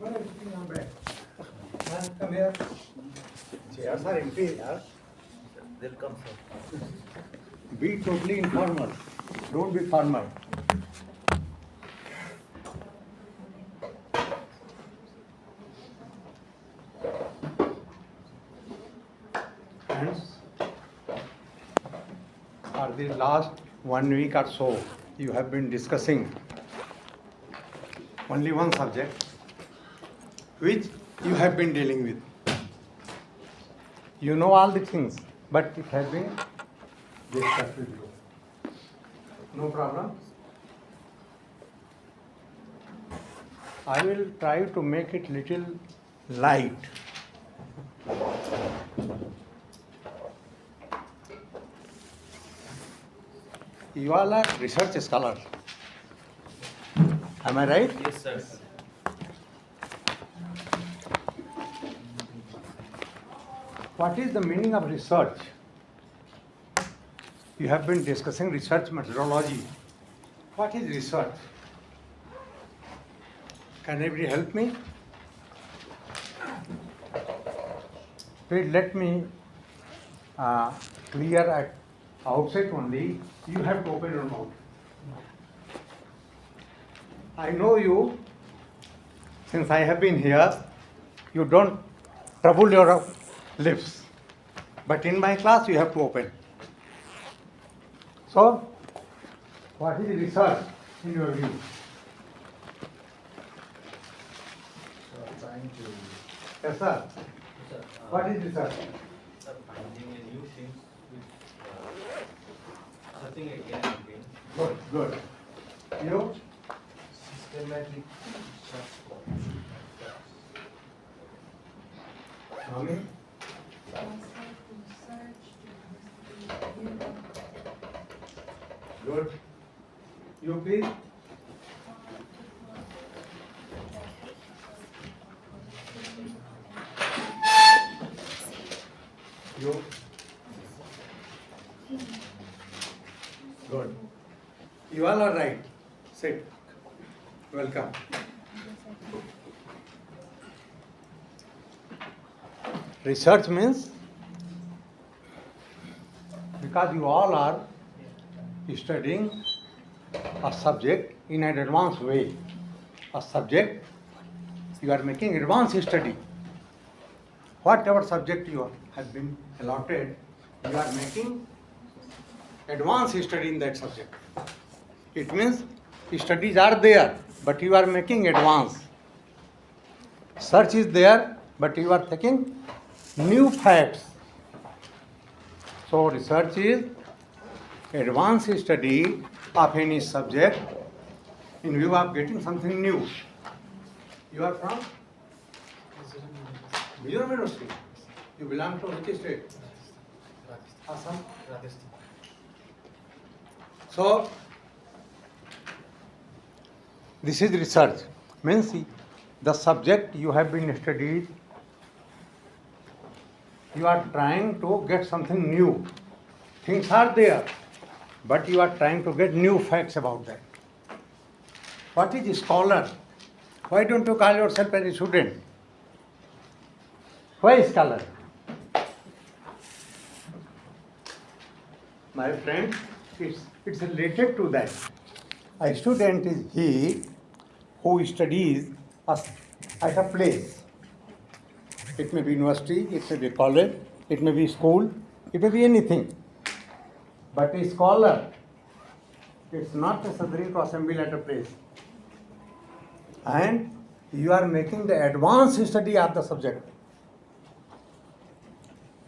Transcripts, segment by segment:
What are you sitting on bed? Come here. Chairs are empty here. They'll come, sir. Be totally informal. Don't be formal. Friends, for the last 1 week or so, you have been discussing only one subject, which you have been dealing with. You know all the things, but it has been discussed with you. No problem. I will try to make it little light. You all are research scholars. Am I right? Yes, sir. What is the meaning of research? You have been discussing research methodology. What is research? Can anybody help me? Please let me clear at outset only. You have to open your mouth. I know you, since I have been here, you don't trouble your lips. But in my class, you have to open. So, what is research in your view? Trying to. Yes, sir. Sir, What is research? sir, finding a new things with nothing again and again. Good, good. You? Systematic search for. Mommy? Good. You please? You? Good. You all are right. Sit. Welcome. Research means, because you all are studying a subject in an advanced way. A subject, you are making advanced study. Whatever subject you have been allotted, you are making advanced study in that subject. It means studies are there, but you are making advance. Search is there, but you are taking new facts. So research is advanced study of any subject in view of getting something new. You are from Mizoram University. You belong to which state? Assam. So this is research. Means the subject you have been studied, you are trying to get something new. Things are there, but you are trying to get new facts about that. What is a scholar? Why don't you call yourself as a student? Why scholar? My friend, it's related to that. A student is he who studies at a place. It may be university, it may be college, it may be school, it may be anything. But a scholar, it's not necessary to assemble at a place. And you are making the advanced study of the subject.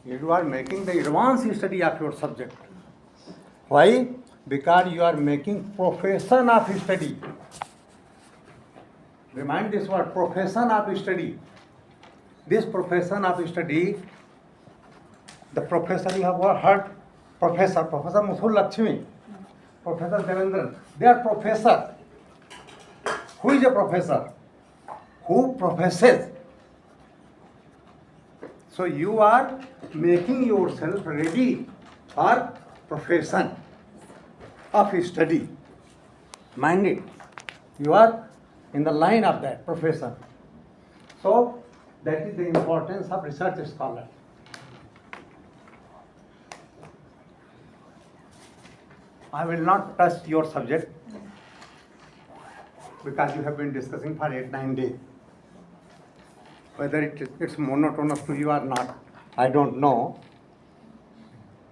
You are making the advanced study of your subject. Why? Because you are making profession of study. Remind this word, profession of study. This profession of study, the professor you have heard, Professor Muthul Lakshmi, Professor Devendran, they are professor. Who is a professor? Who professes? So you are making yourself ready for profession of study. Mind it. You are in the line of that profession. So that is the importance of research scholar. I will not touch your subject because you have been discussing for 8-9 days. Whether it's monotonous to you or not, I don't know.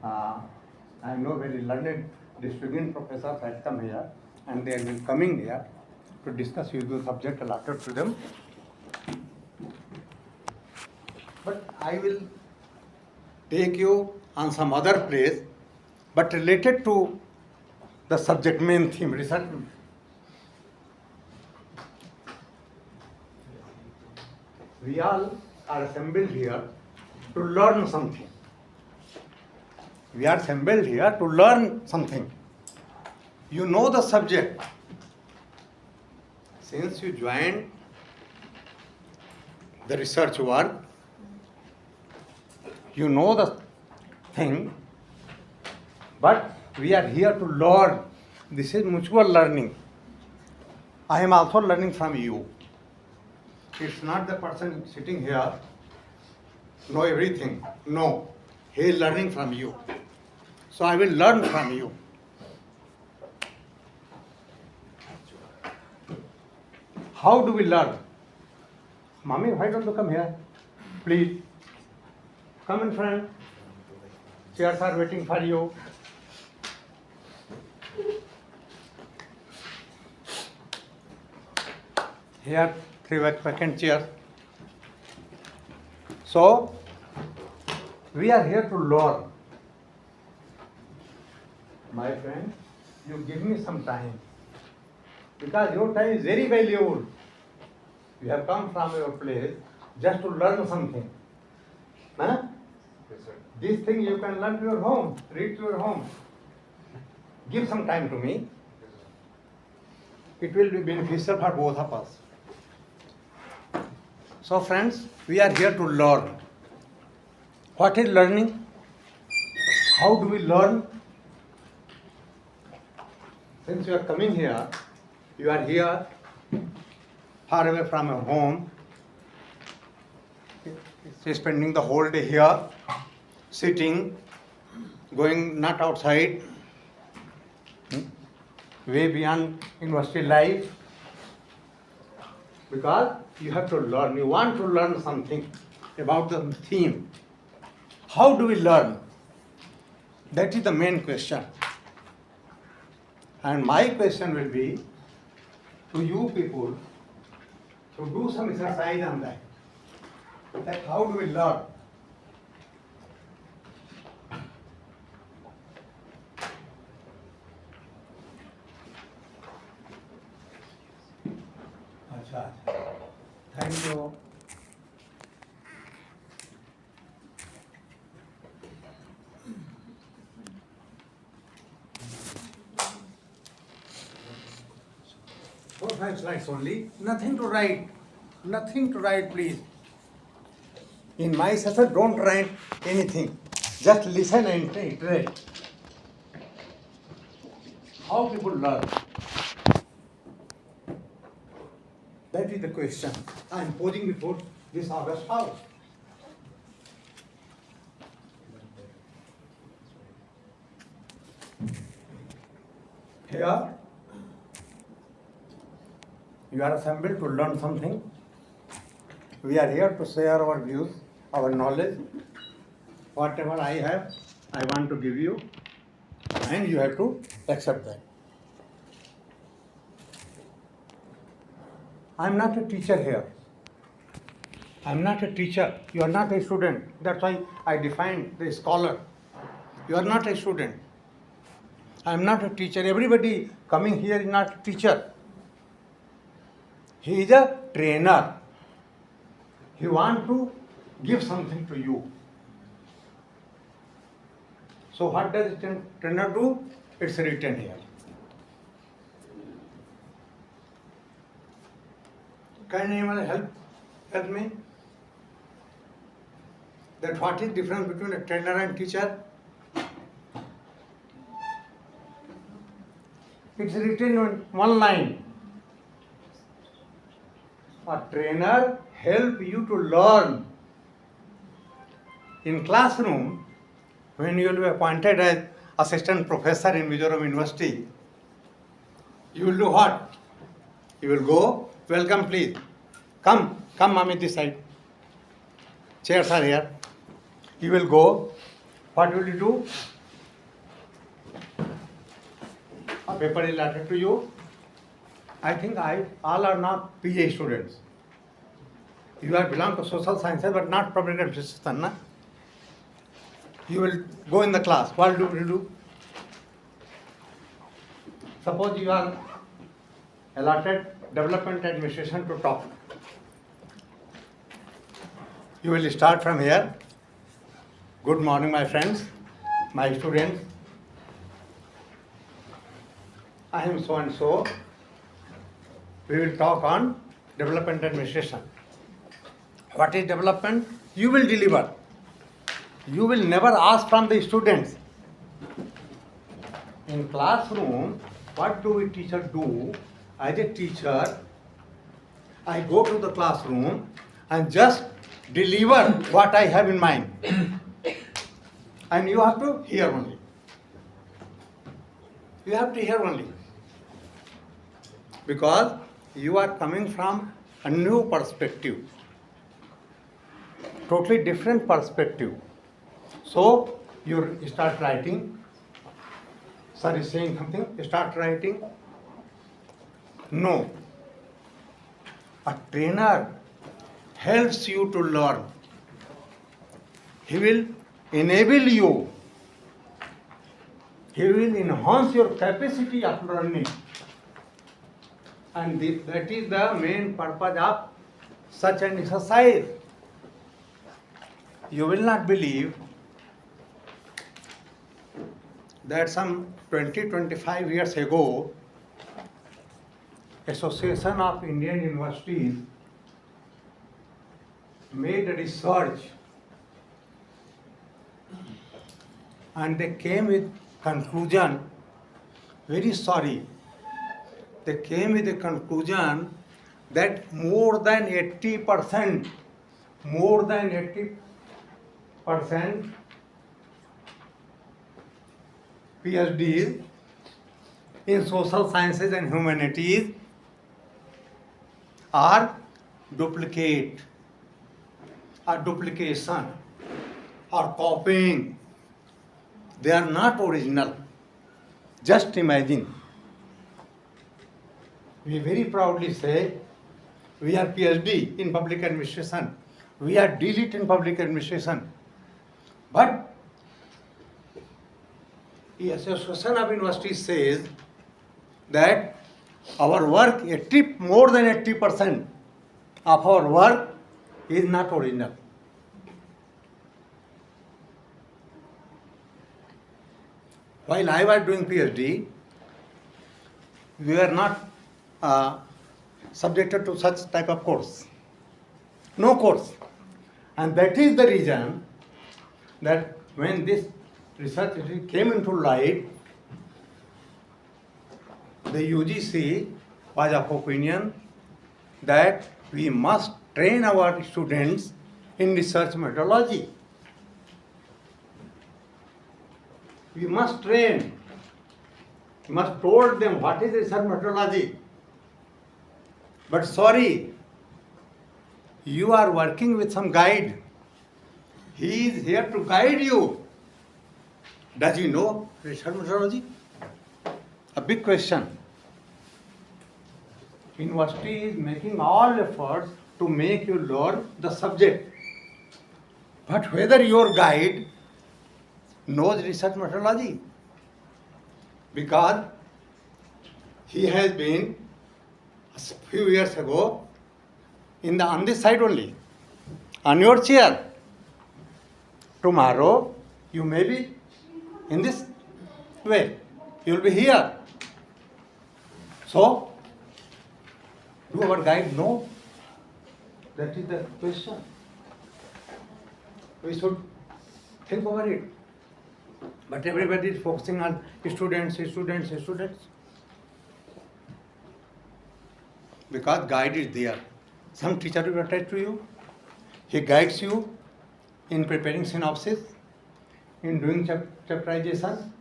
I know very learned distinguished professors had come here and they have been coming here to discuss with the subject allotted to them. But I will take you on some other place, but related to the subject main theme, research. We all are assembled here to learn something. We are assembled here to learn something. You know the subject. Since you joined the research work, you know the thing, but we are here to learn. This is mutual learning. I am also learning from you. It's not the person sitting here know everything. No, he is learning from you. So I will learn from you. How do we learn? Mommy, why don't you come here? Please. Come in front. Chairs are waiting for you. Here, 3 vacant chairs. So, we are here to learn. My friend, you give me some time. Because your time is very valuable. You have come from your place just to learn something. Huh? Yes, sir. These things you can learn to your home, read to your home. Give some time to me. It will be beneficial for both of us. So friends, we are here to learn. What is learning? How do we learn? Since you are coming here, you are here far away from your home, spending the whole day here, sitting, going not outside, way beyond university life, because you have to learn, you want to learn something about the theme. How do we learn? That is the main question. And my question will be to you people to do some exercise on that. That how do we learn? Achha. Thank you. Four, 5 slides only. Nothing to write. Nothing to write, please. In my session, don't write anything. Just listen and iterate. How people learn? That is the question I am posing before this August house. Here, you are assembled to learn something. We are here to share our views, our knowledge. Whatever I have, I want to give you, and you have to accept that. I am not a teacher here. I am not a teacher. You are not a student. That's why I defined the scholar. You are not a student. I am not a teacher. Everybody coming here is not a teacher. He is a trainer. He wants to give something to you. So what does a trainer do? It's written here. Can anyone help me? That what is difference between a trainer and teacher? It's written on one line. A trainer help you to learn. In classroom, when you will be appointed as assistant professor in Mizoram University, you will do what? You will go, welcome please. Come, ma'am, this side. Chairs are here. You will go. What will you do? A paper is allotted to you. I think all are not PA students. You are belong to social sciences but not public administration. Na? You will go in the class. What will you do? Suppose you are allotted development administration to talk. You will start from here. Good morning, my friends, my students. I am so and so. We will talk on development administration. What is development? You will deliver. You will never ask from the students. In classroom, what do we teacher do? As a teacher, I go to the classroom and just deliver what I have in mind. And you have to hear only. You have to hear only. Because you are coming from a new perspective. Totally different perspective. So, you start writing. Sir is saying something, start writing. No. A trainer helps you to learn. He will enable you. He will enhance your capacity of learning. And that is the main purpose of such an exercise. You will not believe that some 20-25 years ago, Association of Indian Universities made a research and they came with conclusion, very sorry, they came with a conclusion that more than 80% PhDs in social sciences and humanities are duplicate, or duplication, or copying. They are not original. Just imagine. We very proudly say we are PhD in public administration. We are DLit in public administration. But the Association of Universities says that our work, more than 80% of our work is not original. While I was doing PhD, we were not subjected to such type of course. No course. And that is the reason that when this research came into light, the UGC was of opinion that we must train our students in research methodology. We must train. We must told them what is research methodology. But sorry, you are working with some guide. He is here to guide you. Does he know research methodology? A big question. University is making all efforts to make you learn the subject. But whether your guide knows research methodology, because he has been a few years ago on this side only, on your chair. Tomorrow you may be in this way. You will be here. So, do our guide know? That is the question. We should think over it. But everybody is focusing on students. Because guide is there. Some teacher will attach to you. He guides you in preparing synopsis, in doing chapterization,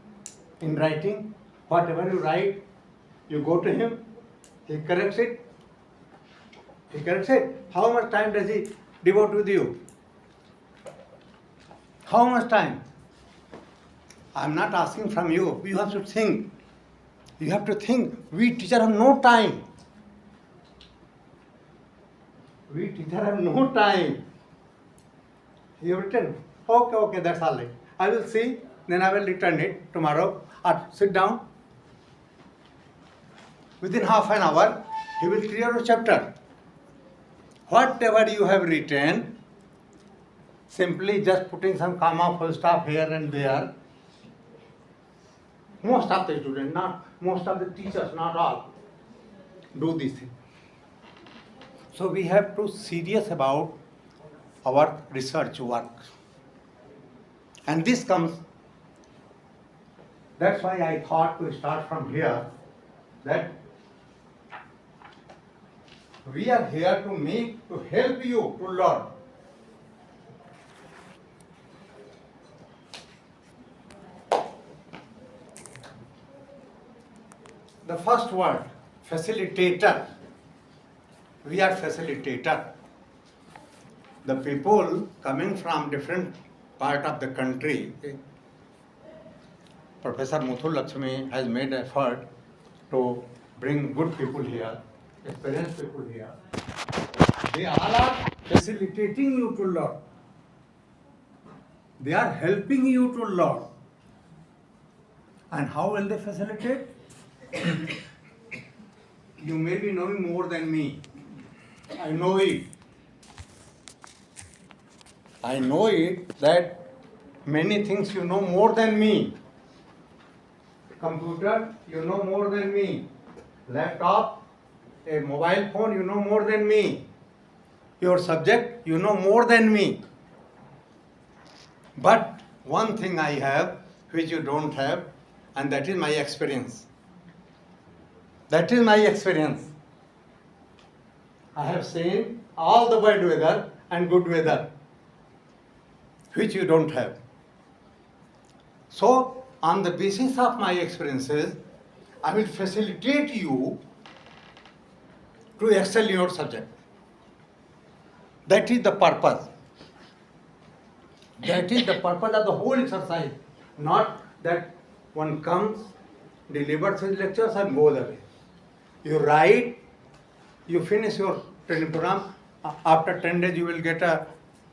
in writing. Whatever you write, you go to him. He corrects it. He corrects it. How much time does he devote with you? How much time? I'm not asking from you. You have to think. You have to think. We teacher have no time. We teacher have no time. You have written, okay, that's all right. I will see, then I will return it tomorrow. Or sit down. Within half an hour, he will clear a chapter. Whatever you have written, simply just putting some comma, full stop here and there. Most of the students, not most of the teachers, not all, do this thing. So we have to serious about our research work. And this comes, that's why I thought to start from here, that we are here to help you to learn. The first word, facilitator. We are facilitator. The people coming from different part of the country, Professor Muthu Lakshmi has made effort to bring good people here, experienced people here. They all are facilitating you to learn. They are helping you to learn. And how will they facilitate? You may be knowing more than me. I know it. I know it that many things you know more than me. Computer, you know more than me. Laptop, a mobile phone, you know more than me. Your subject, you know more than me. But one thing I have which you don't have, and that is my experience. That is my experience. I have seen all the bad weather and good weather, which you don't have. So, on the basis of my experiences, I will facilitate you to excel in your subject. That is the purpose. That is the purpose of the whole exercise. Not that one comes, delivers his lectures and goes away. You write, you finish your training program. After 10 days, you will get a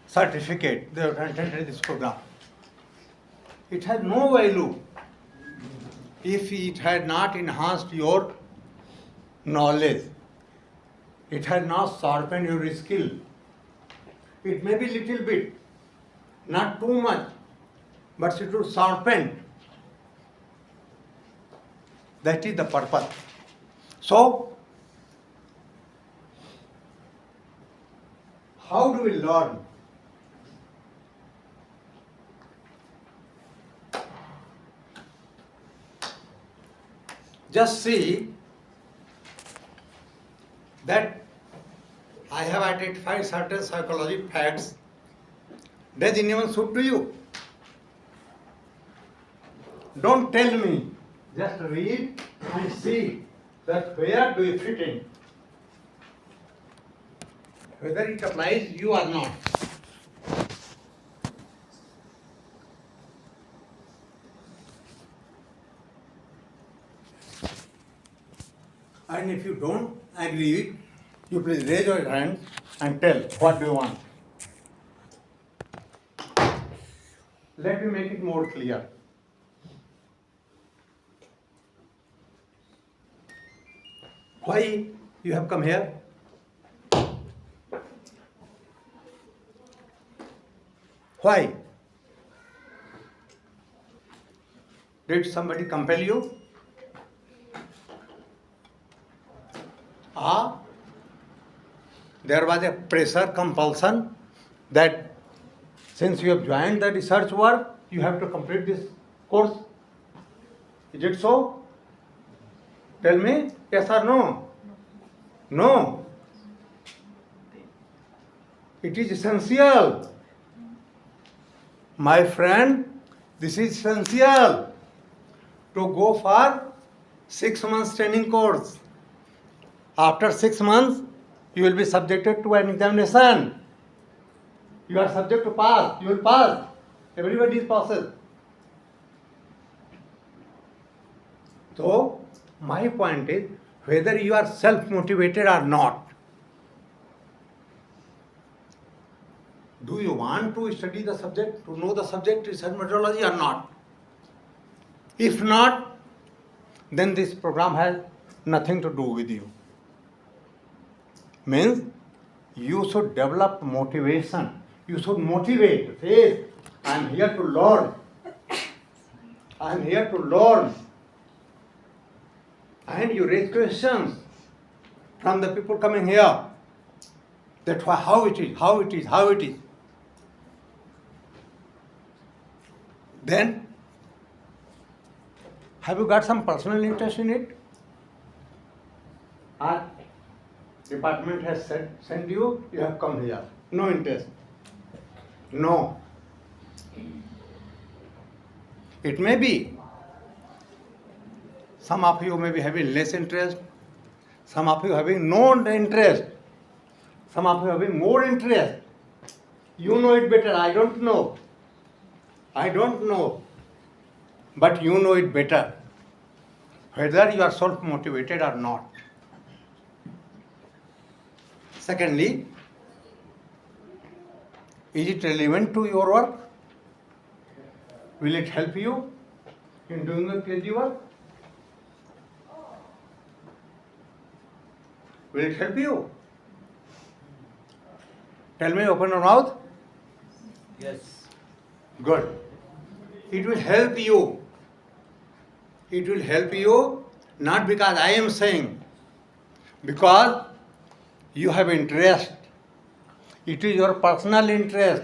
certificate. They have attended this program. It has no value if it had not enhanced your knowledge. It has not sharpened your skill. It may be little bit, not too much, but it will sharpen. That is the purpose. So, how do we learn? Just see that I have identified certain psychological facts. Does anyone suit to you? Don't tell me. Just read and see that where do you fit in. Whether it applies you or not. And if you don't agree, you please raise your hand and tell what do you want. Let me make it more clear. Why you have come here? Why? Did somebody compel you? There was a pressure, compulsion that since you have joined the research work, you have to complete this course. Is it so? Tell me, yes or no? No. It is essential. My friend, this is essential to go for 6 months training course. After 6 months, you will be subjected to an examination. You are subject to pass. You will pass. Everybody passes. So, my point is, whether you are self-motivated or not, do you want to study the subject, to know the subject, research methodology or not? If not, then this program has nothing to do with you. Means you should develop motivation. You should motivate. Say, I am here to learn. I am here to learn. And you raise questions from the people coming here. That how it is, how it is, how it is. Then, have you got some personal interest in it? Our department has sent you, you have come here. No interest. No. It may be. Some of you may be having less interest. Some of you having no interest. Some of you having more interest. You know it better. I don't know. I don't know. But you know it better. Whether you are self-motivated or not. Secondly, is it relevant to your work? Will it help you in doing your PhD work? Will it help you? Tell me, open your mouth. Yes. Good. It will help you. It will help you not because I am saying, because you have interest. It is your personal interest.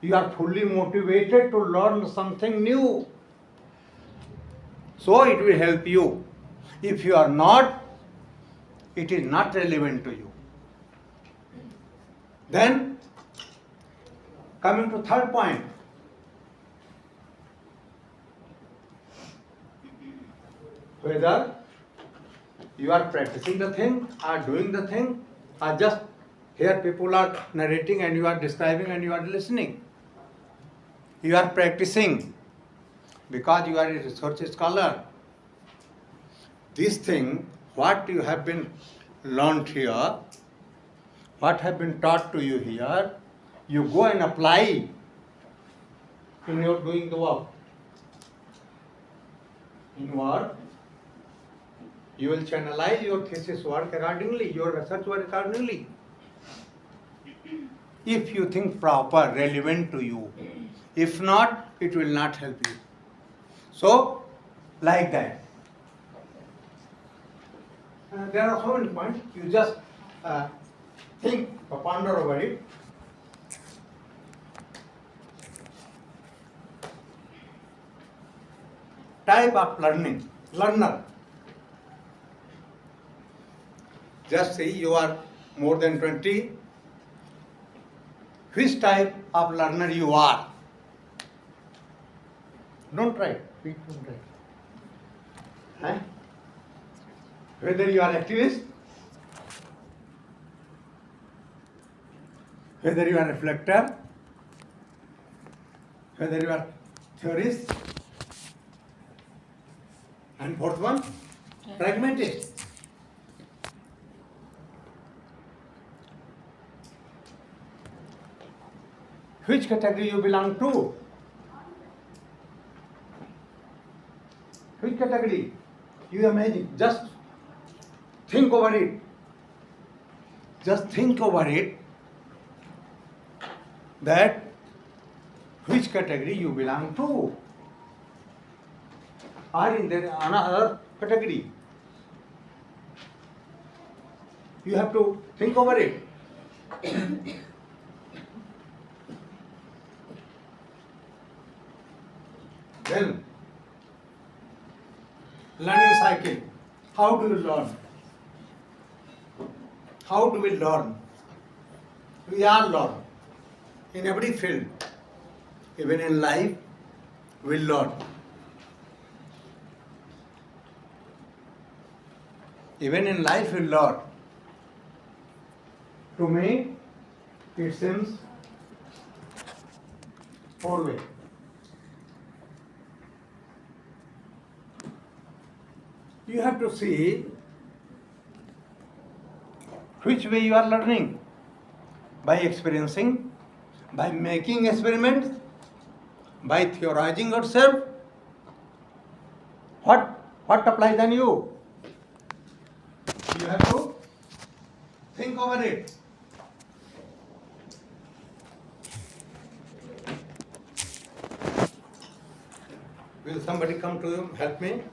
You are fully motivated to learn something new. So it will help you. If you are not, it is not relevant to you. Then, coming to third point. Whether you are practicing the thing or doing the thing, or just here people are narrating and you are describing and you are listening. You are practicing because you are a research scholar. This thing, what you have been learned here, what have been taught to you here, you go and apply in your doing the work. In work, you will channelize your thesis work accordingly, your research work accordingly. If you think proper, relevant to you. If not, it will not help you. So, like that. There are so many points. You just think or ponder over it. Type of learner. Just say you are more than 20. Which type of learner you are? Don't try. Please don't try. Huh? Whether you are activist, whether you are reflector, whether you are theorist, and fourth one, pragmatist. Which category you belong to? Which category? You imagine, just think over it. Just think over it that which category you belong to. Or in there another category. You have to think over it. Then, learning cycle. How do you learn? How do we learn? We all learn in every field. Even in life, we learn. Even in life, we learn. To me, it seems four way. You have to see which way you are learning. By experiencing, by making experiments, by theorizing yourself. What applies on you? You have to think over it. Will somebody come to you, help me?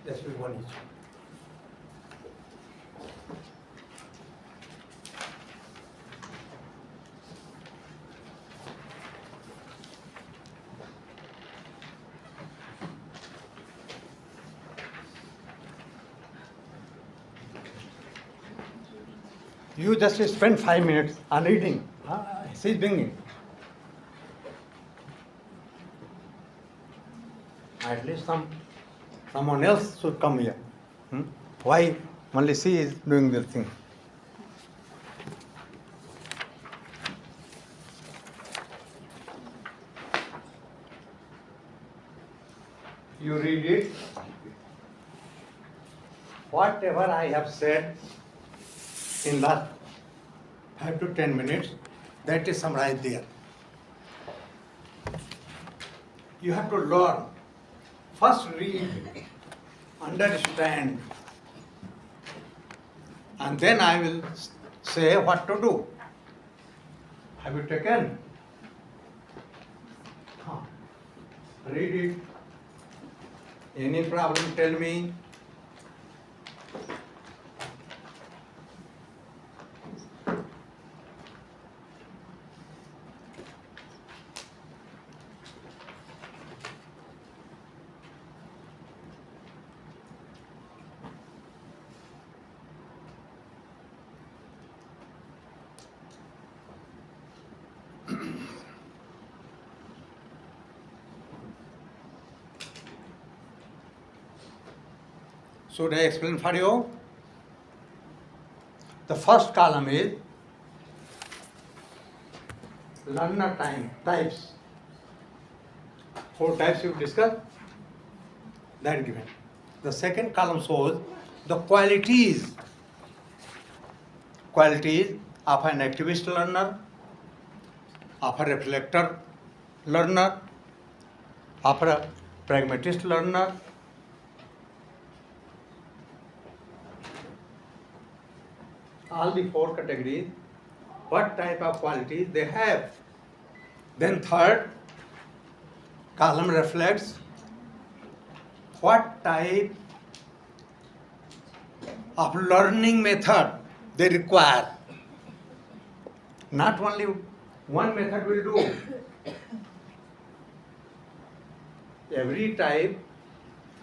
Just be one each. You just spend 5 minutes on reading. She's bringing. At least someone else should come here. Why only she is doing this thing? You read it. Whatever I have said in last 5 to 10 minutes, that is summarized there. You have to learn. First read, understand, and then I will say what to do. Have you taken? Read it. Any problem, tell me. Should I explain for you? The first column is learner types. 4 types you discussed. That given. The second column shows the qualities of an activist learner, of a reflector learner, of a pragmatist learner. All the 4 categories, what type of qualities they have. Then third column reflects what type of learning method they require. Not only one method will do. Every type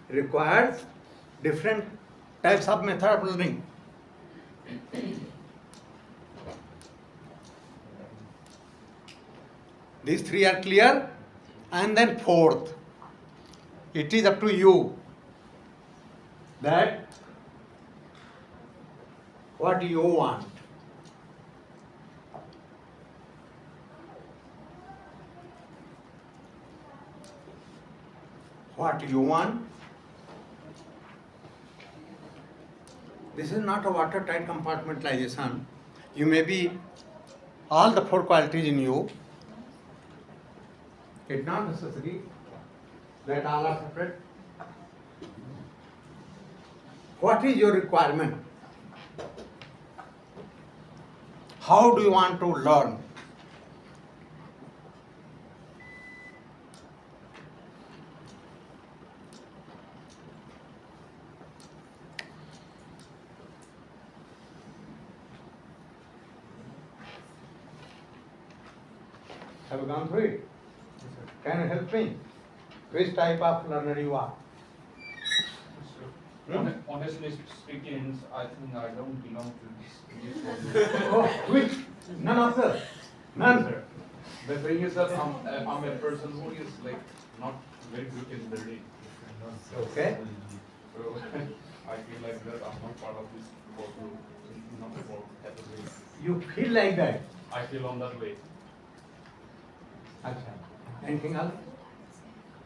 requires different types of method of learning. These 3 are clear. And then fourth, it is up to you that what you want. What you want. This is not a watertight compartmentalization. You may be all the 4 qualities in you. It's not necessary that all are separate. What is your requirement? How do you want to learn? Have you gone through it? Can you help me? Which type of learner you are? Honestly speaking, I think I don't belong to this Oh, which? None of them. None. sir. The thing is that I'm a person who is like not very good in building. Okay. So I feel like that I'm not part of this work group, not the work category. You feel like that. I feel on that way. Acha. Anything else?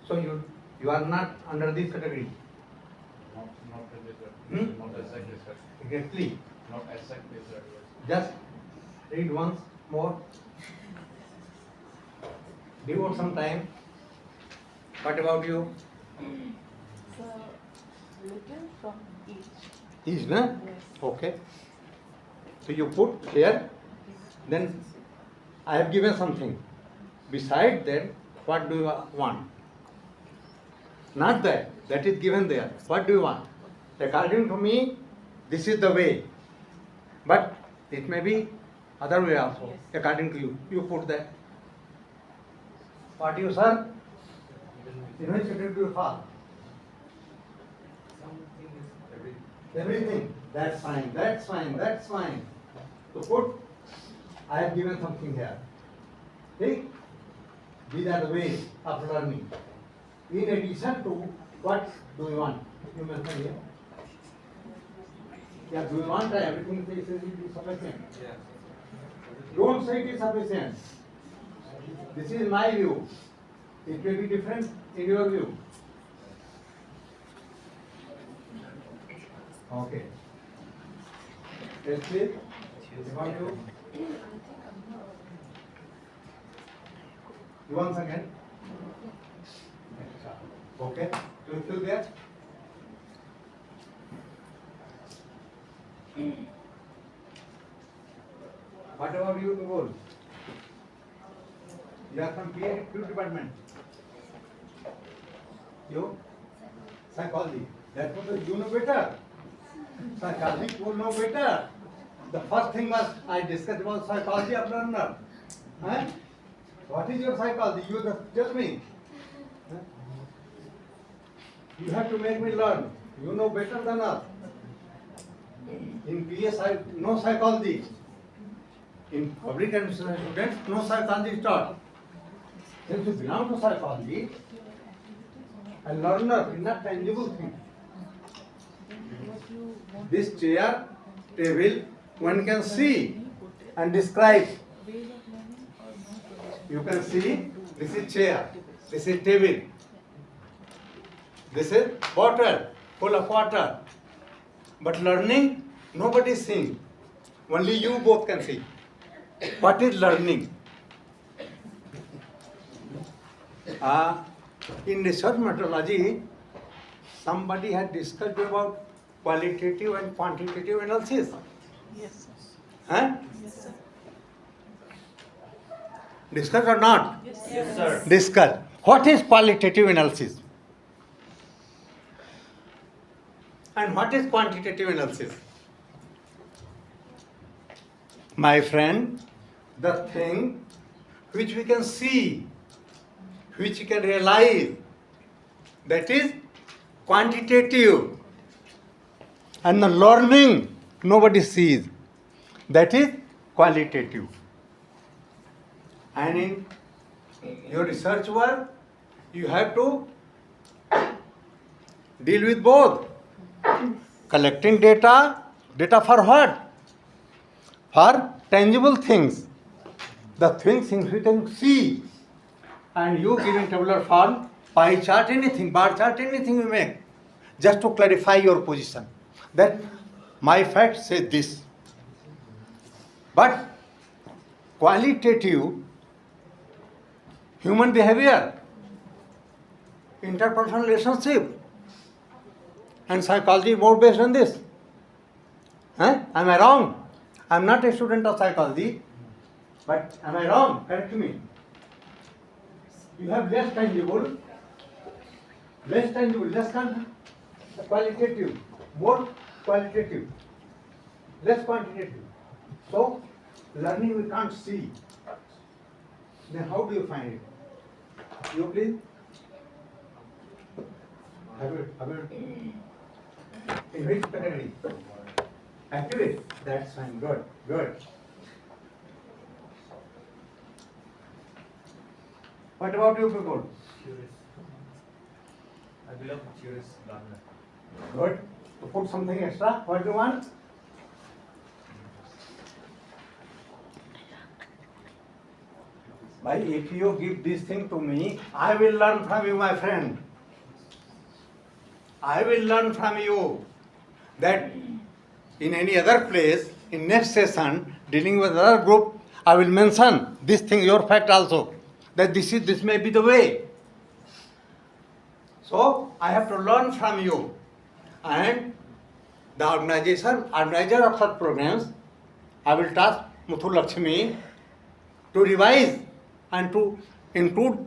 So you are not under this category. Not really, sir. Hmm? Not exactly, sir. Exactly. Not exactly, sir. Yes. Just read once more. Devote some time. What about you? So, little from each. Is na? Yes. Okay. So you put here. Then I have given something. Beside that, what do you want? Not that. That is given there. What do you want? According to me, this is the way. But it may be other way also. Yes. According to you. You put that. What you, sir? In which category do you fall? Something is everything. Everything. That's fine. That's fine. That's fine. So put. I have given something here. See? These are the ways of learning. In addition to what do you want? You mentioned here. Yeah, do you want everything is sufficient? Yeah. Don't say it is sufficient. This is my view. It may be different in your view. Okay. Yes, please. About you. Once again. Okay. Do you feel that? What about you, Nugul? You are from PA department. You? Psychology. That was you know better. Psychology will know better. The first thing was I discussed about psychology of learner. Huh? What is your psychology? You just tell me. Huh? You have to make me learn. You know better than us. In PS, no psychology. In public administration students, no psychology is taught. Since you belong to psychology, a learner is not tangible thing. This chair, table, one can see and describe. You can see, this is chair, this is table, this is bottle full of water. But learning, nobody is seeing. Only you both can see. What is learning? In research methodology, somebody had discussed about qualitative and quantitative analysis. Yes, sir. Huh? Yes, sir. Discuss or not? Yes, Yes, sir. Discuss. What is qualitative analysis? And what is quantitative analysis? My friend, the thing which we can see, which we can realize, that is quantitative. And the learning nobody sees, that is qualitative. And in your research work, you have to deal with both. Collecting data for what? For tangible things. The things we can see. And you give in tabular form, pie chart, anything, bar chart, anything you make. Just to clarify your position. That my fact says this. But qualitative, human behavior, interpersonal relationship, and psychology more based on this. Huh? Am I wrong? I am not a student of psychology, but am I wrong? Correct me. You have less tangible, less qualitative, more qualitative, less quantitative. So, learning we can't see. Then how do you find it? You please? Have it. In which category? Activate. That's fine. Good. Good. What about you people? Curious. I belong to curious learner. Good. To put something extra. What do you want? Why, if you give this thing to me, I will learn from you, my friend. I will learn from you that in any other place, in next session, dealing with other group, I will mention this thing, your fact also, that this may be the way. So I have to learn from you. And the organizer of such programs, I will task Muthu Lakshmi to revise and to include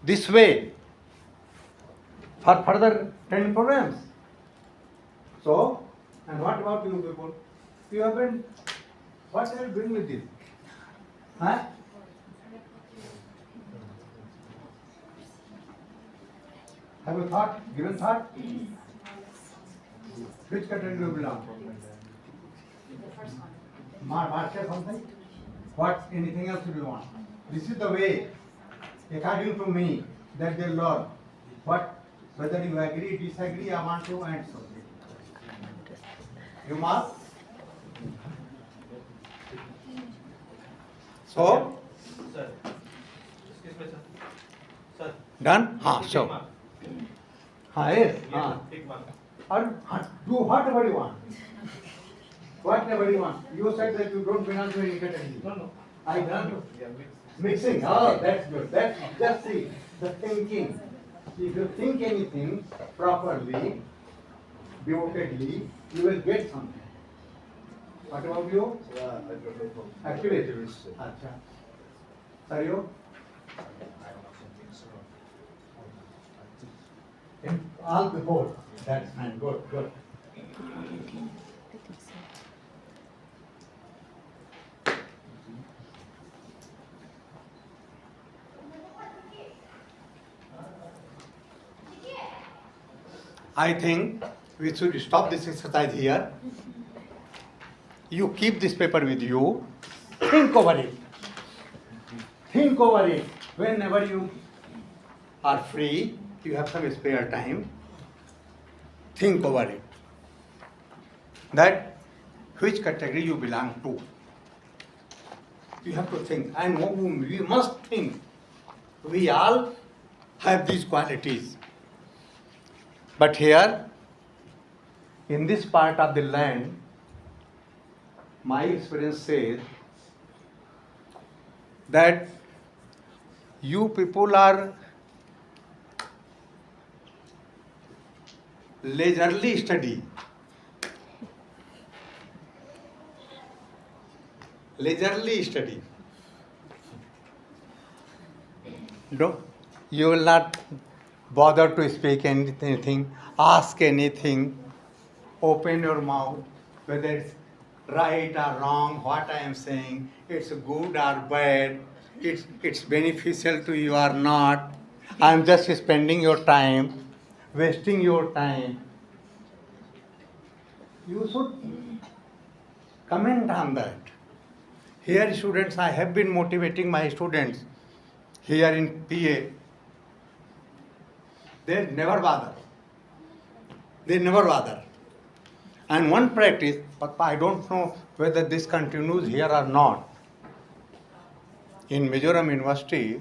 this way for further training programs. So, and what about you people? You have been, what are you doing with this? Huh? Have you thought, given thought? Which category do you belong? The first one. Marshal something? What, anything else do you want? This is the way, according to me, that they learn. What, whether you agree, disagree, I want to and so. You mark? So, Sir, excuse me, sir. Sir. done? Take Sure. mark. Yes. Yes, take mark. Or do whatever you want. Whatever you want. You said that you don't belong to any category. No. I done. Yeah, Mixing. Oh, that's good. That's just see the thinking. If you think anything properly, devotedly, you will get something. What about you? Yeah, I don't know. Activities. Acha. Are you? In all the board. That's fine. Good. Good. I think we should stop this exercise here. You keep this paper with you. Think over it. Think over it. Whenever you are free, you have some spare time. Think over it. That which category you belong to. You have to think. And we must think. We all have these qualities. But here, in this part of the land, my experience says that you people are leisurely study. Leisurely study. No, you will not bother to speak anything, ask anything, open your mouth, whether it's right or wrong, what I am saying, it's good or bad, it's beneficial to you or not. I am just spending your time, wasting your time. You should comment on that. Here students, I have been motivating my students here in PA. They never bother. They never bother. And one practice, but I don't know whether this continues here or not. In Mizoram University,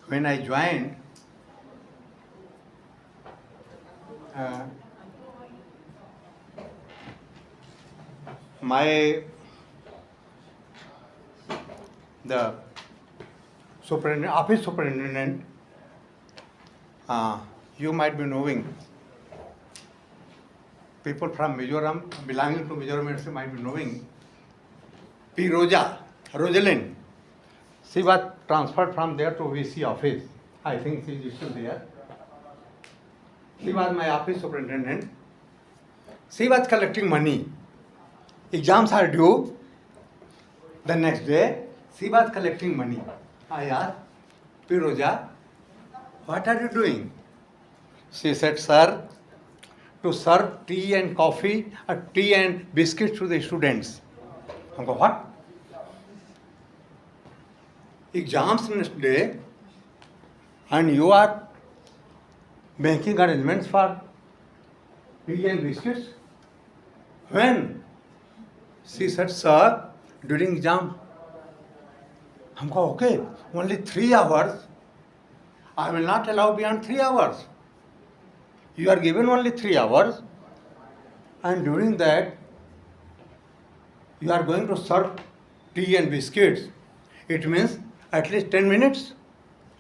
when I joined, the superintendent, office superintendent, you might be knowing, people from Mizoram, belonging to Mizoram University might be knowing, P. Rosalind. She was transferred from there to VC office. I think she is still there. She was my office superintendent. She was collecting money. Exams are due. The next day, she was collecting money. I asked, Piroja, what are you doing? She said, sir, to serve tea and coffee, tea and biscuits to the students. I go, what? Exams next day, and you are making arrangements for tea and biscuits? When? She said, sir, during exam. I go, okay, only 3 hours. I will not allow beyond 3 hours. You are given only 3 hours, and during that, you are going to serve tea and biscuits. It means at least 10 minutes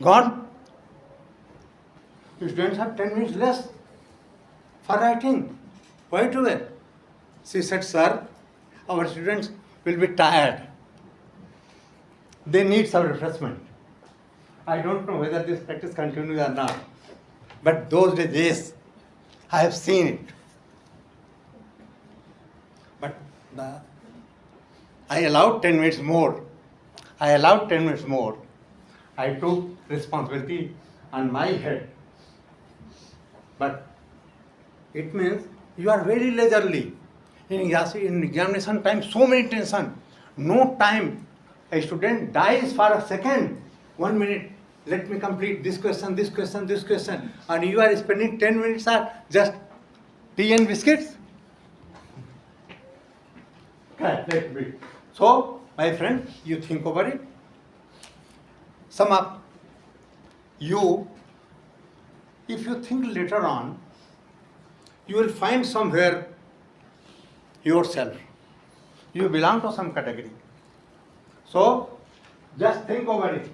gone. Students have 10 minutes less for writing. Why do it? She said, sir, our students will be tired. They need some refreshment. I don't know whether this practice continues or not. But those days, yes, I have seen it. But I allowed 10 minutes more. I took responsibility on my head. But it means you are very leisurely. In examination time, so many tension. No time. A student dies for a second. 1 minute. Let me complete this question. And you are spending 10 minutes on just tea and biscuits. Let it be. So, my friend, you think over it. Sum up. You, if you think later on, you will find somewhere yourself. You belong to some category. So, just think over it.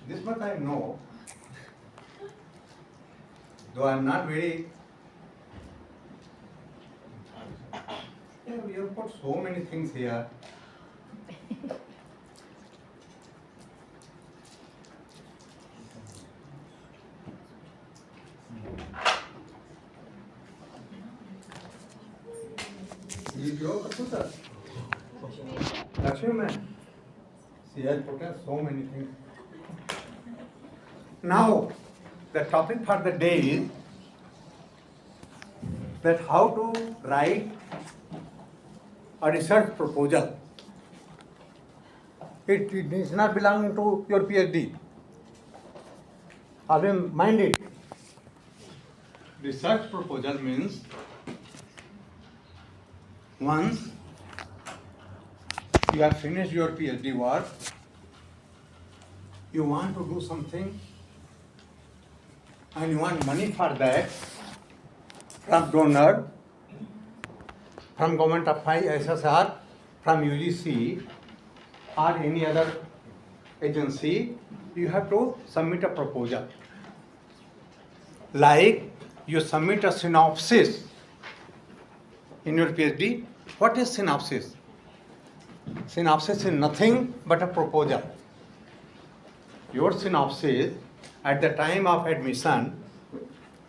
This much I know, though I am not very. Yeah, we have put so many things here. Is your computer? Lakshmi ma'am. She has put in so many things. Now, the topic for the day is that how to write a research proposal. It is not belonging to your PhD. Always mind it. Research proposal means once you have finished your PhD work, you want to do something and you want money for that from donor, from government of SSR, from UGC or any other agency, you have to submit a proposal. Like you submit a synopsis in your PhD. What is synopsis? Synopsis is nothing but a proposal. Your synopsis, at the time of admission,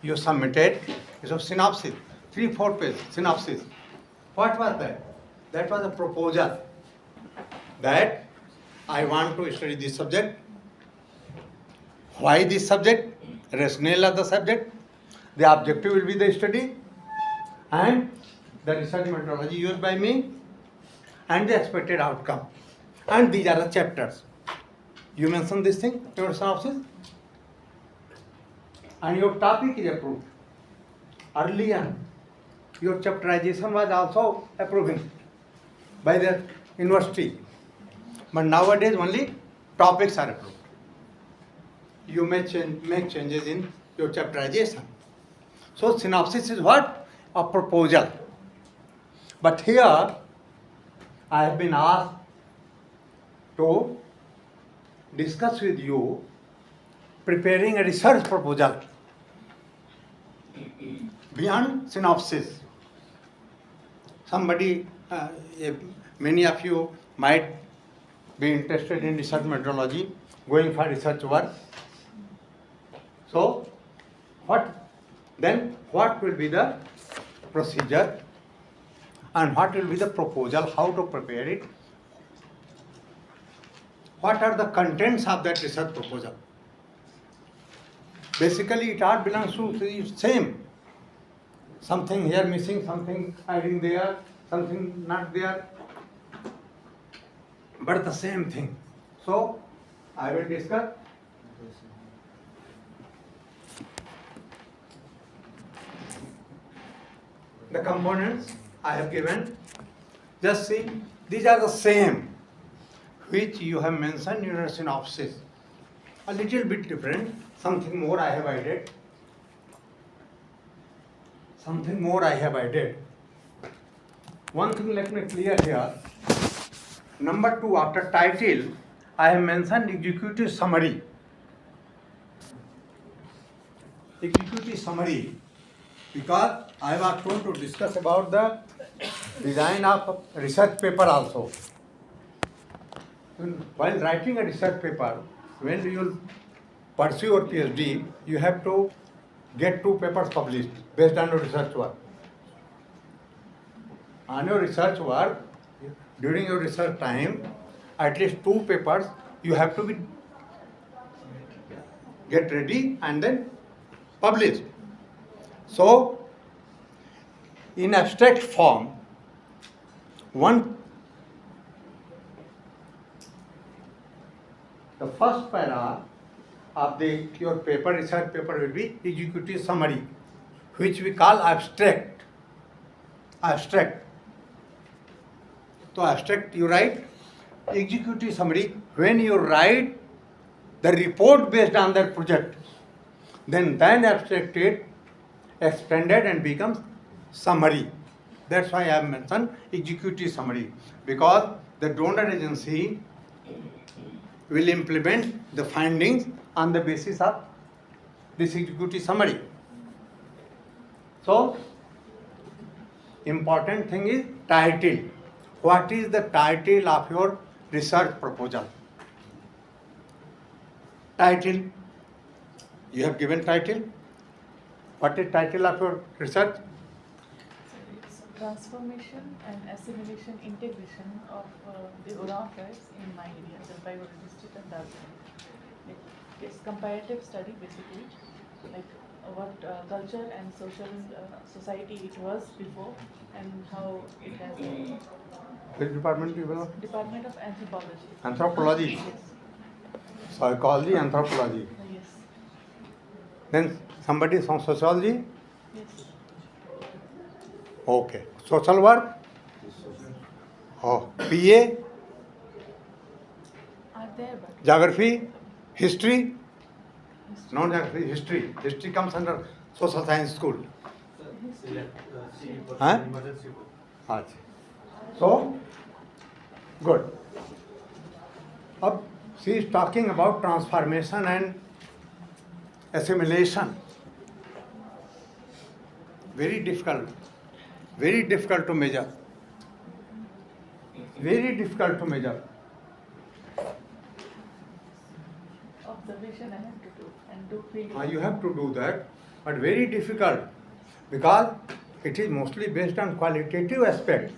you submitted a synopsis, 3-4 page synopsis. What was that? That was a proposal that I want to study this subject. Why this subject? Rationale of the subject. The objective will be the study and the research methodology used by me and the expected outcome. And these are the chapters. You mentioned this thing in your synopsis. And your topic is approved. Earlier, your chapterization was also approving by the university. But nowadays only topics are approved. You may make changes in your chapterization. So synopsis is what? A proposal. But here, I have been asked to discuss with you preparing a research proposal beyond synopsis. Somebody, many of you might be interested in research methodology, going for research work. So, what will be the procedure? and what will be the proposal, how to prepare it, what are the contents of that research proposal. Basically, it all belongs to the same. Something here missing, something hiding there, something not there, but the same thing. So, I will discuss. The components I have given. Just see, these are the same which you have mentioned in your synopsis. A little bit different, something more I have added. Something more I have added. One thing let me clear here. Number 2, after title, I have mentioned executive summary. Executive summary, because I was going to discuss about the design of research paper also. While writing a research paper, when you pursue your PhD, you have to get 2 papers published based on your research work. On your research work, during your research time, at least 2 papers you have to get ready and then published. So, in abstract form, the first para of your paper, research paper, will be executive summary, which we call abstract. Abstract. So abstract you write, executive summary, when you write the report based on that project, then abstracted, expanded and becomes summary. That's why I have mentioned executive summary, because the donor agency will implement the findings on the basis of this executive summary. So, important thing is title. What is the title of your research proposal? Title. You have given title. What is title of your research? It's transformation and assimilation integration of the Uran tribes in my area, the Jalpaiguri district and Darjeeling. It's comparative study basically, like what culture and society it was before and how it has Which department you belong? Department of Anthropology. Anthropology. Yes. Psychology, anthropology. Yes. Then somebody from sociology? Yes. Okay. Social work? Oh. PA? Are there but Geography? History? Not geography, history. History comes under social science school. Huh? Achha. So, good. Now, she is talking about transformation and assimilation. Very difficult to measure. Very difficult to measure. observation I have to do and do field. You have to do that, but very difficult, because it is mostly based on qualitative aspect.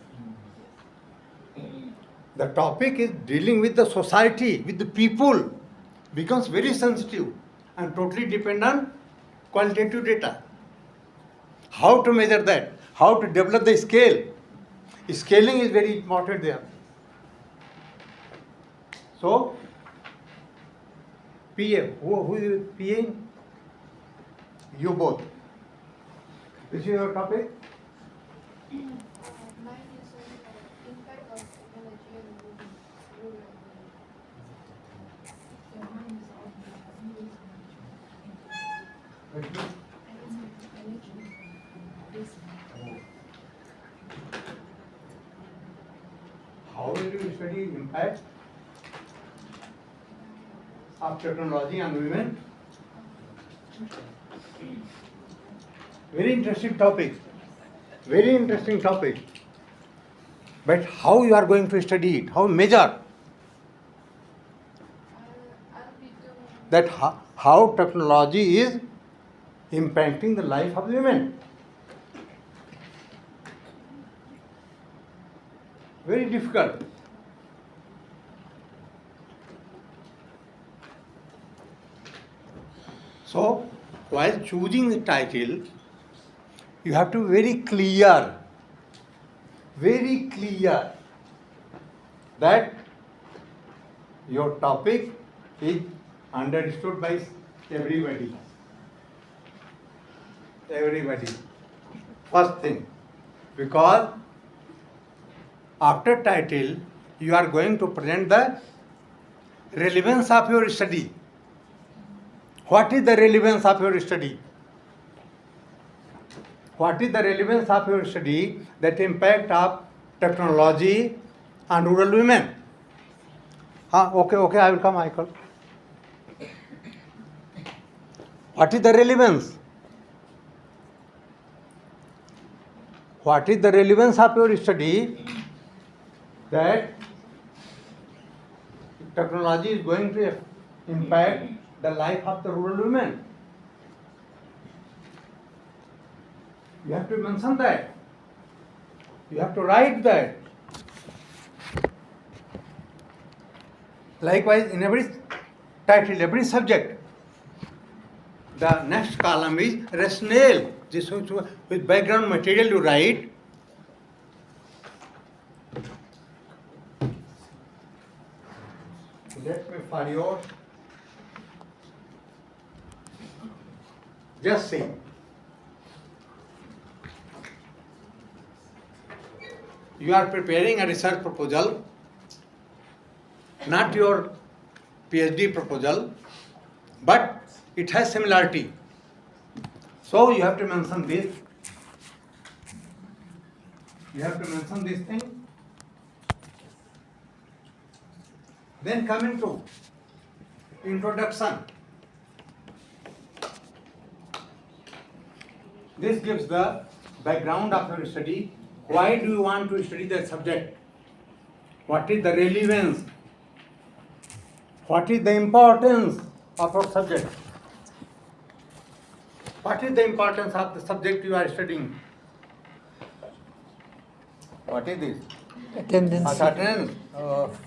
The topic is dealing with the society, with the people, becomes very sensitive and totally depend on qualitative data. How to measure that? How to develop the scale? Scaling is very important there. So, PA, who is PA? You both. Which is your topic? Mine is impact of technology and rural How will you study impact of technology on women? Very interesting topic. Very interesting topic. But how you are going to study it? How measure I'll be doing that how technology is impacting the life of women? Very difficult. So, while choosing the title, you have to be very clear that your topic is understood by everybody. Everybody. First thing, because after title, you are going to present the relevance of your study. What is the relevance of your study? What is the relevance of your study? That impact of technology on rural women. Okay, I will come, What is the relevance? What is the relevance of your study? That technology is going to impact the life of the rural women. You have to mention that. You have to write that. Likewise, in every title, every subject, the next column is rationale. This with background material you write. Let me for your. Just see. You are preparing a research proposal, not your PhD proposal, but it has similarity. So you have to mention this. You have to mention this thing. Then coming to introduction. This gives the background of your study. Why do you want to study that subject? What is the relevance? What is the importance of our subject? What is the importance of the subject you are studying? What is this? Attendance. Attendance.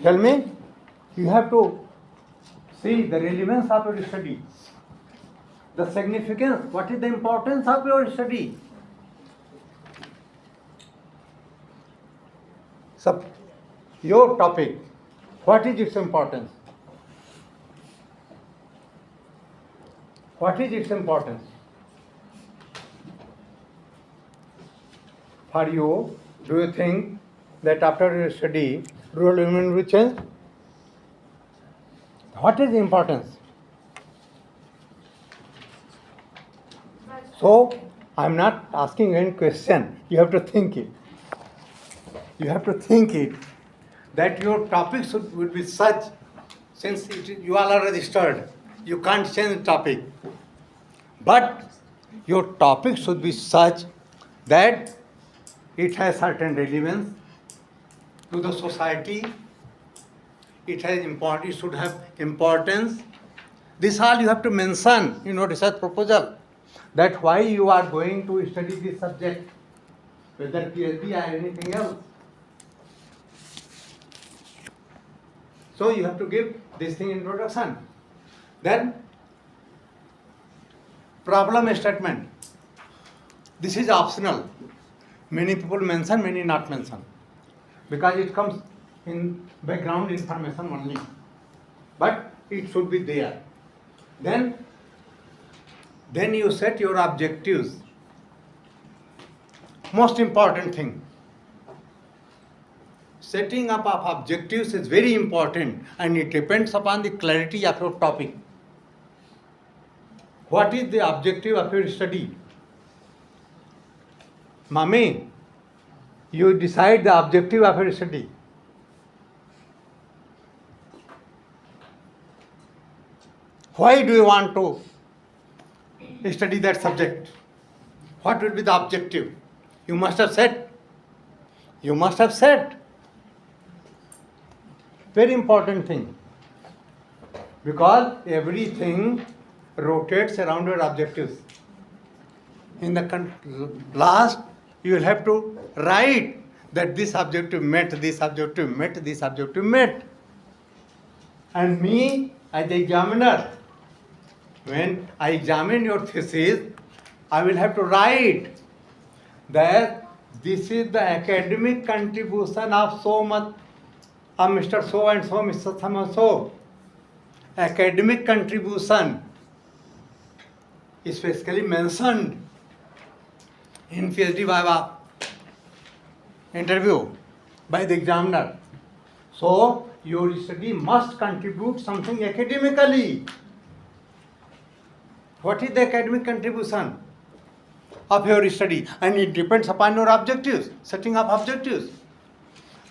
Tell me, you have to see the relevance of your study. The significance, what is the importance of your study? So, your topic, what is its importance? What is its importance? For you, do you think that after your study, rural women will change? What is the importance? So, I am not asking any question. You have to think it. You have to think it that your topic would be such, since you all are registered, you can't change the topic. But your topic should be such that it has certain relevance to the society. It should have importance. This all you have to mention in your research proposal. That why you are going to study this subject, whether PhD or anything else. So you have to give this thing introduction. Then problem statement. This is optional. Many people mention, many not mention. Because it comes in background information only. But it should be there. Then you set your objectives. Most important thing. Setting up of objectives is very important and it depends upon the clarity of your topic. What is the objective of your study? Mummy, you decide the objective of your study. Why do you want to study that subject? What will be the objective? You must have said. You must have said. Very important thing. Because everything rotates around your objectives. In the last, you will have to write that this objective met, this objective met, this objective met. And me, as the examiner, when I examine your thesis, I will have to write that this is the academic contribution of so much, of Mr. So and so, Mr. So and so. Academic contribution is specifically mentioned in PhD Viva interview by the examiner. So your study must contribute something academically. What is the academic contribution of your study? And it depends upon your objectives, setting up objectives.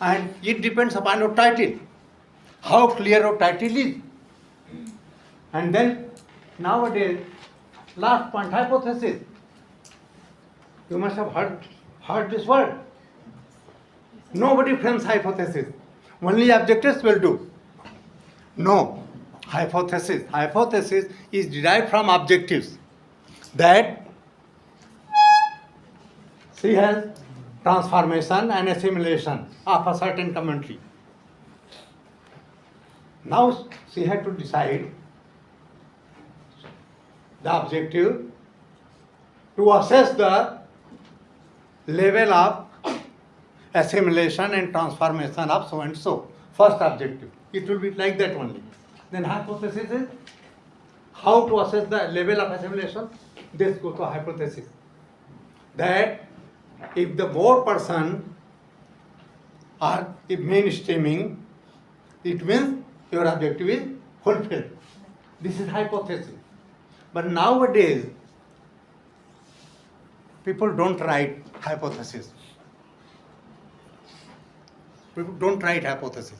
And it depends upon your title, how clear your title is. And then nowadays, last point, hypothesis. You must have heard this word. Nobody frames hypothesis. Only objectives will do. No. Hypothesis. Hypothesis is derived from objectives. That she has transformation and assimilation of a certain commentary. Now she had to decide the objective to assess the level of assimilation and transformation of so and so. First objective. It will be like that only. Then hypothesis is how to assess the level of assimilation. This goes to hypothesis. That if the more person are if mainstreaming, it means your objective is fulfilled. This is hypothesis. But nowadays, people don't write hypothesis. People don't write hypothesis.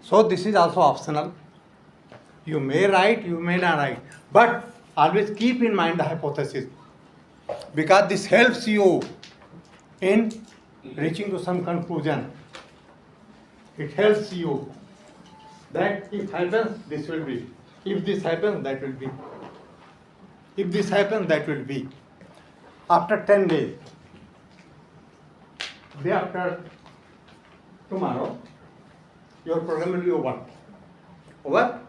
So this is also optional. You may write, you may not write. But always keep in mind the hypothesis. Because this helps you in reaching to some conclusion. It helps you that if happens, this will be. If this happens, that will be. If this happens, that will be. After 10 days, day after tomorrow, your program will be over. Over?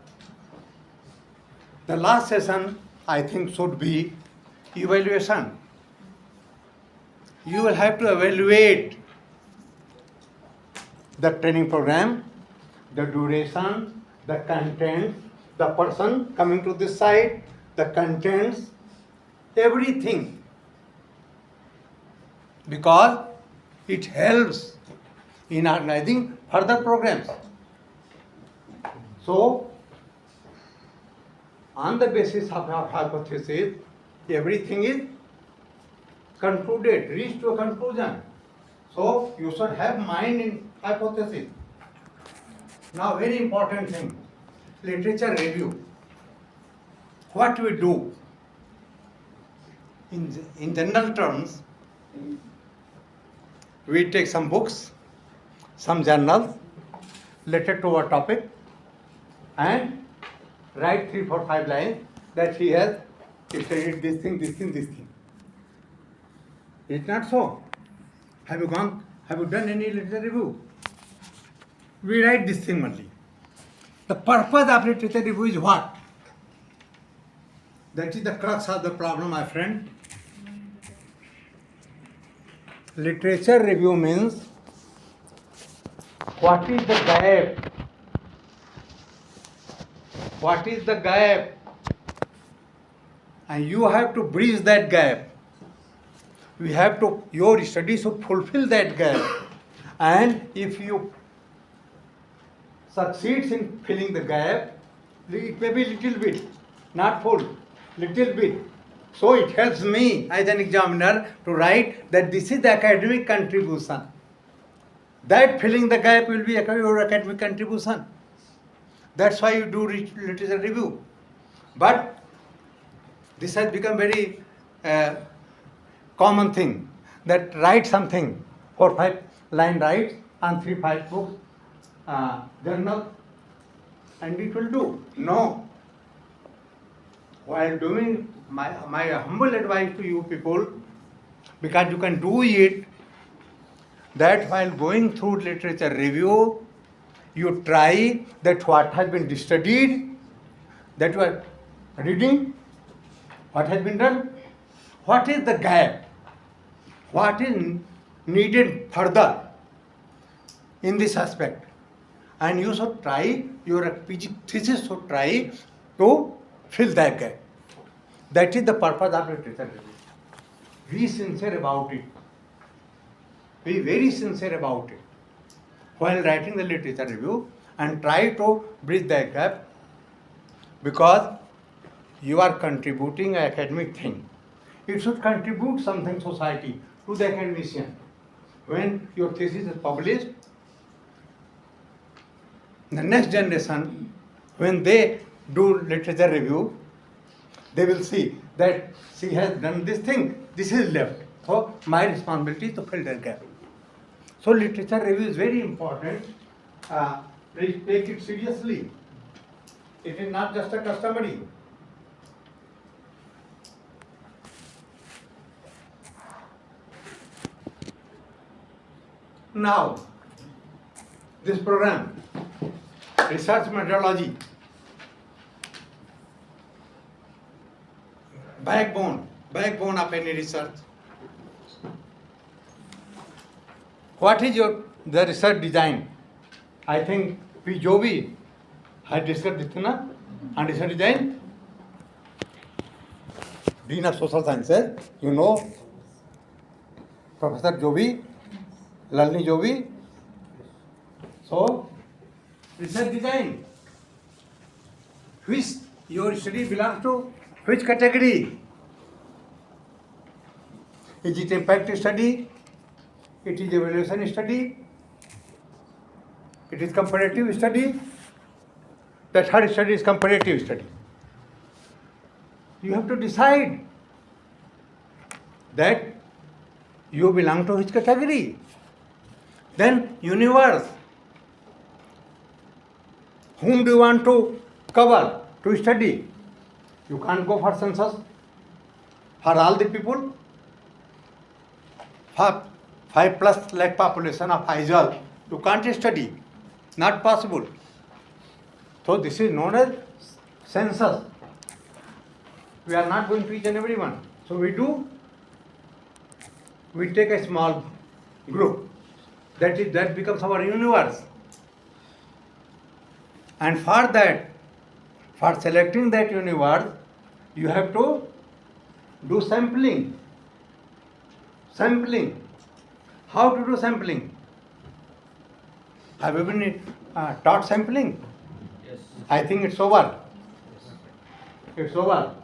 The last session, I think, should be evaluation. You will have to evaluate the training program, the duration, the content, the person coming to this side, the contents, everything. Because it helps in organizing further programs. So, on the basis of our hypothesis, everything is concluded, reached to a conclusion. So, you should have mind in hypothesis. Now, very important thing, literature review. What we do, in general terms, we take some books, some journals related to our topic and write 3, 4, 5 lines that he has studied this thing, this thing, this thing. Is it not so? Have you done any literature review? We write this thing only. The purpose of literature review is what? That is the crux of the problem, my friend. Literature review means what is the gap? What is the gap? And you have to bridge that gap. Your study should fulfill that gap. And if you succeed in filling the gap, it may be little bit, not full, little bit. So it helps me as an examiner to write that this is the academic contribution. That filling the gap will be your academic contribution. That's why you do literature review. But this has become very common thing, that write something, 4, 5 line writes on 3, 5 books, journal, and it will do. No. While doing my humble advice to you people, because you can do it, that while going through literature review, you try that what has been studied, that you are reading, what has been done, what is the gap, what is needed further in this aspect, and you should try, your PG thesis should try to fill that gap. That is the purpose of literature review. Be sincere about it. Be very sincere about it while writing the literature review, and try to bridge that gap, because you are contributing an academic thing. It should contribute something society to the academician. When your thesis is published, the next generation, when they do literature review, they will see that she has done this thing, this is left. So my responsibility is to fill that gap. So literature review is very important. Please take it seriously. It is not just a customary. Now, this program, research methodology, backbone of any research. What is the research design? I think we Jovi had discussed this, na? And research design, Dean of Social Sciences, you know, Professor Jovi, Lalni Jovi. So, research design, which your study belongs to which category? Is it impact study? It is evaluation study? It is comparative study? The third study is comparative study. You have to decide that you belong to which category. Then universe. Whom do you want to cover, to study? You can't go for census for all the people. 5+ lakh population of Aizawl, you can't study. Not possible. So this is known as census. We are not going to each and everyone. So we take a small group. That becomes our universe. And for that, for selecting that universe, you have to do sampling. Sampling. How to do sampling? Have you been taught sampling? Yes. I think it's over. It's over.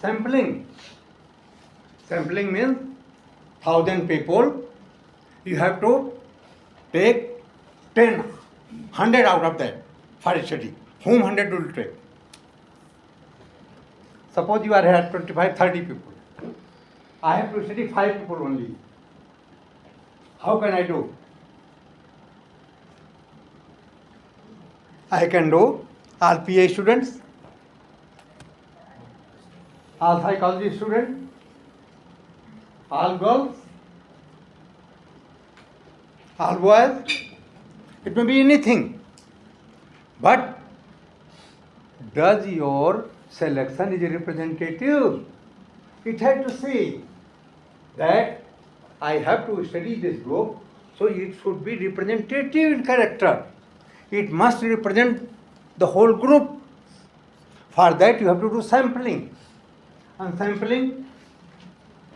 Sampling. Sampling means 1,000 people. You have to take 10, 100 out of that for study. Whom 100 will take? Suppose you are here 25, 30 people. I have to study 5 people only. How can I do? I can do all PA students, all psychology students, all girls, all boys. It may be anything. But does your selection is representative? It has to say that I have to study this group, so it should be representative in character. It must represent the whole group. For that you have to do sampling. And sampling,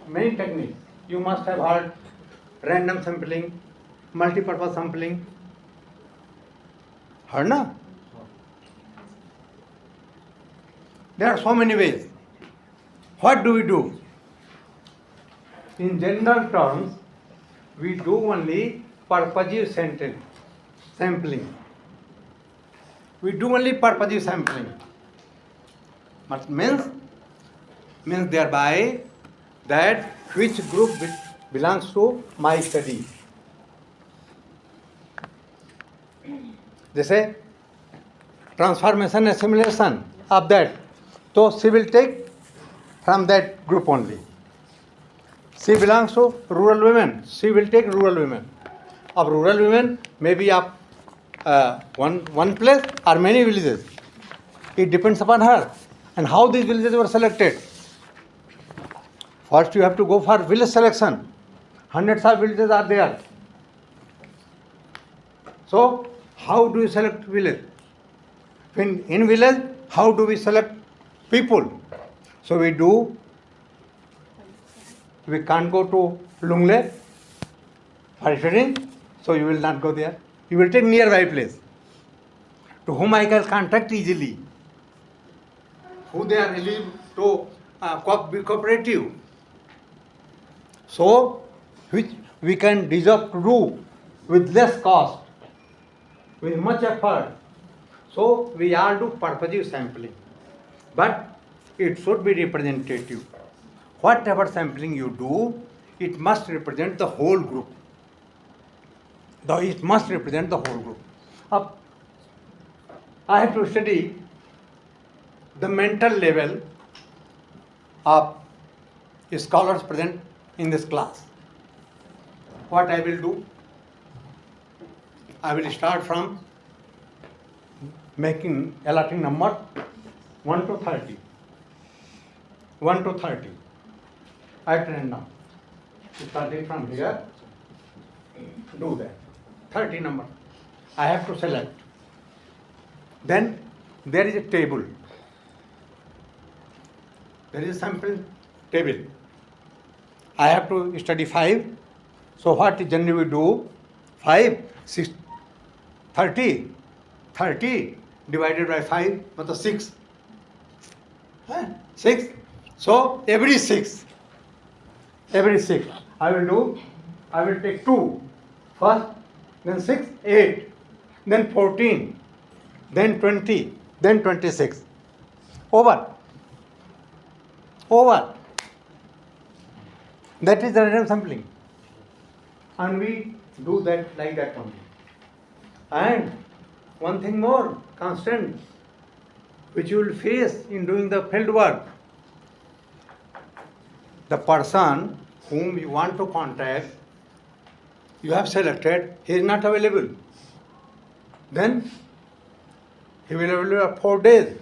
many techniques. You must have heard random sampling, multi-purpose sampling. Heard na? There are so many ways. What do we do? In general terms, we do only purposive sampling. We do only purposive sampling. But means thereby that which group belongs to my study. जैसे transformation assimilation of that. So she will take from that group only. She belongs to rural women. She will take rural women. Of rural women, maybe of one place or many villages. It depends upon her and how these villages were selected. First, you have to go for village selection. Hundreds of villages are there. So, how do you select village? In village, how do we select people? So we can't go to Lungle for studying, so you will not go there. You will take nearby place to whom I can contact easily, who they are eligible to be cooperative. So, which we can deserve to do with less cost, with much effort. So, we all do purposive sampling, but it should be representative. Whatever sampling you do, it must represent the whole group. It must represent the whole group. I have to study the mental level of scholars present in this class. What I will do? I will start from allotting number 1 to 30. 1 to 30. At random. Starting from here, do that. 30 number. I have to select. Then there is a table. There is a sample table. I have to study 5. So what generally we do? 5, 6, 30. 30 divided by 5, but 6. 6. So every 6, I will take 2 first, then 6, 8, then 14, then 20, then 26. Over. That is the random sampling. And we do that like that only. And one thing more, constant, which you will face in doing the field work. The person whom you want to contact, you have selected, he is not available. Then he will be available for 4 days.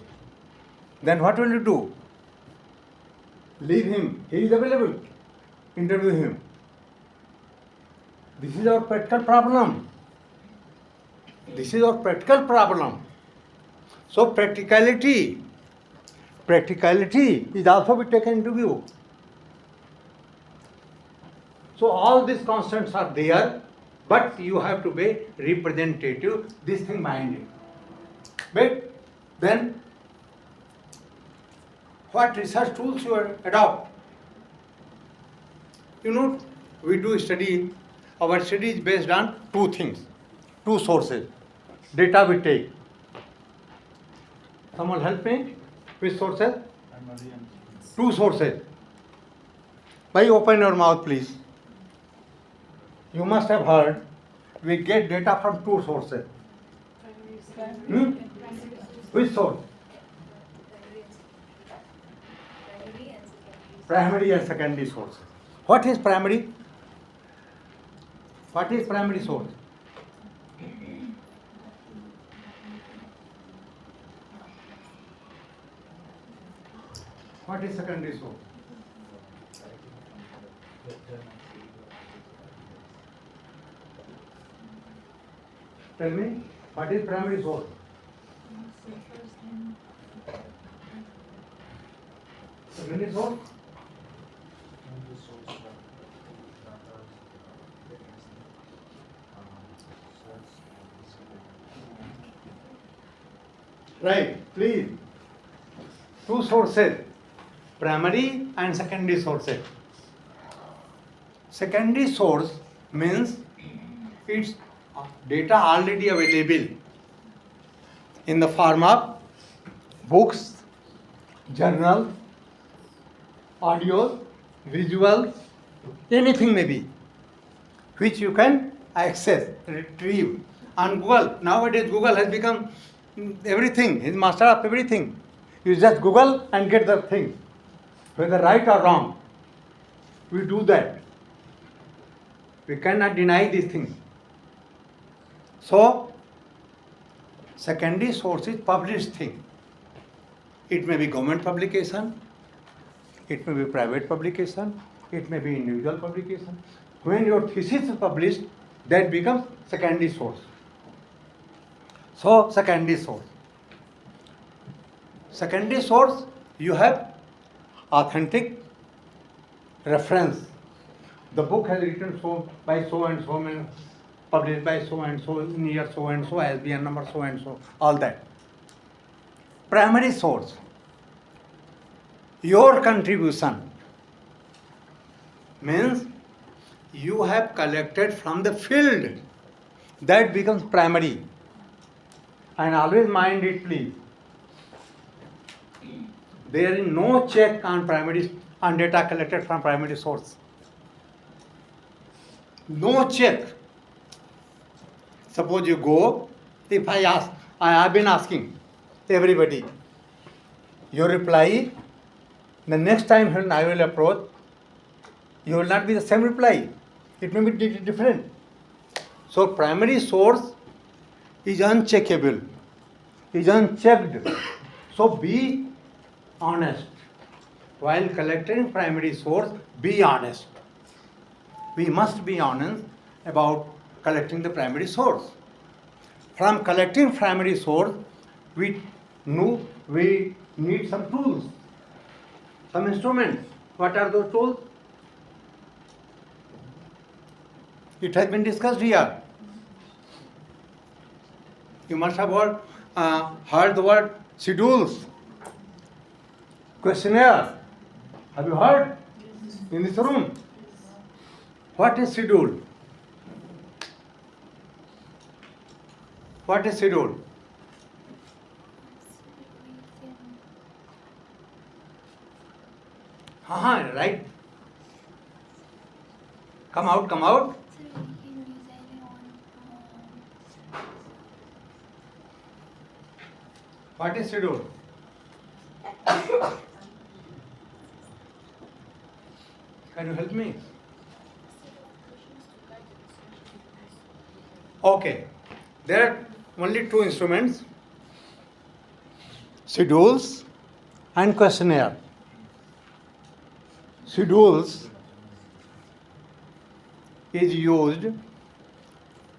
Then what will you do? Leave him. He is available. Interview him. This is our practical problem. So practicality is also be taken into view. So all these constants are there, but you have to be representative, this thing minded. But then, what research tools you adopt? We do study, our study is based on 2 things, 2 sources. Data we take. Someone help me? Which sources? 2 sources. Why open your mouth, please? You must have heard, we get data from 2 sources. Which source? Primary and secondary sources. What is primary? What is primary source? What is secondary source? Tell me, what is primary source? Secondary source? Right, please. 2 sources, primary and secondary sources. Secondary source means it's data already available in the form of books, journals, audio, visuals, anything maybe, which you can access, retrieve. On Google, nowadays Google has become everything, he's master of everything. You just Google and get the thing. whether right or wrong. We do that. We cannot deny these things. So, secondary source is published thing. It may be government publication, it may be private publication, it may be individual publication. When your thesis is published, that becomes secondary source. So, secondary source. Secondary source, you have authentic reference. The book has written so by so and so, published by so and so, in year so and so, ISBN number so and so, all that. Primary source, your contribution means you have collected from the field. That becomes primary. And always mind it, please. There is no check on data collected from primary source. No check. Suppose you go, if I have been asking everybody, you reply, the next time when I will approach, you will not be the same reply. It may be different. So primary source is uncheckable, is unchecked. So be honest. While collecting primary source, be honest. We must be honest about collecting the primary source. From collecting primary source, we need some tools, some instruments. What are those tools? It has been discussed here. You must have heard the word schedules, questionnaire. Have you heard in this room? What is schedule? What is schedule? Right. Come out, come out. What is schedule? Can you help me? Okay. There are only two instruments, schedules and questionnaire. Schedules is used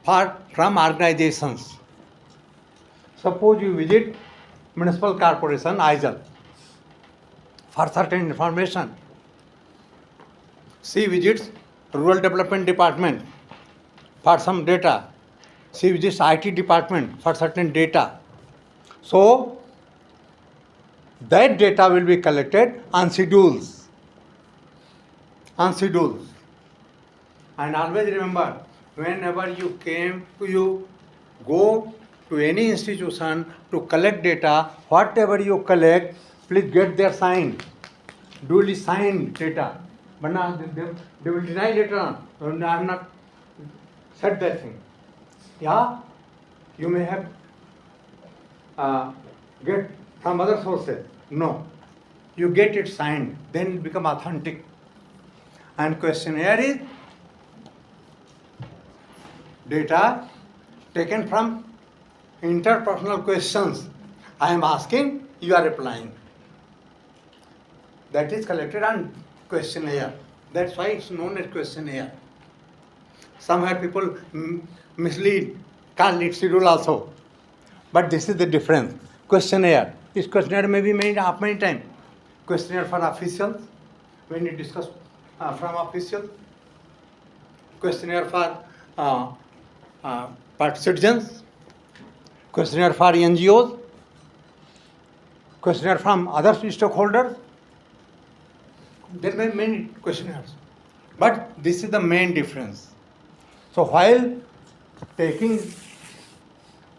from organizations. Suppose you visit municipal corporation, ISL, for certain information. She visits rural development department for some data. She visits IT department for certain data. So that data will be collected on schedules. On schedules. And always remember, whenever you go to any institution to collect data, whatever you collect, please get their signed, duly signed data. But now they will deny later on. I have not said that thing. Yeah, you may have get from other sources. No, you get it signed, then it become authentic. And questionnaire is data taken from interpersonal questions. I am asking, you are replying. That is collected on questionnaire. That's why it's known as questionnaire. Somewhere people mislead, call it schedule also. But this is the difference. Questionnaire. This questionnaire may be made of many times. Questionnaire for officials, when you discuss from officials. Questionnaire for citizens. Questionnaire for NGOs. Questionnaire from other stakeholders. There may be many questionnaires. But this is the main difference. So while taking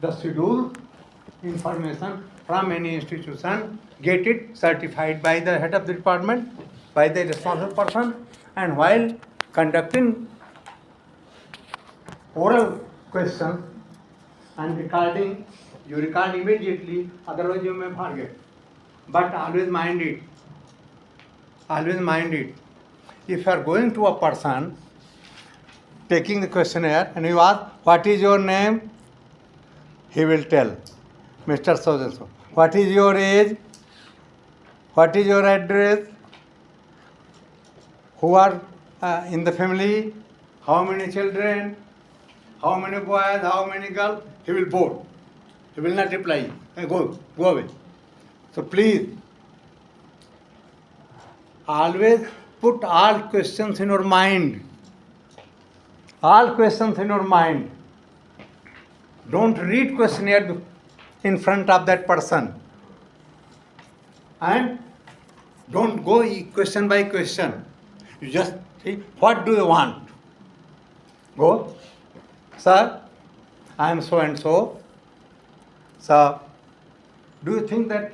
the schedule information from any institution, get it certified by the head of the department, by the responsible person, and while conducting oral questions and recording, you record immediately, otherwise you may forget. But always mind it, Always mind it. If you are going to a person, taking the questionnaire, and you ask, what is your name? He will tell, Mr. So and so. What is your age? What is your address? Who are in the family? How many children? How many boys? How many girls? He will vote. He will not reply. Go away. So please, always put all questions in your mind. All questions in your mind. Don't read questionnaire in front of that person. And don't go question by question. You just see, what do you want? Go, sir, I am so and so. Sir, do you think that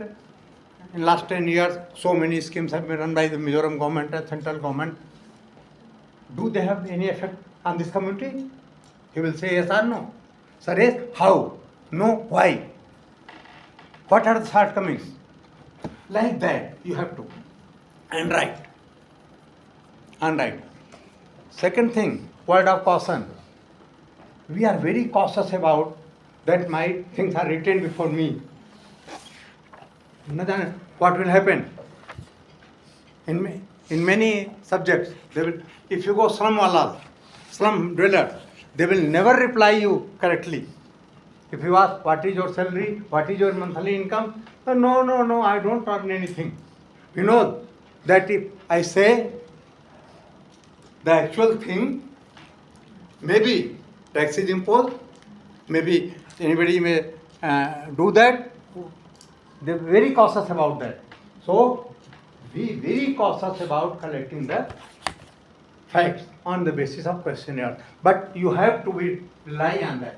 in last 10 years so many schemes have been run by the Mizoram government and central government? Do they have any effect on this community? He will say yes or no. Sir, yes, how? No, why? What are the shortcomings? Like that you have to. And write. And write. Second thing, word of caution. We are very cautious about that my things are written before me. What will happen? In many subjects, they will, if you go slum wallas, slum dwellers, they will never reply you correctly. If you ask, what is your salary? What is your monthly income? No, I don't earn anything. You know that if I say the actual thing, maybe tax is imposed, maybe anybody may do that. They're very cautious about that. So, be very cautious about collecting the facts on the basis of questionnaire. But you have to rely on that.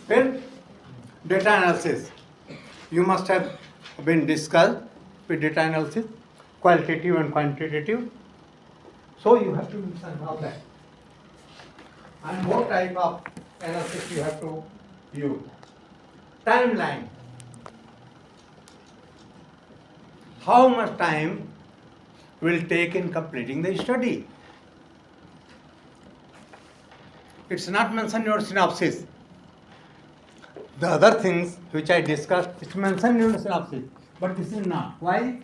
Then, data analysis. You must have been discussed with data analysis, qualitative and quantitative. So you have to understand about that. And what type of analysis you have to use. Timeline. How much time will take in completing the study? It's not mentioned in your synopsis. The other things which I discussed, it's mentioned in your synopsis, but this is not. Why?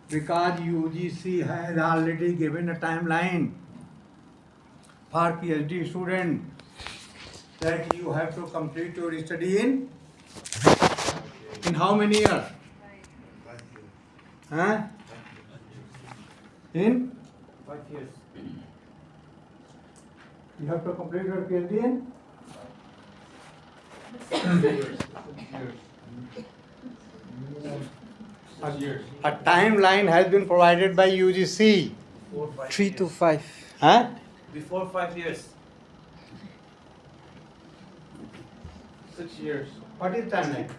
Because UGC has already given a timeline for PhD student that you have to complete your study in how many years? Huh? In 5 years. You have to complete your PhD in? A timeline has been provided by UGC. 4, 5 3 to years. 5. Huh? Before 5 years. 6 years. What is timeline?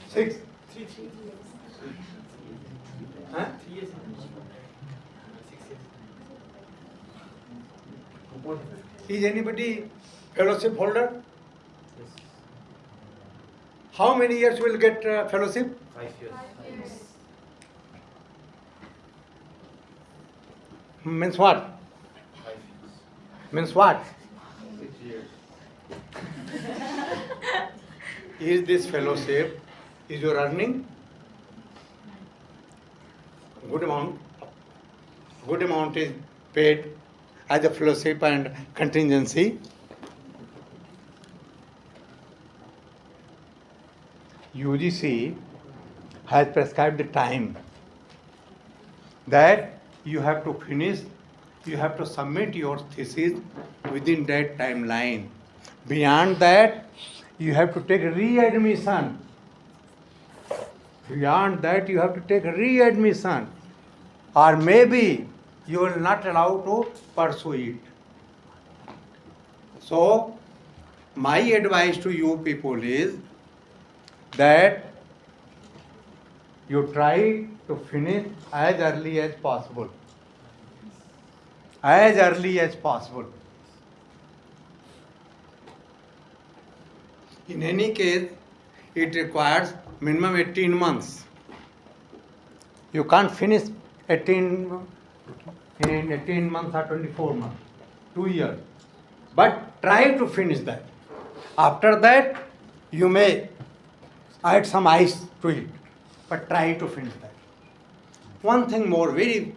6. 3 years. Huh? 3 years. 6 years. Is anybody fellowship holder? Yes. How many years will get fellowship? 5 years. Means what? 5 years. Means what? 6 years. Is this fellowship, is your earning? Good amount is paid as a fellowship and contingency. UGC has prescribed the time that you have to finish, you have to submit your thesis within that timeline. Beyond that, you have to take readmission. Beyond that, you have to take readmission. Or maybe you will not allow to pursue it. So, my advice to you people is that you try to finish as early as possible. As early as possible. In any case, it requires minimum 18 months. You can't finish 18 in 18 months or 24 months, 2 years. But try to finish that. After that, you may add some ice to it, but try to finish that. One thing more, when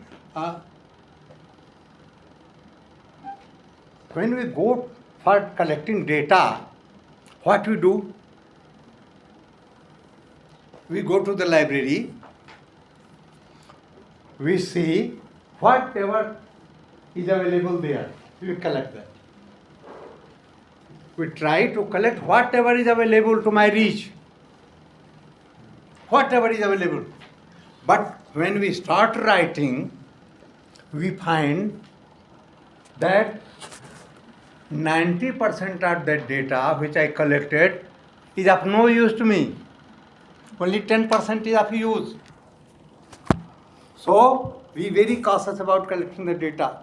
we go for collecting data, what we do? We go to the library, we see whatever is available there, we collect that. We try to collect whatever is available to my reach, whatever is available. But when we start writing, we find that 90% of that data which I collected is of no use to me. Only 10% is of use. So be very cautious about collecting the data.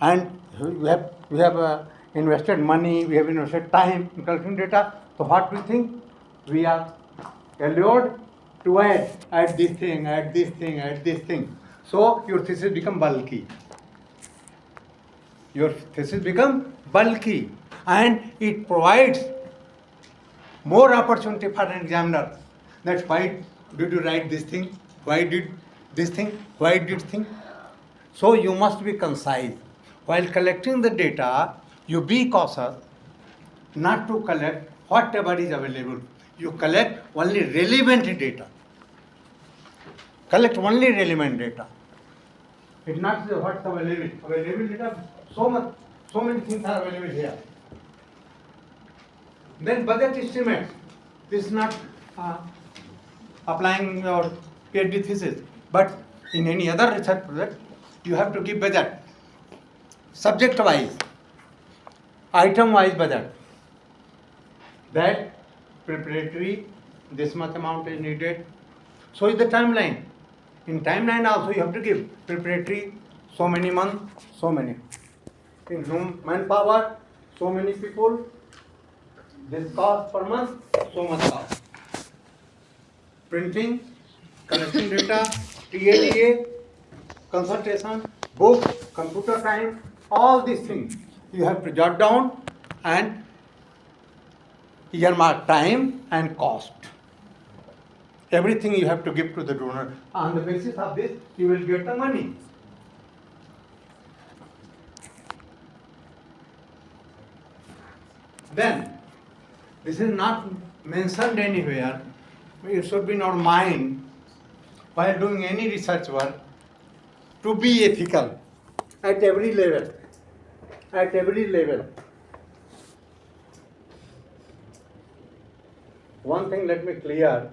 And we have invested money, we have invested time in collecting data. So what we think? We are allured to add this thing, add this thing, add this thing. So your thesis become bulky. Your thesis become bulky, and it provides more opportunity for an examiner. That why did you write this thing? Why did this thing? Why did this thing? So you must be concise. While collecting the data, you be cautious not to collect whatever is available. You collect only relevant data. Collect only relevant data. It's not what's available. Available data, so many things are available here. Then budget estimates. This is not applying your PhD thesis, but in any other research project, you have to give budget. Subject-wise, item-wise budget. That preparatory, this much amount is needed. So is the timeline. In timeline also you have to give preparatory, so many months, so many. In human manpower, so many people, this cost per month, so much cost. Printing, collecting data, TADA, consultation, book, computer time, all these things you have to jot down and earmark time and cost. Everything you have to give to the donor. On the basis of this, you will get the money. Then, this is not mentioned anywhere. It should be in our mind while doing any research work to be ethical at every level. At every level. One thing let me clear.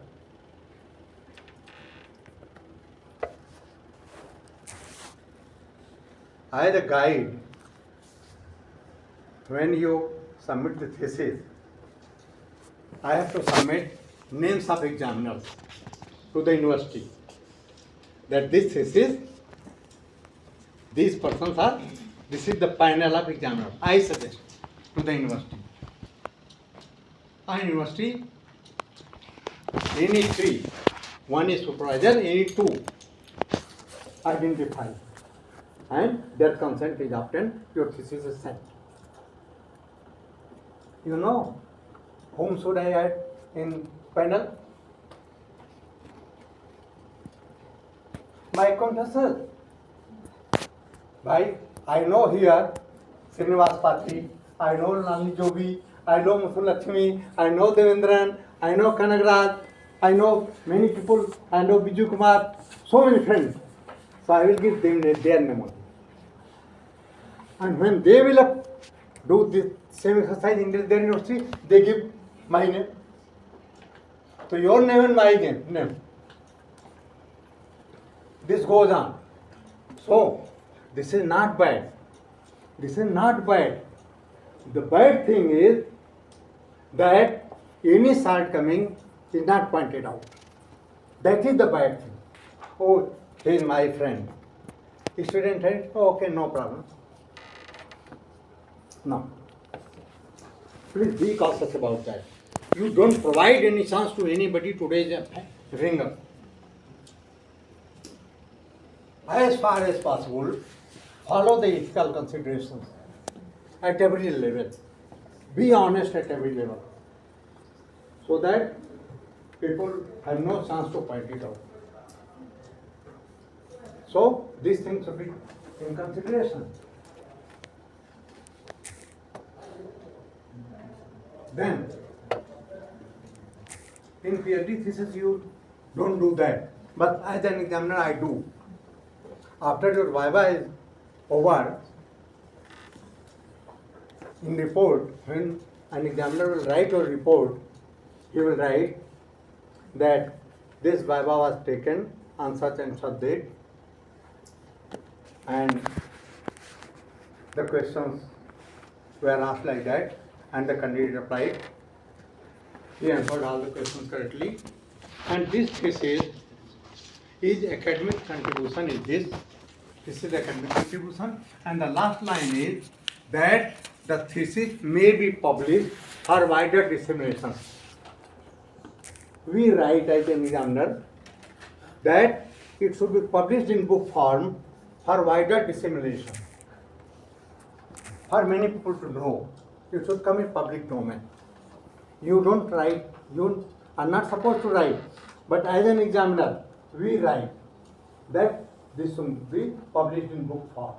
As a guide, when you submit the thesis, I have to submit names of examiners to the university. That this thesis, these persons are, this is the panel of examiners. I suggest to the university. And university, any three, one is supervisor, any two, identify. And their consent is obtained, your thesis is sent. You know, whom should I add in panel? My confessor. Bhai, I know here Srinivas Patri, I know Nalini Jogi, I know Muthulakshmi, I know Devendran, I know Kanagraj, I know many people, I know Biju Kumar, so many friends. So I will give them their name. And when they will do this same exercise in their university, they give my name. So your name and my name. This goes on. So this is not bad. This is not bad. The bad thing is that any shortcoming is not pointed out. That is the bad thing. Oh, he is my friend. Student friend, oh, okay, no problem. No. Please be cautious about that. You don't provide any chance to anybody to raise a finger. As far as possible, follow the ethical considerations at every level. Be honest at every level, so that people have no chance to point it out. So these things should be in consideration. Then, in PhD thesis you don't do that, but as an examiner I do. After your viva is over, in report, when an examiner will write your report, he will write that this viva was taken on such and such date, and the questions were asked like that, and the candidate replied. He answered all the questions correctly, and this thesis is academic contribution is this. This is academic contribution, and the last line is that the thesis may be published for wider dissemination. We write as an examiner that it should be published in book form for wider dissemination, for many people to know. It should come in public domain. You don't write, you are not supposed to write, but as an examiner, we write that this should be published in book form.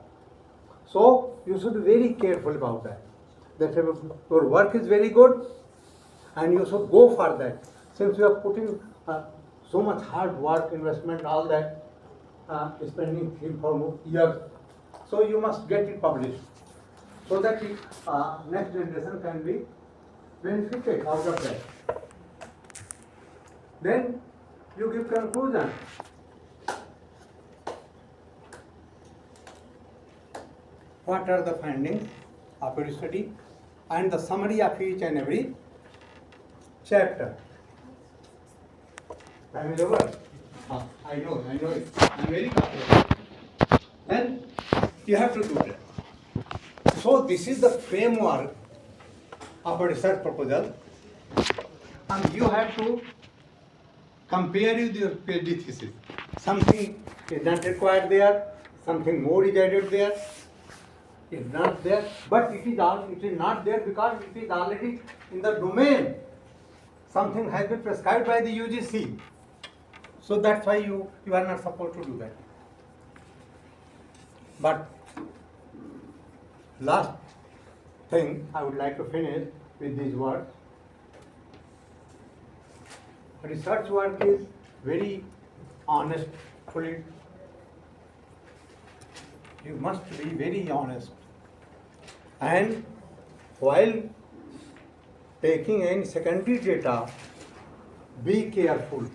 So you should be very careful about that. That your work is very good, and you should go for that. Since you are putting so much hard work, investment, all that, spending 3-4 years, so you must get it published, so that the next generation can be benefited out of that. Then you give conclusion. What are the findings of your study, and the summary of each and every chapter. Time is over. I know it. I'm very confident. And you have to do that. So this is the framework of a research proposal, and you have to compare with your PhD thesis. Something is not required there, something more is added there. Is not there, but it is not there because it is already in the domain. Something has been prescribed by the UGC. So that's why you are not supposed to do that. But last thing I would like to finish with these words. Research work is very honest, fully. You must be very honest. And while taking any secondary data, be careful.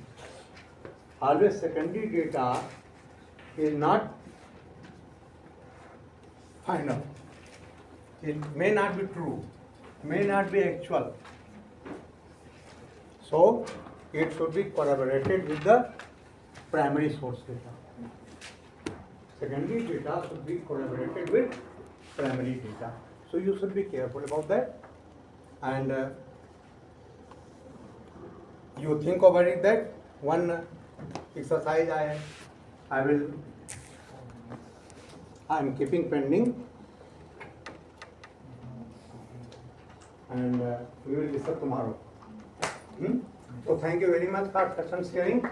Always secondary data is not final. It may not be true, may not be actual. So it should be corroborated with the primary source data. Secondary data should be corroborated with primary data. So you should be careful about that, and you think about it. That one exercise I am keeping pending, and we will discuss tomorrow. So thank you very much for session sharing,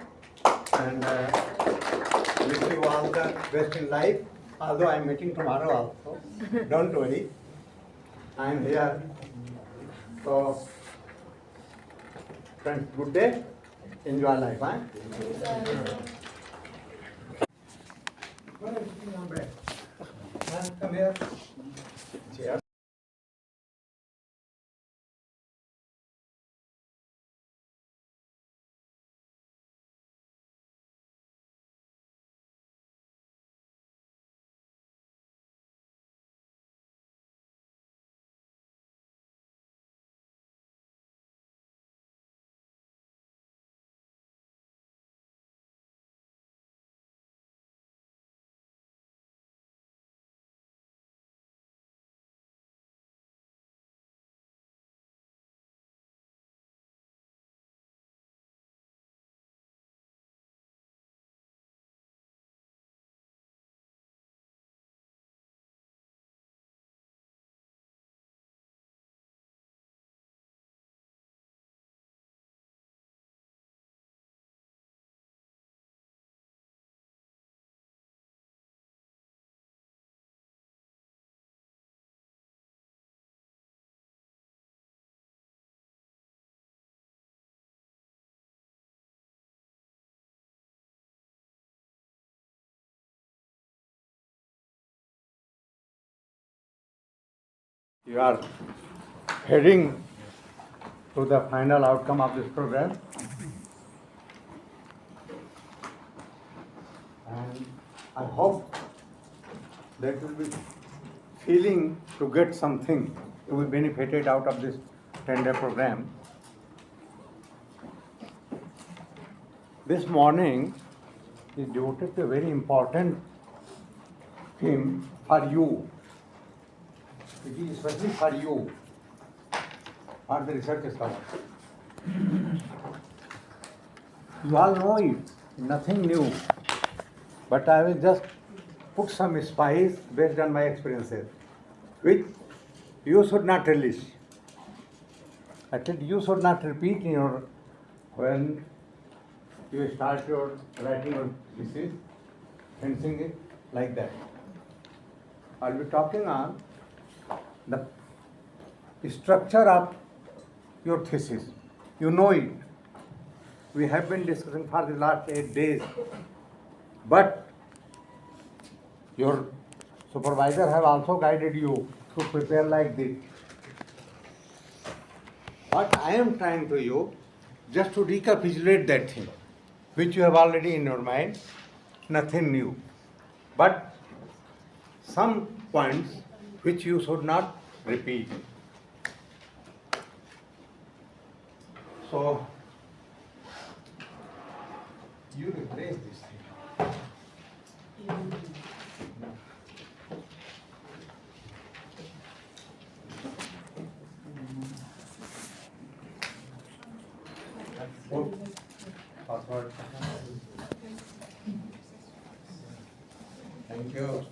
and wish you all the best in life. Although I am meeting tomorrow also, don't worry. I am here. So, friends, good day. Enjoy life. Come here. Chair. You are heading to the final outcome of this program. And I hope that you will be feeling to get something, you will be benefited out of this 10-day program. This morning is devoted to a very important theme for you. It is especially for you, for the research scholars. You all know it, nothing new. But I will just put some spice based on my experiences, which you should not relish. At least you should not repeat when you start your writing your thesis, finishing it like that. I'll be talking on the structure of your thesis. You know it. We have been discussing for the last 8 days. But your supervisor have also guided you to prepare like this. What I am trying to you, just to recapitulate that thing, which you have already in your mind, nothing new. But some points which you should not repeat. So, you replace this thing. Password. Thank you.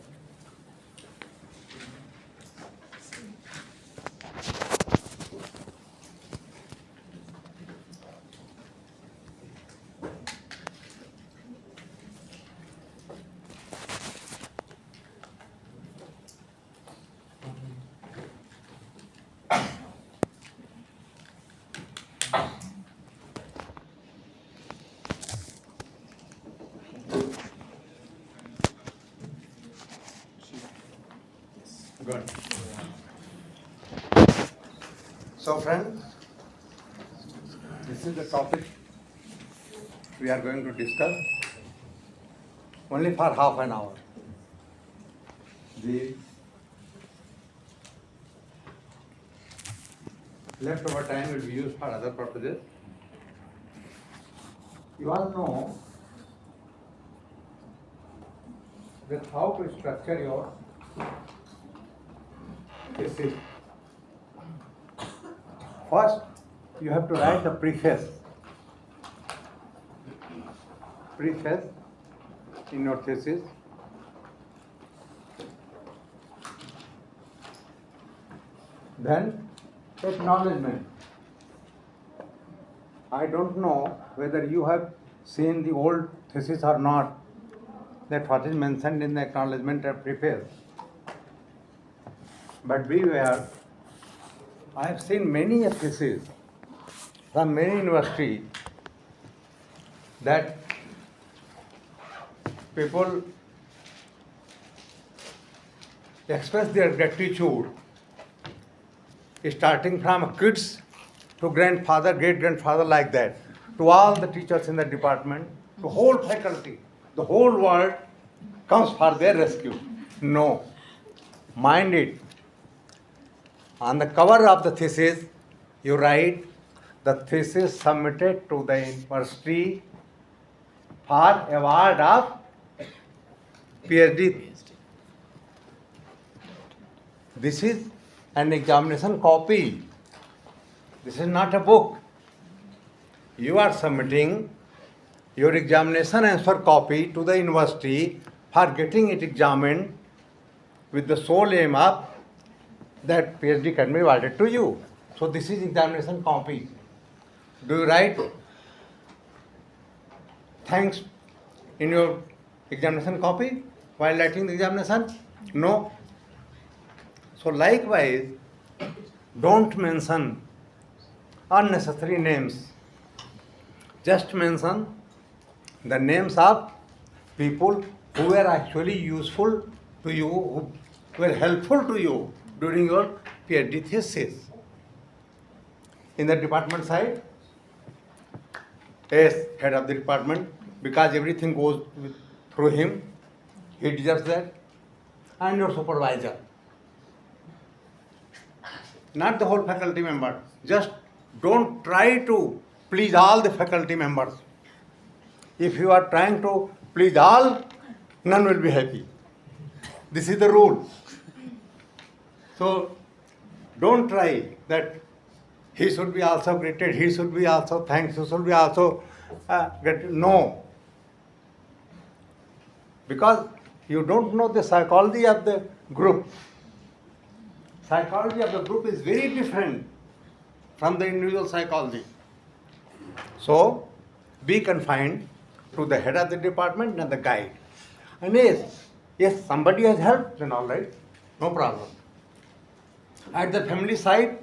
Good. So friends, this is the topic we are going to discuss only for half an hour. The leftover time will be used for other purposes. You all know that how to structure your thesis. First, you have to write the preface. Preface in your thesis. Then, acknowledgement. I don't know whether you have seen the old thesis or not, that what is mentioned in the acknowledgement or preface. But beware, I have seen many theses from many universities that people express their gratitude starting from kids to grandfather, great-grandfather, like that, to all the teachers in the department, to whole faculty. The whole world comes for their rescue. No. Mind it. On the cover of the thesis, you write the thesis submitted to the university for award of PhD. This is an examination copy. This is not a book. You are submitting your examination answer copy to the university for getting it examined with the sole aim of that PhD can be awarded to you. So this is examination copy. Do you write thanks in your examination copy while writing the examination? No. So likewise, don't mention unnecessary names. Just mention the names of people who were actually useful to you, who were helpful to you during your PhD thesis. In the department side, as head of the department, because everything goes through him, he deserves that, and your supervisor. Not the whole faculty member. Just don't try to please all the faculty members. If you are trying to please all, none will be happy. This is the rule. So don't try that he should be also greeted, he should be also thanked, he should be also greeted. No. Because you don't know the psychology of the group. Psychology of the group is very different from the individual psychology. So be confined to the head of the department and the guide. And yes, somebody has helped, then all right, no problem. At the family side,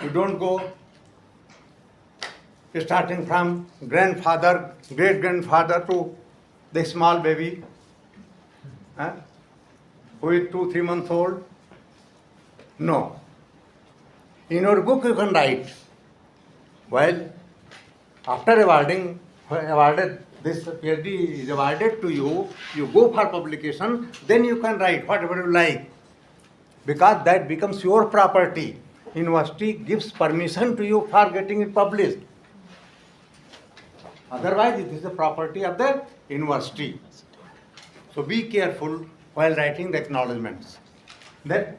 you don't go starting from grandfather, great-grandfather to the small baby who is 2-3 months old. No. In your book you can write. Well, after awarded this PhD is awarded to you, you go for publication, then you can write whatever you like. Because that becomes your property. University gives permission to you for getting it published. Otherwise, it is the property of the university. So be careful while writing the acknowledgements. Then,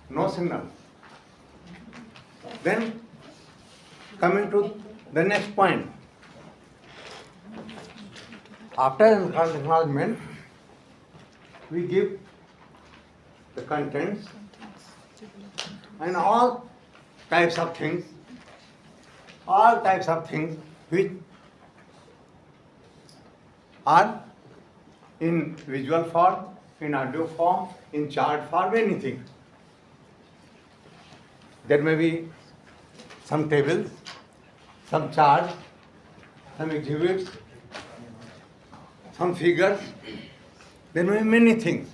no signal. Then, coming to the next point. After acknowledgement, we give the contents and all types of things which are in visual form, in audio form, in chart form, anything. There may be some tables, some charts, some exhibits, some figures. There may be many things.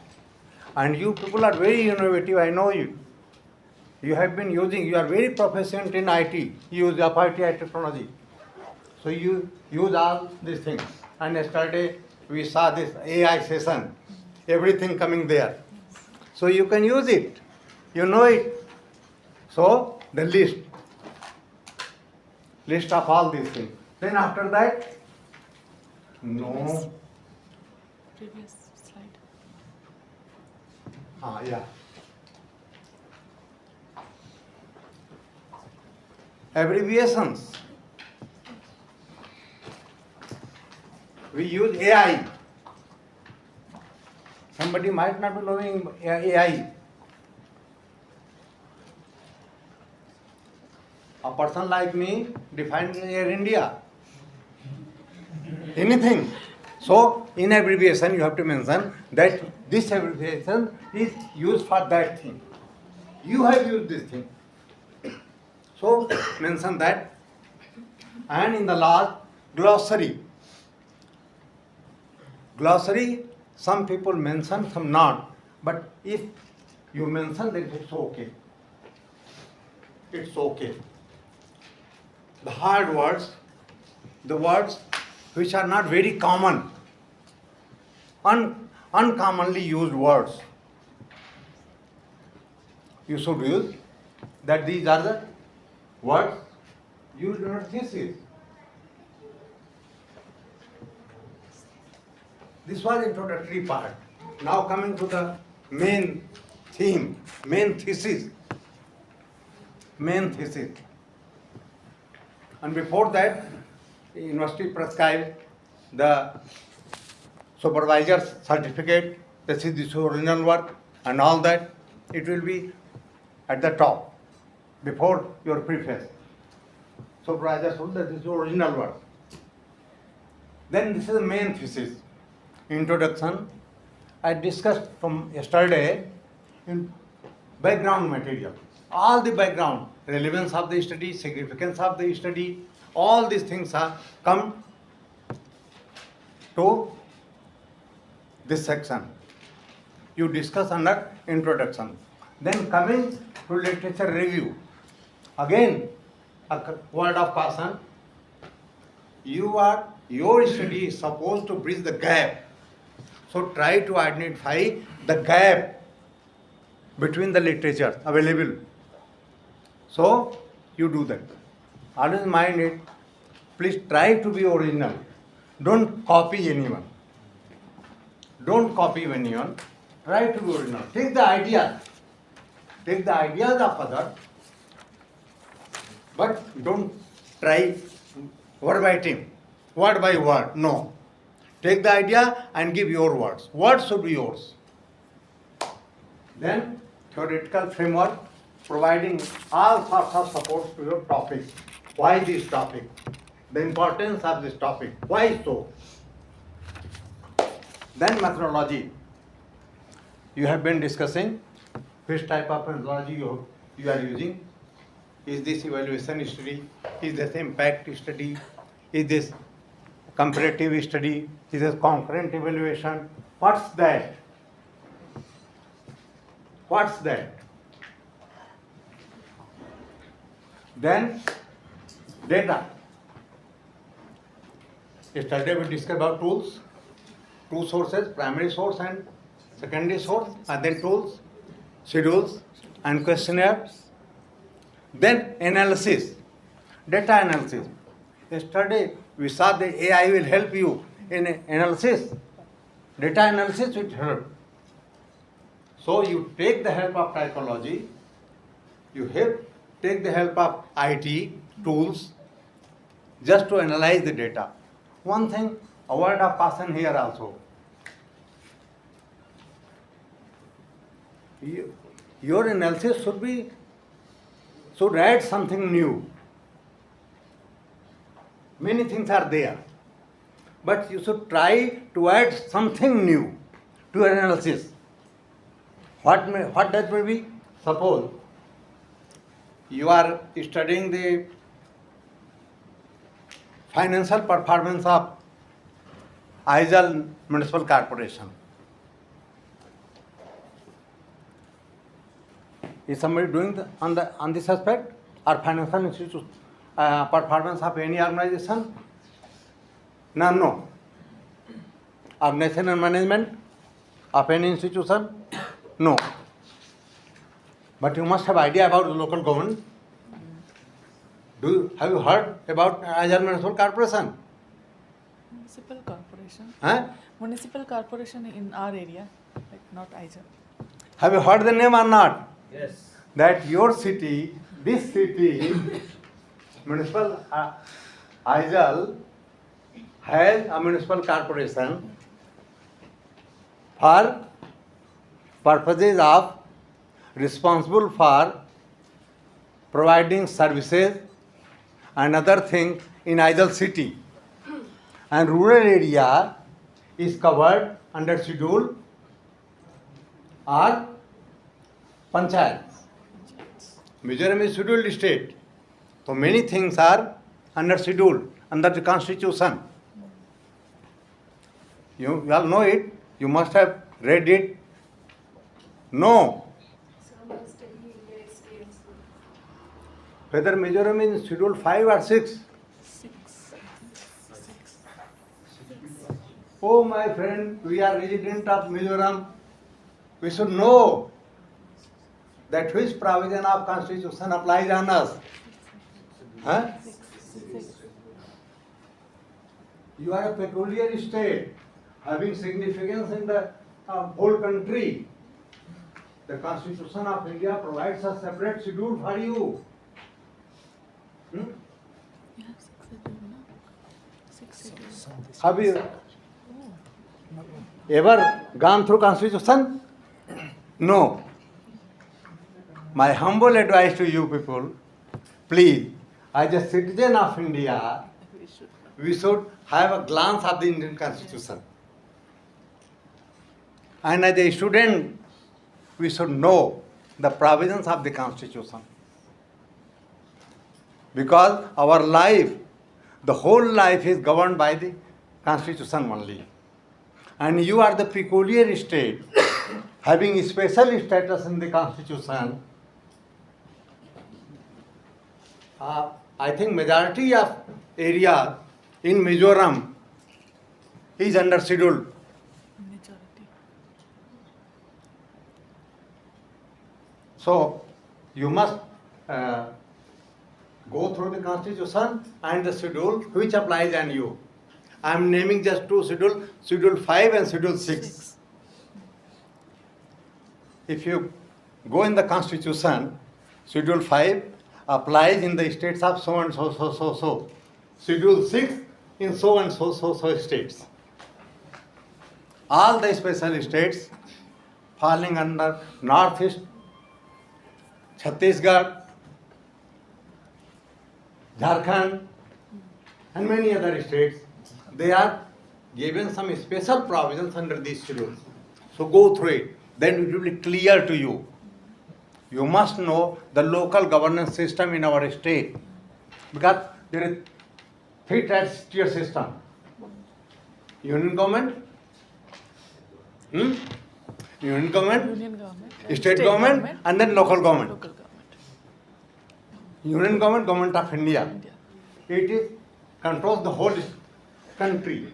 And you people are very innovative, I know you. You have been using, you are very proficient in IT, you use IT technology. So you use all these things. And yesterday we saw this AI session, everything coming there. So you can use it, you know it. So the list of all these things. Then after that, no. Previous slide. Yeah. Abbreviations. We use AI. Somebody might not be knowing AI. A person like me defines Air India. Anything. So, in abbreviation, you have to mention that this abbreviation is used for that thing. You have used this thing. So, mention that. And in the last, glossary. Glossary, some people mention, some not. But if you mention, then it's okay. It's okay. The hard words, the words which are not very common, uncommonly used words, you should use that. These are the words used in your thesis. This was introductory part. Now coming to the main theme, main thesis. And before that, the university prescribed the supervisor's certificate, this is the original work and all that. It will be at the top, before your preface. Supervisor told that this is original work. Then this is the main thesis. Introduction. I discussed from yesterday in background material. All the background, relevance of the study, significance of the study, all these things have come to this section. You discuss under introduction. Then coming to literature review. Again, a word of caution. Your study is supposed to bridge the gap. So try to identify the gap between the literature available. So you do that. Always mind it. Please try to be original. Don't copy anyone. Don't copy anyone. Try to be original. Take the idea. Take the ideas of others, but don't try verbatim, word by word. No. Take the idea and give your words. Words should be yours. Then, theoretical framework, providing all sorts of support to your topic. Why this topic? The importance of this topic. Why so? Then methodology. You have been discussing which type of methodology you are using. Is this evaluation study? Is this impact study? Is this comparative study? Is this concurrent evaluation? What's that? What's that? Then data. Yesterday we discussed about tools. Two sources, primary source and secondary source, and then tools, schedules, and questionnaires. Then analysis, data analysis. Yesterday we saw the AI will help you in analysis. Data analysis will help. So you take the help of typology, take the help of IT tools just to analyze the data. One thing, a word of caution here also. Your analysis should add something new. Many things are there, but you should try to add something new to your analysis. What that may be? Suppose you are studying the financial performance of Aizawl Municipal Corporation. Is somebody doing on this aspect or financial institute performance of any organization? No. Organization and management of any institution? No. But you must have idea about the local government. Have you heard about Aizawl Municipal Corporation? Municipal corporation. Huh? Municipal corporation in our area, like not Aizawl. Have you heard the name or not? Yes. That your city, this city, municipal Aizawl has a municipal corporation for purposes of responsible for providing services and other things in Aizawl city, and rural area is covered under schedule or panchayat. Mizoram is scheduled state, so many things are under schedule, under the constitution. You all know it. You must have read it. No. Whether Mizoram is schedule 5 or 6. 6. Oh my friend, we are resident of Mizoram. We should know that which provision of constitution applies on us. Huh? 6. You are a peculiar state, having significance in the whole country. The Constitution of India provides a separate schedule for you. You have 6 schedule, no? 6 schedule. Have you ever gone through Constitution? No. My humble advice to you people, please, as a citizen of India, we should have a glance of the Indian Constitution. And as a student, we should know the provisions of the Constitution. Because our life, the whole life is governed by the Constitution only. And you are the peculiar state having special status in the constitution, I think majority of area in Mizoram is under schedule. Majority. So you must go through the constitution and the schedule which applies on you. I am naming just two schedule, schedule 5 and schedule 6. If you go in the constitution, schedule 5 applies in the states of so and so, so, so, so. Schedule 6 in so and so, so, so states. All the special states falling under Northeast, Chhattisgarh, Jharkhand, and many other states, they are given some special provisions under these schedules. So go through it, then it will be clear to you. You must know the local governance system in our state, because there is 3-tier system. Union government, union government, Union government. state government, and then local government. Local government. Union government, government of India. India. It is controls the whole country,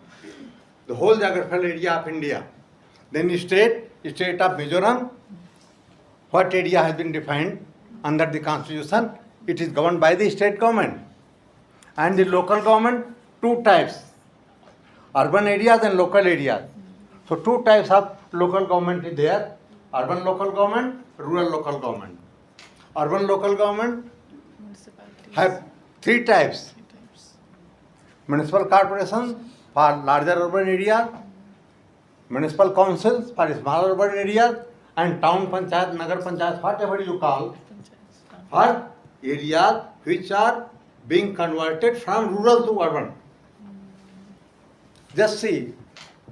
the whole geographical area of India. Then state of Mizoram, what area has been defined under the constitution, it is governed by the state government. And the local government, 2 types, urban areas and local areas. So 2 types of local government is there, urban local government, rural local government. Urban local government Municipalities. have 3 types. 3 types. Municipal corporations for larger urban areas, municipal councils for smaller urban areas, and town panchayat, nagar panchayat, whatever you call, Panchayats. for areas which are being converted from rural to urban. Just see,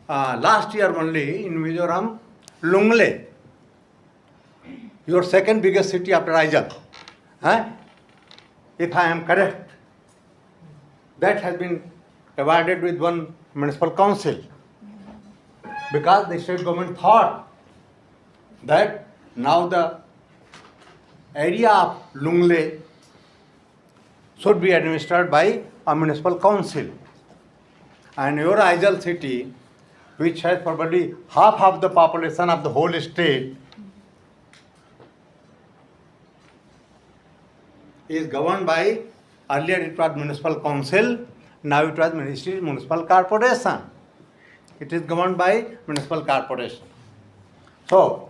last year only in Mizoram, Lungle, your second biggest city after Aizawl, if I am correct, that has been awarded with one municipal council, because the state government thought that now the area of Lungle should be administered by a municipal council. And your Aizawl city, which has probably half of the population of the whole state, is governed by, earlier it was municipal council, now it was municipal corporation. It is governed by municipal corporation. So,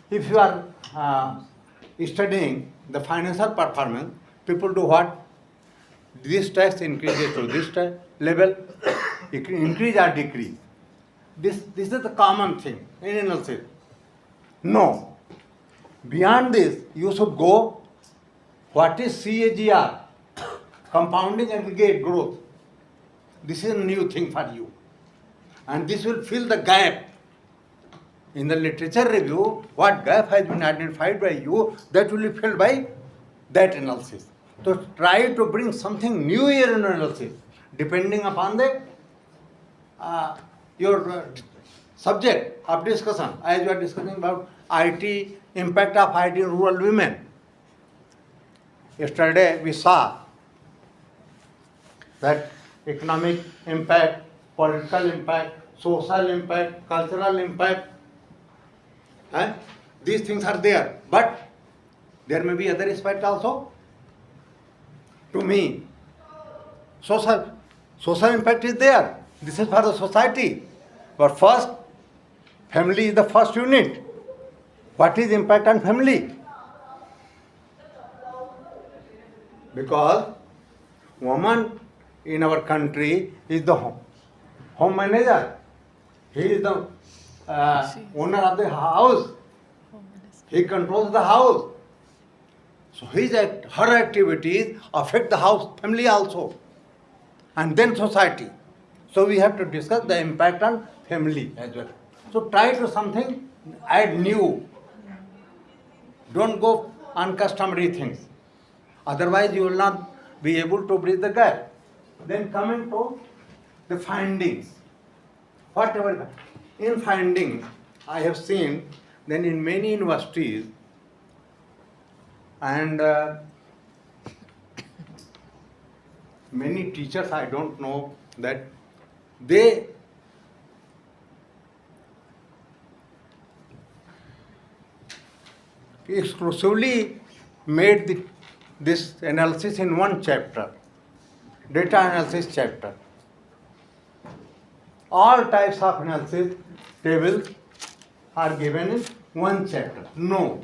if you are studying the financial performance, people do what? This tax increases to this tax level, increase or decrease. This is the common thing in analysis. No. Beyond this, you should go, what is CAGR? Compounding aggregate growth. This is a new thing for you. And this will fill the gap. In the literature review, what gap has been identified by you, that will be filled by that analysis. So try to bring something new here in analysis, depending upon the your subject of discussion. As we are discussing about IT, impact of IT in rural women. Yesterday we saw that economic impact, political impact, social impact, cultural impact, these things are there. But there may be other aspect also. To me, social impact is there. This is for the society. But first, family is the first unit. What is impact on family? Because woman in our country is the home manager. He is the owner of the house. Home Minister. He controls the house. So her activities affect the house, family also, and then society. So we have to discuss the impact on family as well. So try to something, add new. Don't go on customary things. Otherwise you will not be able to bridge the gap. Then coming to the findings. Whatever in findings, I have seen then in many universities and many teachers, I don't know, that they exclusively made this analysis in one chapter, data analysis chapter. All types of analysis tables are given in one chapter. No,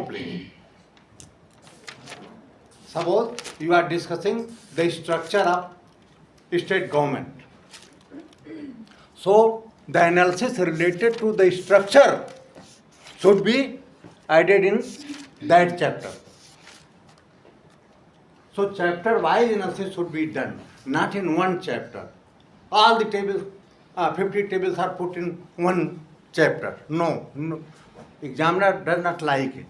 please. Suppose you are discussing the structure of state government. So the analysis related to the structure should be added in that chapter. So chapter-wise analysis should be done, not in one chapter. All the tables, 50 tables are put in one chapter. No. Examiner does not like it.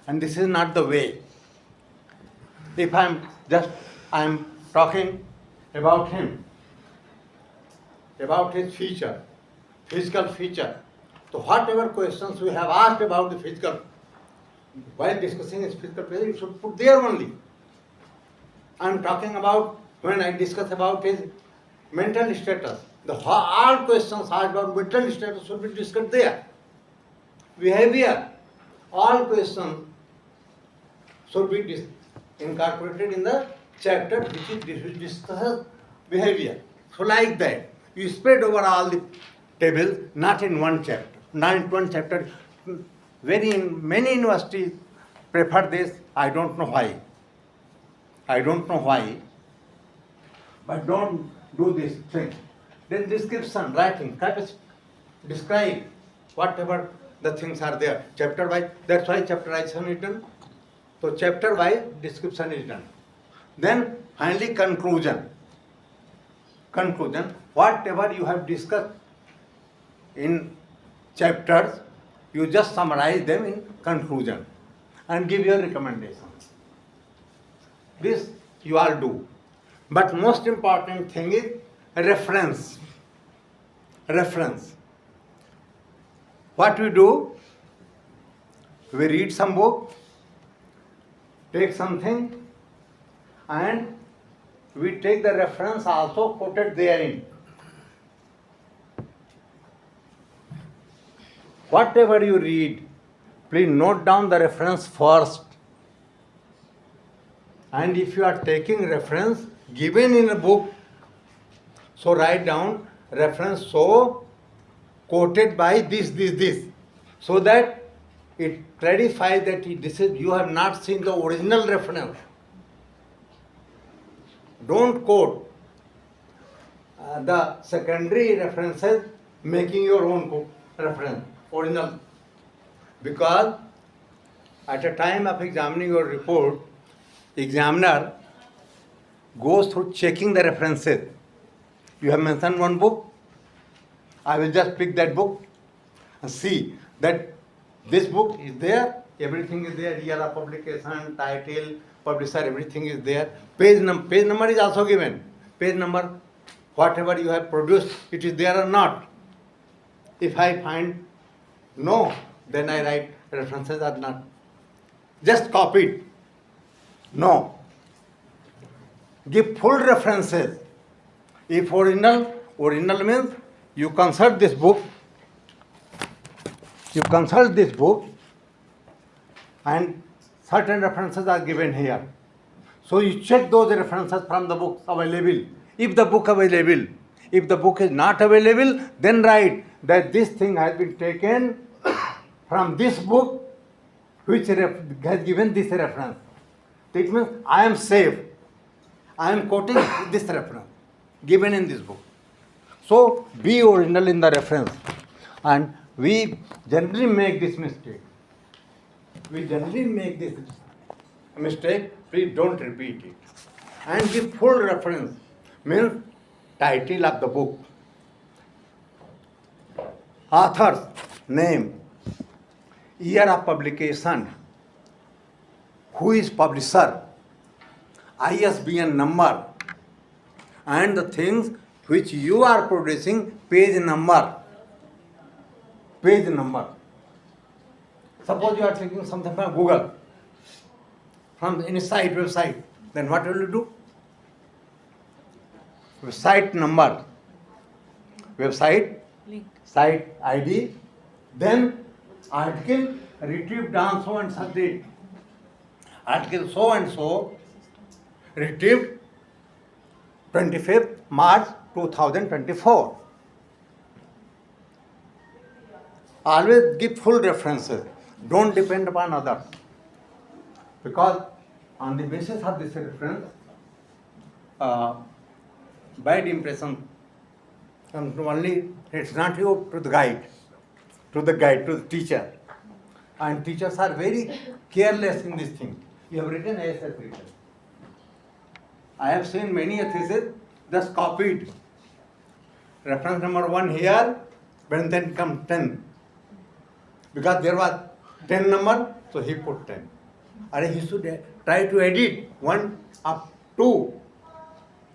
And this is not the way. If I am talking about him, about his feature, physical feature. So whatever questions we have asked about the physical, while discussing his physical feature, you should put there only. I am talking about when I discuss about his mental status. All questions asked about mental status should be discussed there. Behavior, all questions should be incorporated in the chapter which discusses behavior. So like that, you spread over all the tables, not in one chapter. Not in one chapter. Many universities prefer this. I don't know why. But don't do this thing. Then description, writing, describe whatever the things are there. Chapter wise, that's why chapterization is done. So chapter wise description is done. Then finally conclusion. Whatever you have discussed in chapters, you just summarize them in conclusion and give your recommendations. This you all do. But most important thing is reference. What we do, we read some book, take something, and we take the reference also quoted therein. Whatever you read, please note down the reference first. And if you are taking reference given in a book, so write down reference so quoted by this, so that it clarifies that you have not seen the original reference. Don't quote the secondary references making your own reference, original. Because at the time of examining your report, examiner goes through checking the references. You have mentioned one book, I will just pick that book and see that this book is there, everything is there, year of publication, title, publisher, everything is there. Page number is also given. Page number, whatever you have produced, it is there or not. If I find no, then I write references are not. Just copy it. No. Give full references. If original means you consult this book, and certain references are given here. So you check those references from the books available. If the book available, if the book is not available, then write that this thing has been taken from this book which has given this reference. It means I am safe. I am quoting this reference given in this book. So be original in the reference. And we generally make this mistake. Please don't repeat it. And give full reference, means title of the book, author's name, year of publication, who is publisher, ISBN number, and the things which you are producing, page number. page number. Suppose you are taking something from Google, from any site, website, then what will you do? Website number, website, Link. site ID, then article retrieved on so and such date. Article so and so retrieved 25th March 2024. Always give full references. Don't depend upon others. Because on the basis of this reference, bad impression comes only, it's not you, to the guide, to the teacher. And teachers are very careless in this thing. You have written as has written. I have seen many a thesis just copied. Reference number 1 here, when then come 10. Because there was 10 number, so he put 10. Or he should try to edit 1 up 2.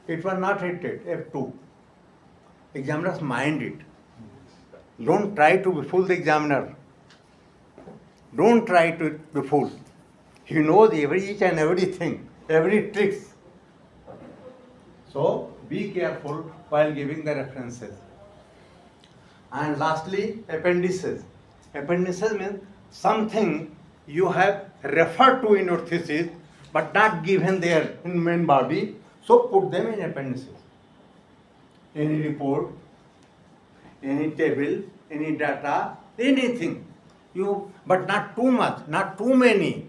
It was not edited, F2. Examiners mind it. Don't try to befool the examiner. Don't try to befool. He knows each and everything, every tricks. So be careful while giving the references. And lastly, appendices. Appendices means something you have referred to in your thesis but not given there in main body, so put them in appendices. Any report, any table, any data, anything. But not too much, not too many.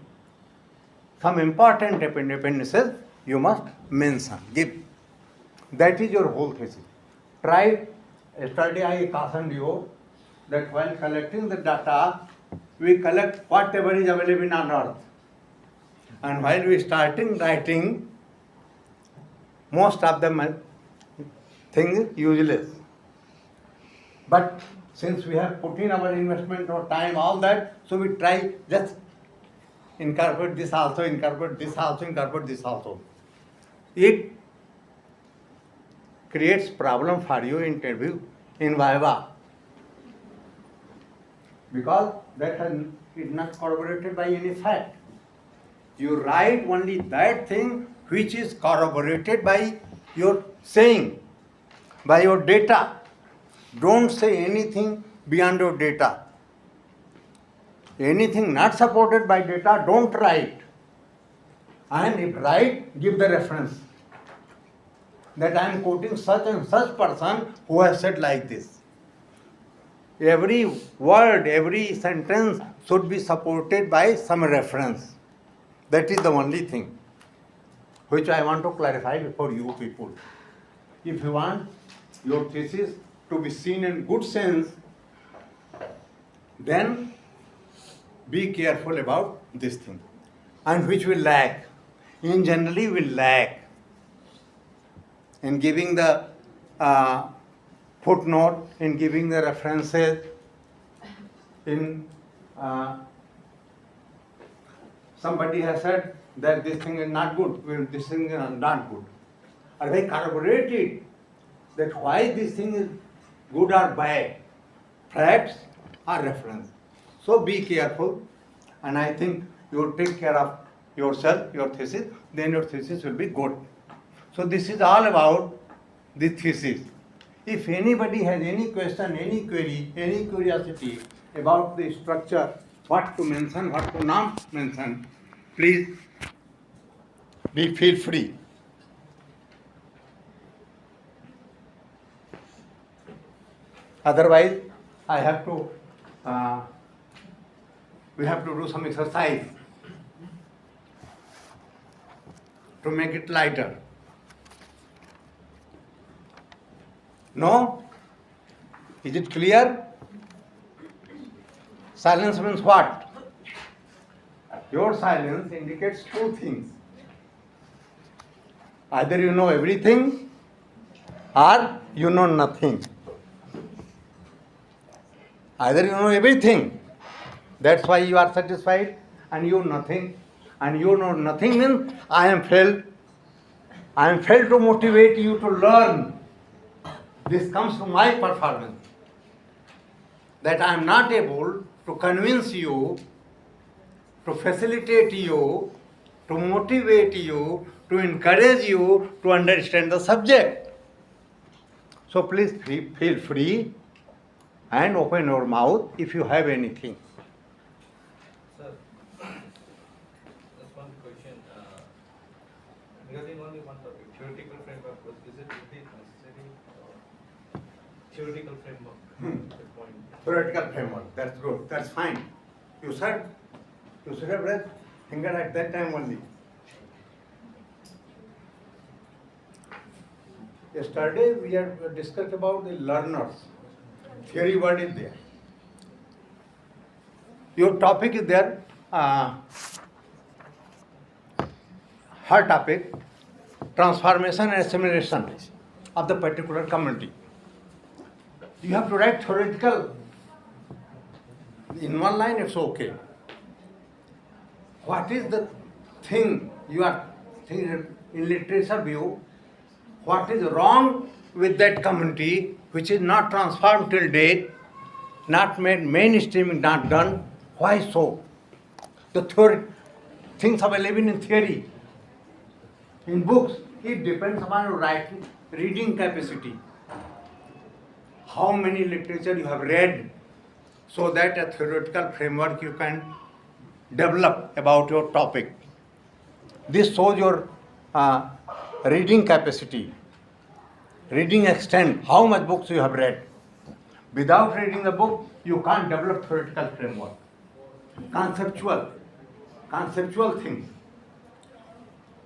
Some important appendices you must mention, give. That is your whole thesis. Try, yesterday I cautioned you that while collecting the data, we collect whatever is available on earth. And while we starting writing, most of them things useless. But since we have put in our investment or time, all that, so we try just incorporate this also, incorporate this also, incorporate this also. It creates problem for you in interview, in Viva. Because that is not corroborated by any fact. You write only that thing which is corroborated by your saying, by your data. Don't say anything beyond your data. Anything not supported by data, don't write. And if write, give the reference. That I am quoting such and such person who has said like this. Every word, every sentence should be supported by some reference. That is the only thing which I want to clarify before you people. If you want your thesis to be seen in good sense, then be careful about this thing. And which will lack. In generally will lack in giving the footnote, in giving the references, in somebody has said that this thing is not good, well, this thing is not good. Are they corroborated that why this thing is good or bad? Facts or reference. So be careful, and I think you will take care of yourself, your thesis, then your thesis will be good. So this is all about the thesis. If anybody has any question, any query, any curiosity about the structure, what to mention, what to not mention, please feel free. Otherwise, we have to do some exercise to make it lighter. No? Is it clear? Silence means what? Your silence indicates two things. Either you know everything or you know nothing. Either you know everything, that's why you are satisfied, and you nothing. And you know nothing means I am failed. I am failed to motivate you to learn. This comes from my performance. that I am not able to convince you, to facilitate you, to motivate you, to encourage you to understand the subject. So please feel free and open your mouth if you have anything. Sir, just one question. Regarding only one topic, theoretical framework, is it really necessary? Theoretical framework, the point. Theoretical framework, that's good, that's fine. You should have read finger at that time only. Yesterday we had discussed about the learners. Theory word is there. Your topic is there. Her topic, transformation and assimilation of the particular community. You have to write theoretical. In one line it's okay. What is the thing you are thinking in literature view? What is wrong with that community which is not transformed till date, not made mainstream, not done? Why so? The theory, things available in theory, in books, it depends upon your writing, reading capacity. How many literature you have read, so that a theoretical framework you can develop about your topic. This shows your reading capacity, reading extent, how much books you have read. Without reading the book, you can't develop theoretical framework. Conceptual things.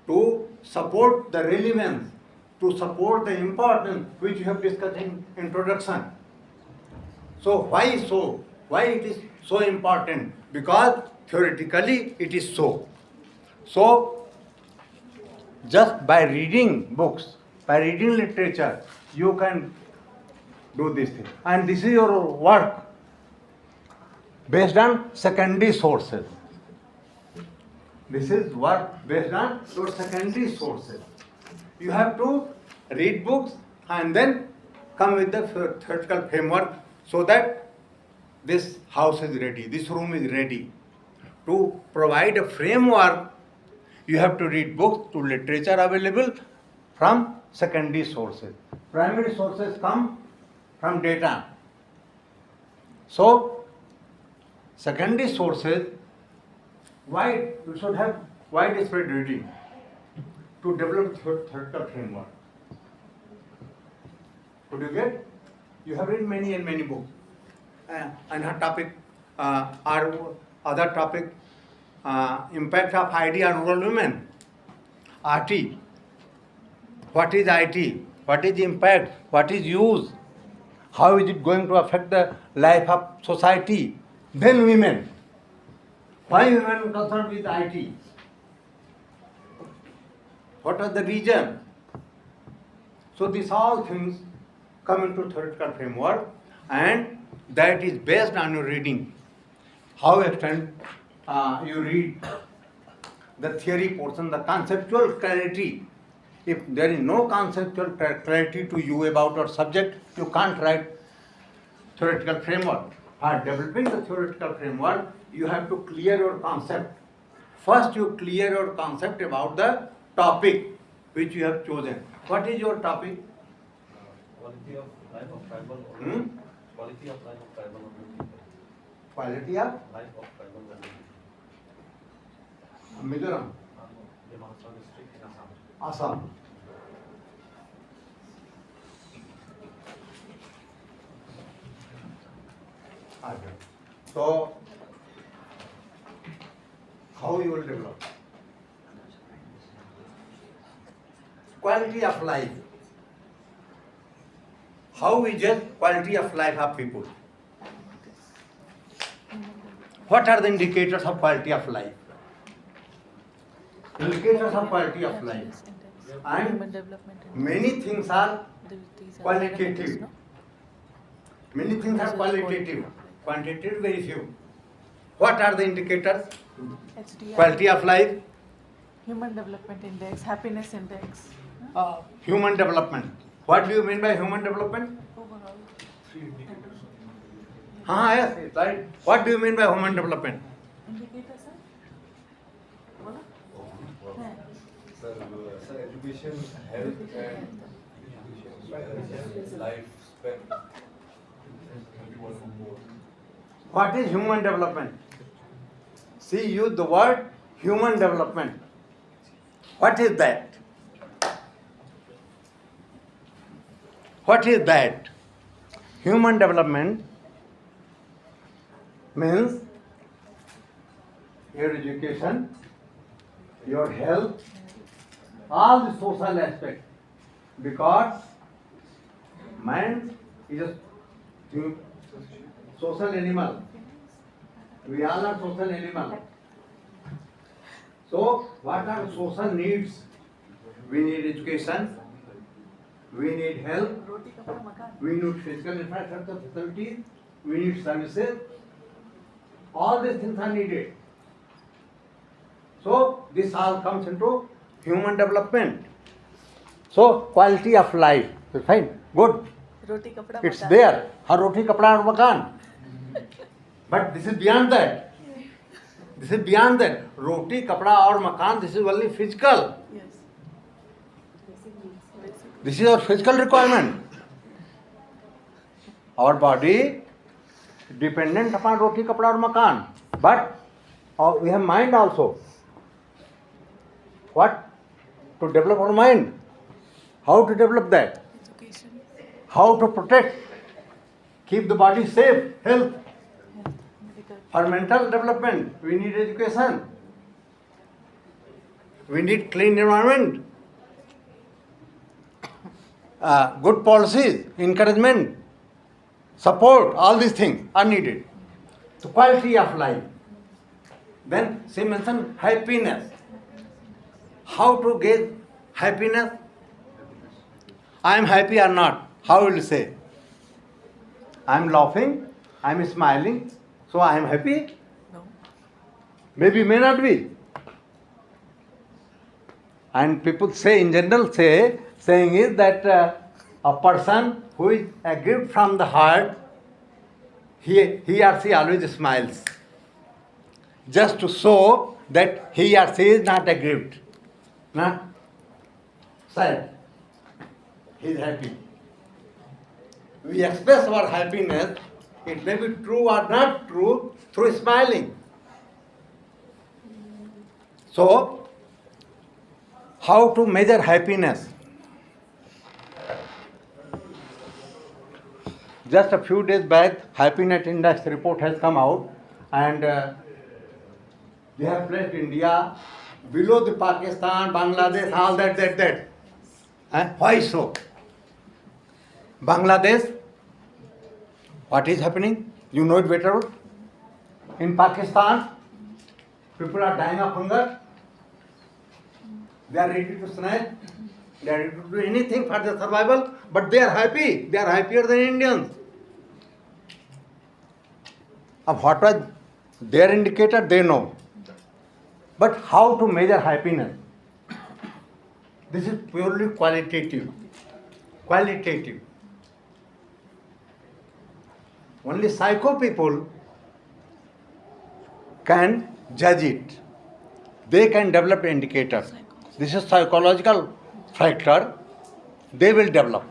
To support the relevance, to support the importance which you have discussed in introduction. So why so? Why it is so important? Because theoretically it is so. So just by reading books, by reading literature, you can do this thing. And this is your work based on secondary sources. This is work based on your secondary sources. You have to read books and then come with the theoretical framework so that this house is ready, this room is ready. To provide a framework, you have to read books to literature available from secondary sources. Primary sources come from data. So, secondary sources, why you should have widespread reading to develop theoretical framework. Could you get? You have read many and many books. And her topic, our other topic, impact of IT on rural women. RT. What is IT? What is impact? What is use? How is it going to affect the life of society? Then women. Why women concerned with IT? What are the reason? So these all things come into theoretical framework, and that is based on your reading. How extent you read the theory portion, the conceptual clarity. If there is no conceptual clarity to you about your subject, you can't write theoretical framework. For developing the theoretical framework, you have to clear your concept. First, you clear your concept about the topic which you have chosen. What is your topic? Quality of life of tribal quality of life of tribal people. Quality of Life of tribal people. Mizoram, The Maharashtra district in Assam. Assam. Okay. So, how you will develop? Quality of life. How we judge quality of life of people? What are the indicators of quality of life? Indicators of quality of life. And many things are qualitative. Many things are qualitative. Quantitative, very few. What are the indicators? HDI, Quality of life, Human Development Index, Happiness Index. human development. What do you mean by human development? Overall. Yes, right. What do you mean by human development? Indicator, sir? बोलो? हाँ. Sir, education, health, and lifespan. What is human development? See, use the word human development. What is that? What is that? Human development means your education, your health, all the social aspects. Because man is a social animal. We all are social animal. So, what are social needs? We need education, we need health, रोटी कपड़ा मकान. we need physical infrastructure facilities, we need services. All these things are needed. So, this all comes into human development. So, quality of life, fine, good, रोटी कपड़ा it's मकान. there. Har roti, kapda, and makan. But this is beyond that. This is beyond that. Roti, kapda, or makan, this is only physical. Yes. This is our physical requirement. Our body dependent upon roti, kapda, or makan. But we have mind also. What? To develop our mind. How to develop that? Education. How to protect, keep the body safe, health. Medical. For mental development, we need education. We need clean environment. Good policies, encouragement, support, all these things are needed. So quality of life. Then she mentioned happiness. How to get happiness? I am happy or not? How will you say? I am laughing, I am smiling, so I am happy? No. Maybe, may not be. And people say, in general, saying is that a person who is aggrieved from the heart, he or she always smiles. Just to show that he or she is not aggrieved, not sad. He is happy. We express our happiness, it may be true or not true, through smiling. So, how to measure happiness? Just a few days back, Happiness Index report has come out, and they have placed India below the Pakistan, Bangladesh, all that. Why so? Bangladesh, what is happening? You know it better. In Pakistan, people are dying of hunger. They are ready to snatch. They are ready to do anything for their survival, but they are happy. They are happier than Indians. What was their indicator? They know. But how to measure happiness? This is purely qualitative. Qualitative. Only psycho people can judge it. They can develop indicators. This is psychological factor. They will develop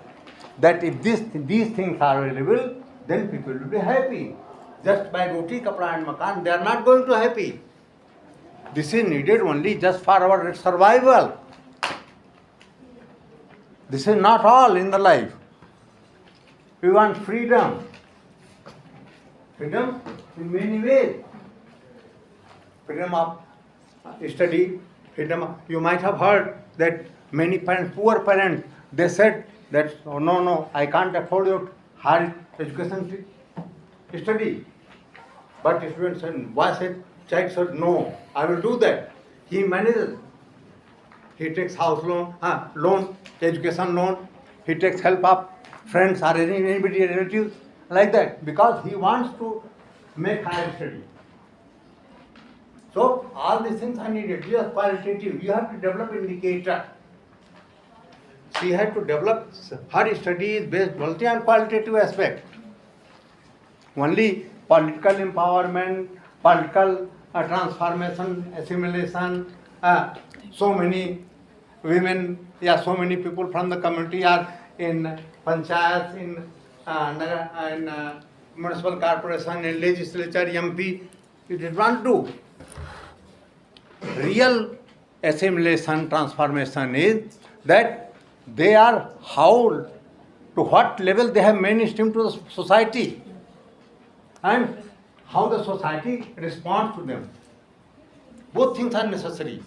that if these things are available, then people will be happy. Just by roti, kapra and makan, they are not going to happy. This is needed only just for our survival. This is not all in the life. We want freedom. Freedom in many ways. Freedom of study, freedom of, you might have heard that many parents, poor parents, they said that, oh, no, I can't afford your higher education study. But students said, why said, child said, no, I will do that. He manages. He takes house loan, education loan. He takes help of friends or anybody, relatives, like that, because he wants to make higher study. So all these things are needed. You are qualitative. You have to develop indicator. She had to develop her study is based only on qualitative aspect. Only political empowerment, political transformation, assimilation, so many women, so many people from the community are in panchayats, in municipal corporation, in legislature, MP. It did not do. Real assimilation, transformation is that they are how, to what level they have mainstream to the society, and how the society responds to them. Both things are necessary.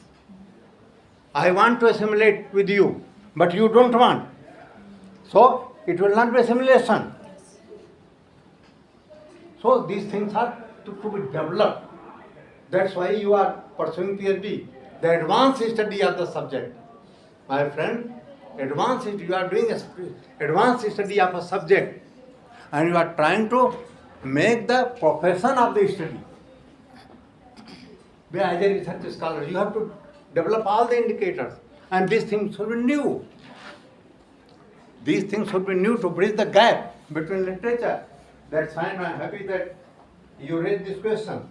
I want to assimilate with you, but you don't want. So it will not be assimilation. So these things are to be developed. That's why you are pursuing PhD, the advanced study of the subject. My friend, you are doing advanced study of a subject, and you are trying to make the profession of the study. As a research scholar, you have to develop all the indicators, and these things should be new. These things should be new to bridge the gap between literature. That's why I am happy that you raised this question.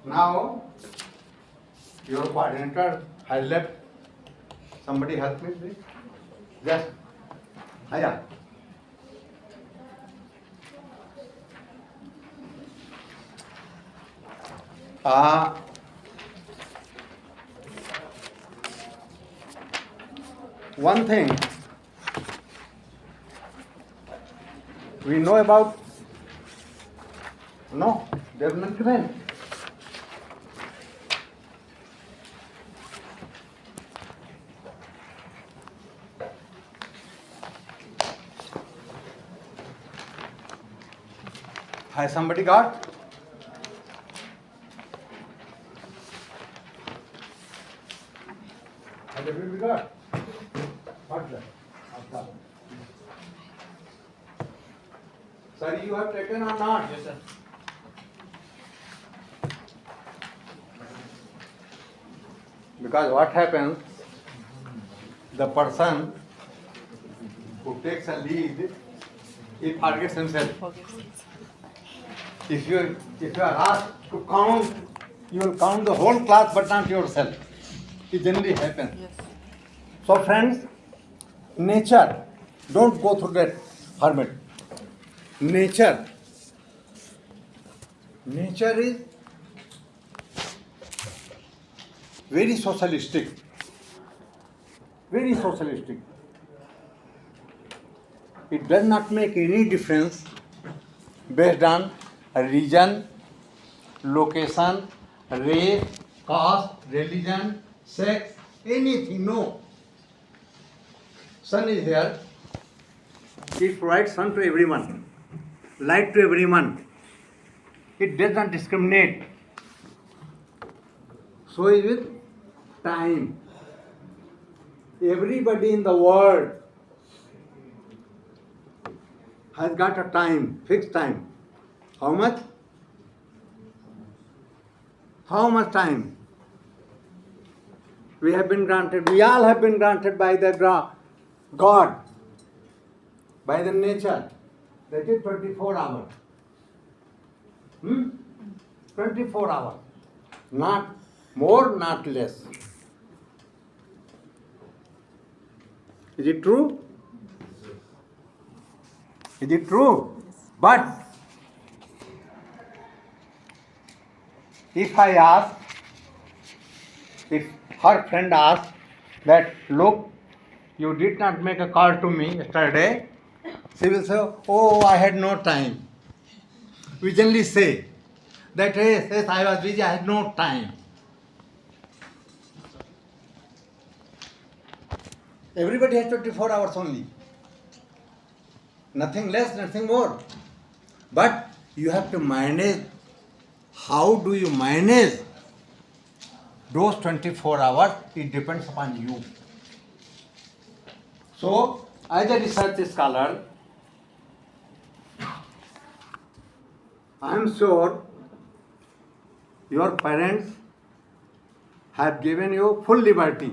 Now, your coordinator has left. Somebody help me, please. Yes. Hiya. One thing we know about, no, they have not given. Has somebody got? Has everybody got? What's that? Sir, you have taken or not? Yes, sir. Because what happens, the person who takes a lead, he forgets himself. If you are asked to count, you will count the whole class but not yourself. It generally happens. Yes. So friends, nature, don't go through that hermit. Nature is very socialistic. Very socialistic. It does not make any difference based on region, location, race, caste, religion, sex, anything, no. Sun is here. It provides sun to everyone, light to everyone. It does not discriminate. So is with time. Everybody in the world has got a time, fixed time. How much? How much time? We have been granted, we all have been granted by the God, by the nature. That is 24 hours. 24 hours. Not more, not less. Is it true? Is it true? But if I ask, if her friend asks that, look, you did not make a call to me yesterday, she will say, oh, I had no time. We generally say that, yes, I was busy, I had no time. Everybody has 24 hours only. Nothing less, nothing more. But you have to manage. How do you manage those 24 hours? It depends upon you. So, as a research scholar, I am sure your parents have given you full liberty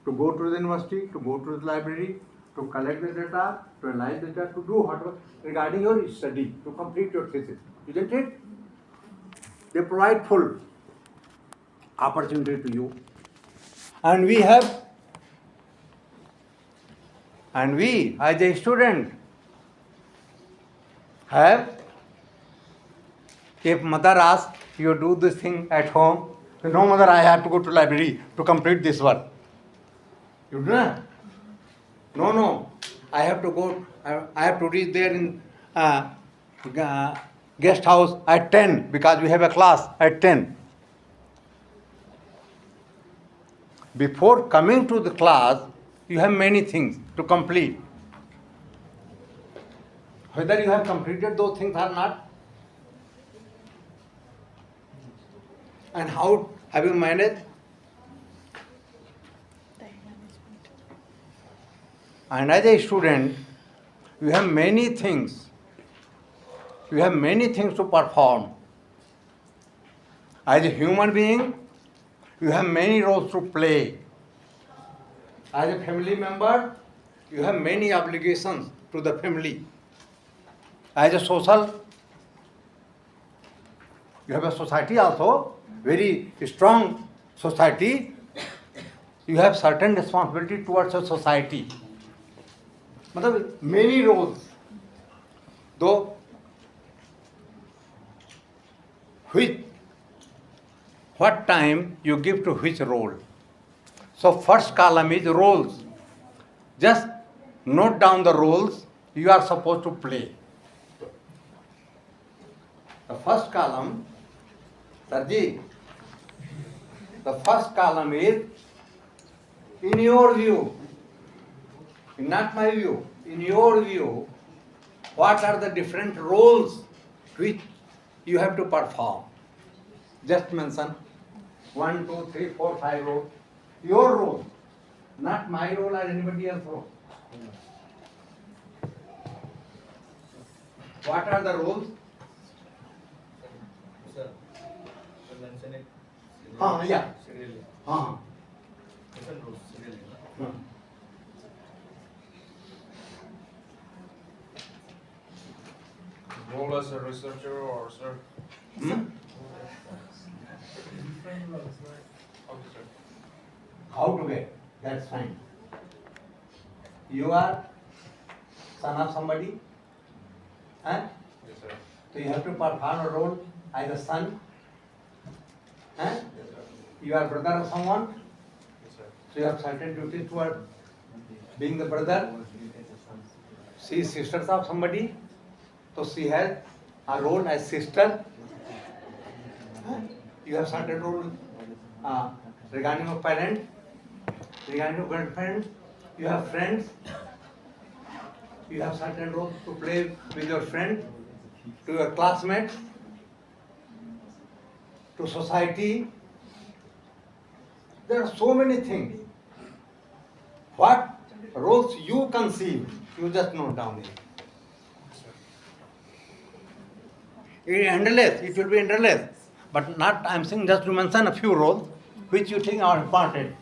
to go to the university, to go to the library, to collect the data, to analyze the data, to do whatever regarding your study, to complete your thesis, isn't it? They provide full opportunity to you. And we as a student have, if mother asks you do this thing at home, no mother, I have to go to library to complete this work. You do not? No. I have to go, I have to reach there in guest house at 10 because we have a class at 10. Before coming to the class, you have many things to complete. Whether you have completed those things or not, and how have you managed? And as a student, you have many things. You have many things to perform. As a human being, you have many roles to play. As a family member, you have many obligations to the family. As a social, you have a society also, very strong society. You have certain responsibility towards a society. Many roles, though, what time you give to which role. So first column is roles. Just note down the roles you are supposed to play. The first column, Sarji, the first column is, in your view, not my view, in your view, what are the different roles which you have to perform? Just mention 1, 2, 3, 4, 5 roles. Your role, not my role or anybody else's role. What are the roles? Sir, you mentioned it. Yeah. Serially. Different roles, serially. Role as a researcher or sir? Okay, sir. How to get? That's fine. You are son of somebody, Yes, sir. so you have to perform a role as a son. Yes, sir. You are brother of someone, Yes, sir. so you have certain duties toward being the brother. She is sister of somebody, so she has a role as sister. You have certain role regarding your parent, regarding your grandparents. You have friends. You have certain roles to play with your friend, to your classmates, to society. There are so many things. What roles you conceive, you just note down it. It is endless, it will be endless. But not, I am saying just to mention a few roles which you think are important.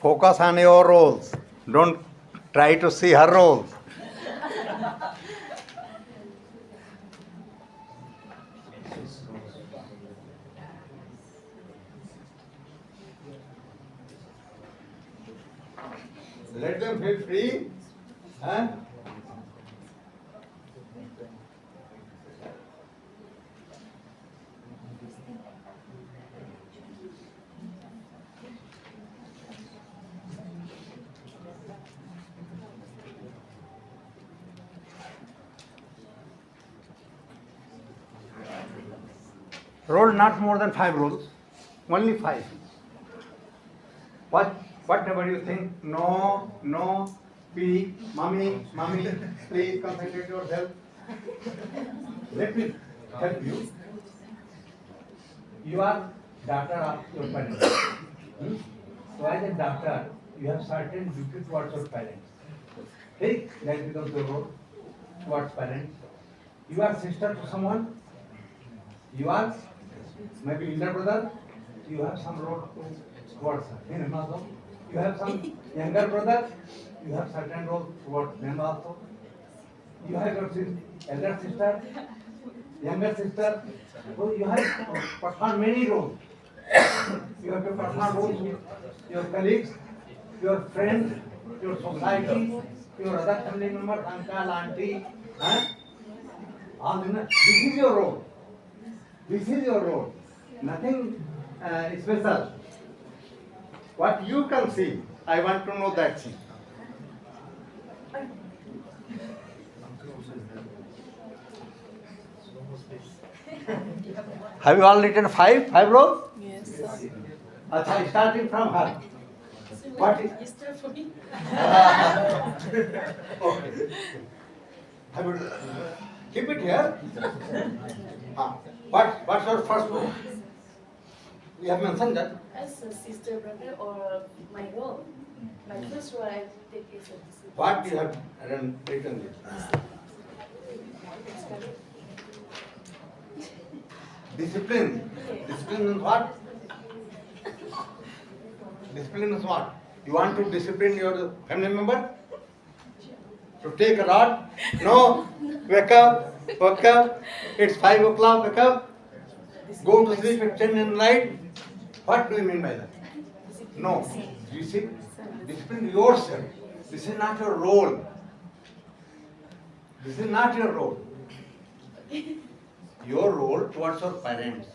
Focus on your roles. Don't try to see her roles. Let them feel free. Huh? Roll not more than 5 rolls, only 5. Whatever you think, no, please, mommy, please concentrate yourself. Let me help you. You are daughter of your parents. So as a daughter, you have certain duty towards your parents. Hey, that becomes your role towards parents. You are sister to someone. You are maybe elder brother. You have some role towards him also. You have some younger brother. You have certain role towards them also. You have your elder sister, younger sister. So you have performed many roles. You have to perform roles to your colleagues, your friends, your society, your other family members, uncle, auntie. Huh? This is your role. This is your role. Nothing special. What you can see, I want to know that thing. Have you all written five rows? Yes, sir. Okay, starting from her. What is? Okay. Have you, keep it here. What's your first role? You have mentioned that. As a sister, brother, or my role, my first role I take is a discipline. What you have written this? Discipline. Discipline means what? Discipline means what? You want to discipline your family member? To take a rod? No. Wake up. It's 5 o'clock. Wake up. Go to sleep at 10 in the night. What do you mean by that? No. You see, discipline yourself. This is not your role. This is not your role. Your role towards your parents.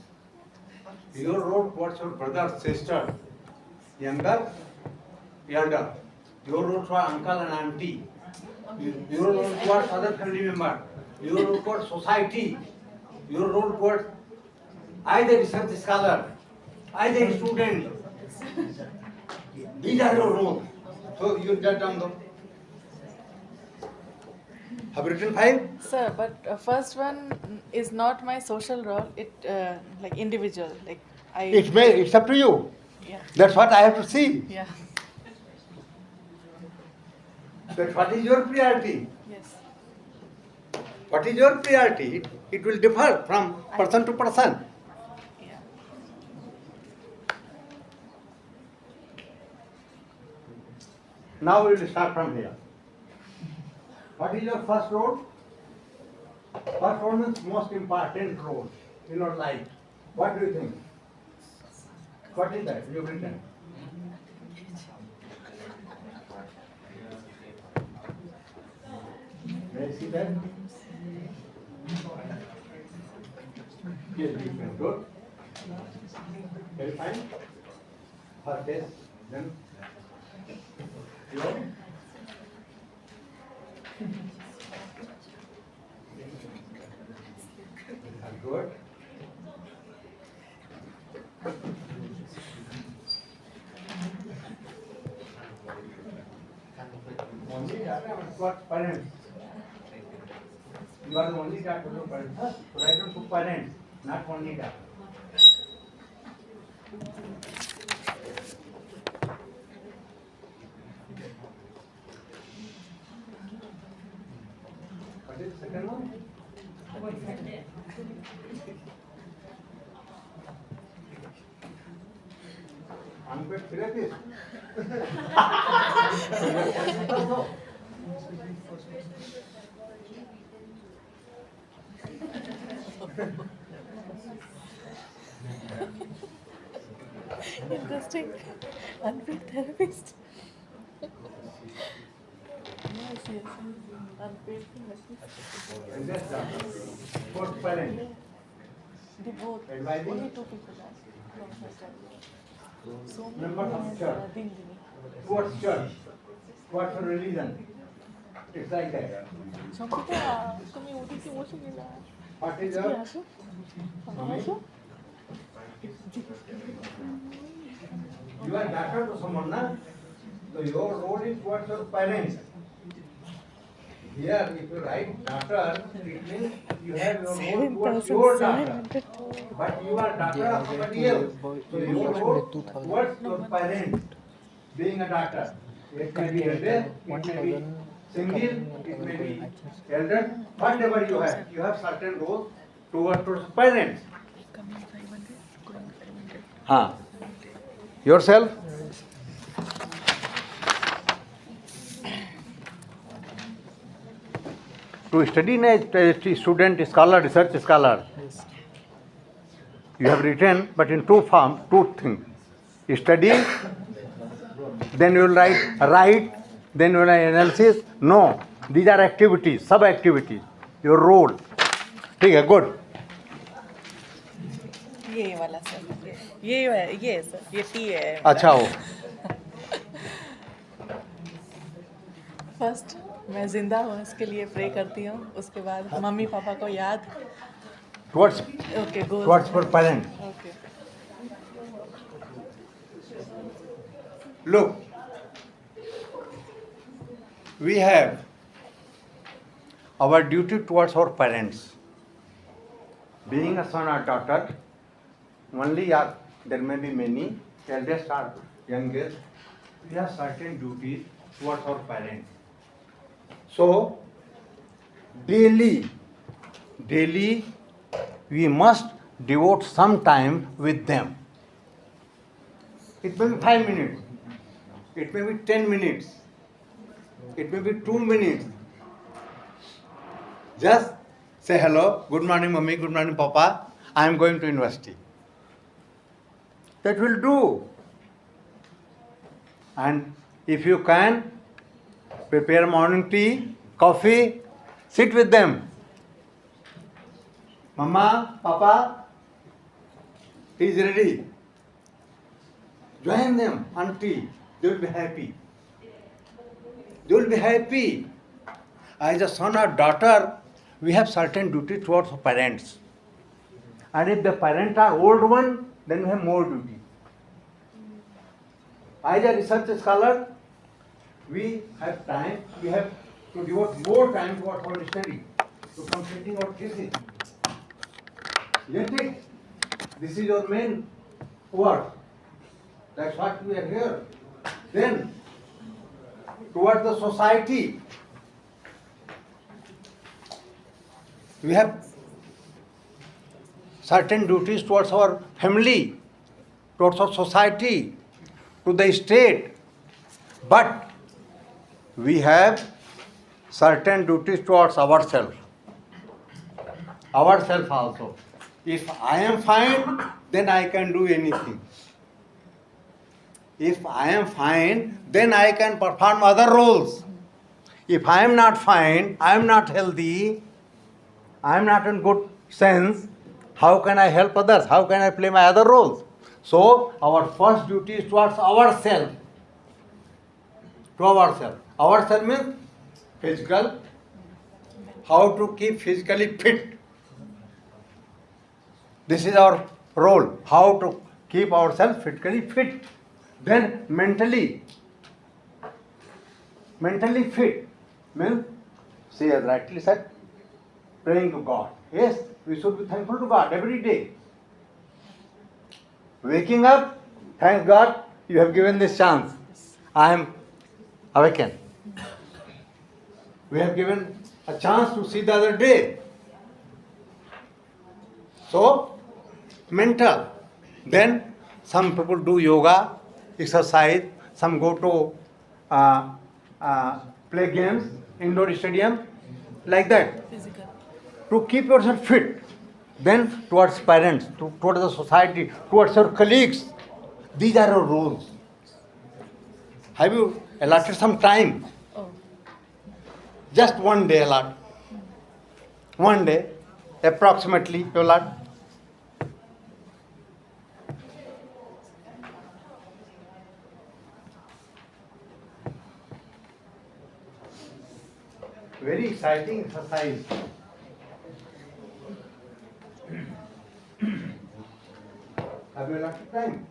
Your role towards your brother, sister, younger, elder. Your role towards uncle and auntie. Your role towards other family member. Your role towards society. Your role towards either research scholar, either student. These are your roles. So you get down them. Have you written 5? Sir, but first one is not my social role. It like individual. Like I. It's up to you. Yeah. That's what I have to see. Yeah. But what is your priority? Yes. What is your priority? It will differ from person to person. Yeah. Now we will start from here. What is your first role? First role means most important role in your life. What do you think? What is that? You have written. May I see that? Yes, you can. Good. Very fine. First test, then your. Good. Only data, what parents? You are the only data to parents. So write down to parents, not only data. What is the second one? Unpaid therapist. Interesting. Unpaid therapist. Yes, yes. Unpaid therapist. And that's done. Fourth parent. The both. Advising. Only 2 people are. So Members of church. Dindini. Towards church. Towards your religion. It's like that. 정국아, तुम्이 어디서 오시길래? What is 어떻게 your 하셔? 하셔? You are daughter to someone, na? So your role is towards your parents. Here, if you write daughter, it means you have your role towards your daughter. But you are daughter of somebody else. So your role towards your parents, being a daughter. It may be elder, it may be single, it may be elder, whatever you have certain roles towards parents. Huh. Yourself? To study a student, scholar, research scholar, you have written, but in two things. Study, then you will write, then you will write analysis. No, these are activities, sub-activities, your role. Okay, good. ये वाला sir, ये sir, ये T है। अच्छा हो. First मैं जिंदा हूँ इसके लिए प्रे करती हूँ, उसके बाद मम्मी पापा को याद। Towards okay, goal. for parents. Okay. Look, we have our duty towards our parents. Being a son or daughter, only there may be many, eldest or youngest, we have certain duties towards our parents. So, daily, we must devote some time with them. It may be 5 minutes, it may be 10 minutes, it may be 2 minutes. Just say hello, good morning mommy, good morning papa, I am going to university. That will do. And if you can, prepare morning tea, coffee, sit with them. Mama, papa, tea is ready. Join them on tea. They will be happy. They will be happy. As a son or daughter, we have certain duty towards parents. And if the parents are old one, then we have more duty. As a research scholar, we have time, we have to devote more time towards our study, to completing our thesis. Isn't it? This is your main work. That's what we are here. Then, towards the society, we have certain duties towards our family, towards our society, to the state. But we have certain duties towards ourselves. Ourselves also. If I am fine, then I can do anything. If I am fine, then I can perform other roles. If I am not fine, I am not healthy, I am not in good sense, how can I help others? How can I play my other roles? So, our first duty is towards ourselves. To ourselves. Ourselves means physical. How to keep physically fit. This is our role. How to keep ourselves physically fit. Then mentally fit means, she has rightly said, praying to God. Yes, we should be thankful to God every day. Waking up, thank God you have given this chance. I am awakened. We have given a chance to see the other day. So, mental. Then some people do yoga, exercise, some go to play games, indoor stadium, like that. Physical. To keep yourself fit. Then towards parents, towards the society, towards your colleagues. These are your roles. Have you allotted some time? Oh, Just one day allot. One day, approximately, you allot. Very exciting exercise. Have you allotted time?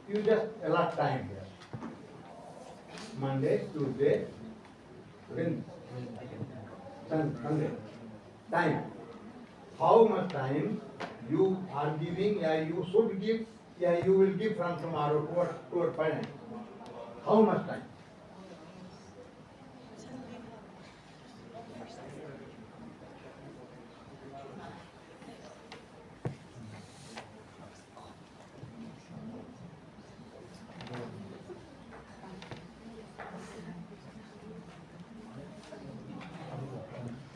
You just allot time here. Monday, Tuesday, Wednesday, Sunday. Time. How much time you are giving, you should give, you will give from tomorrow toward finance. How much time?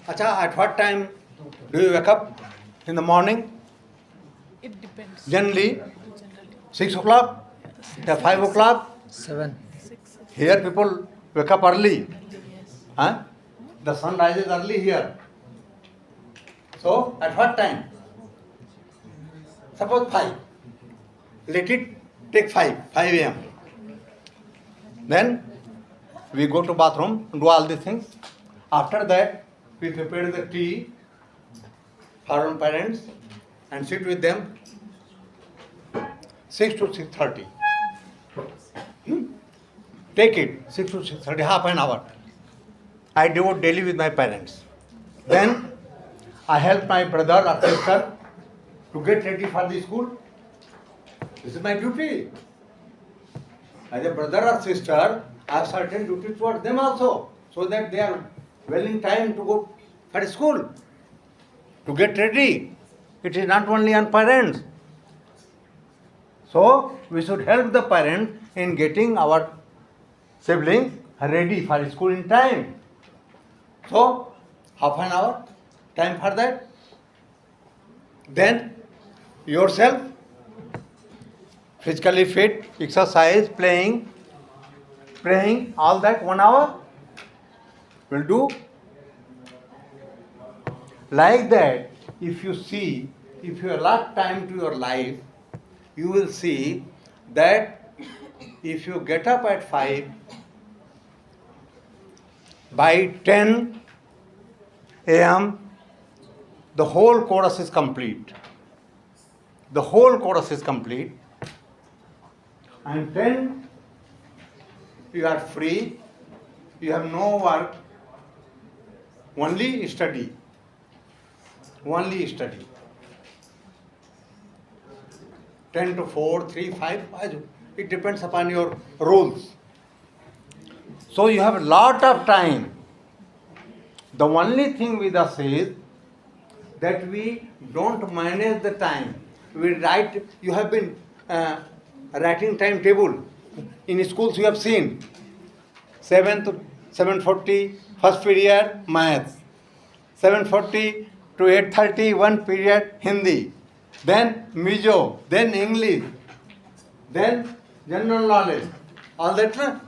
Acha, at what time do you wake up in the morning? It depends. Generally, Generally. 6 o'clock, Yeah, 5 o'clock. 7. 6. Here people wake up early. Yes. Huh? The sun rises early here. So, at what time? Suppose 5. Let it take 5 a.m. Then we go to bathroom, do all these things. After that, we prepare the tea for our parents and sit with them 6 to 6:30. Take it 6 to 6:30, half an hour. I devote daily with my parents. Then I help my brother or sister to get ready for the school. This is my duty. As a brother or sister, I have certain duty towards them also, so that they are well in time to go for school, to get ready. It is not only on parents. So we should help the parents in getting our siblings ready for school in time. So half an hour time for that. Then yourself physically fit, exercise, playing, praying, all that 1 hour will do. Like that, if you see, if you allot time to your life, you will see that if you get up at 5, by 10 a.m., the whole course is complete. The whole course is complete. And 10, you are free, you have no work, only study. Only study. 10 to 4, 3, 5, it depends upon your rules. So you have a lot of time. The only thing with us is that we don't manage the time. We write, you have been writing timetable. In schools you have seen 7 to 7:40, first period maths, 7:40 to 8:30, one period Hindi, then Mizo, then English, then general knowledge. All that to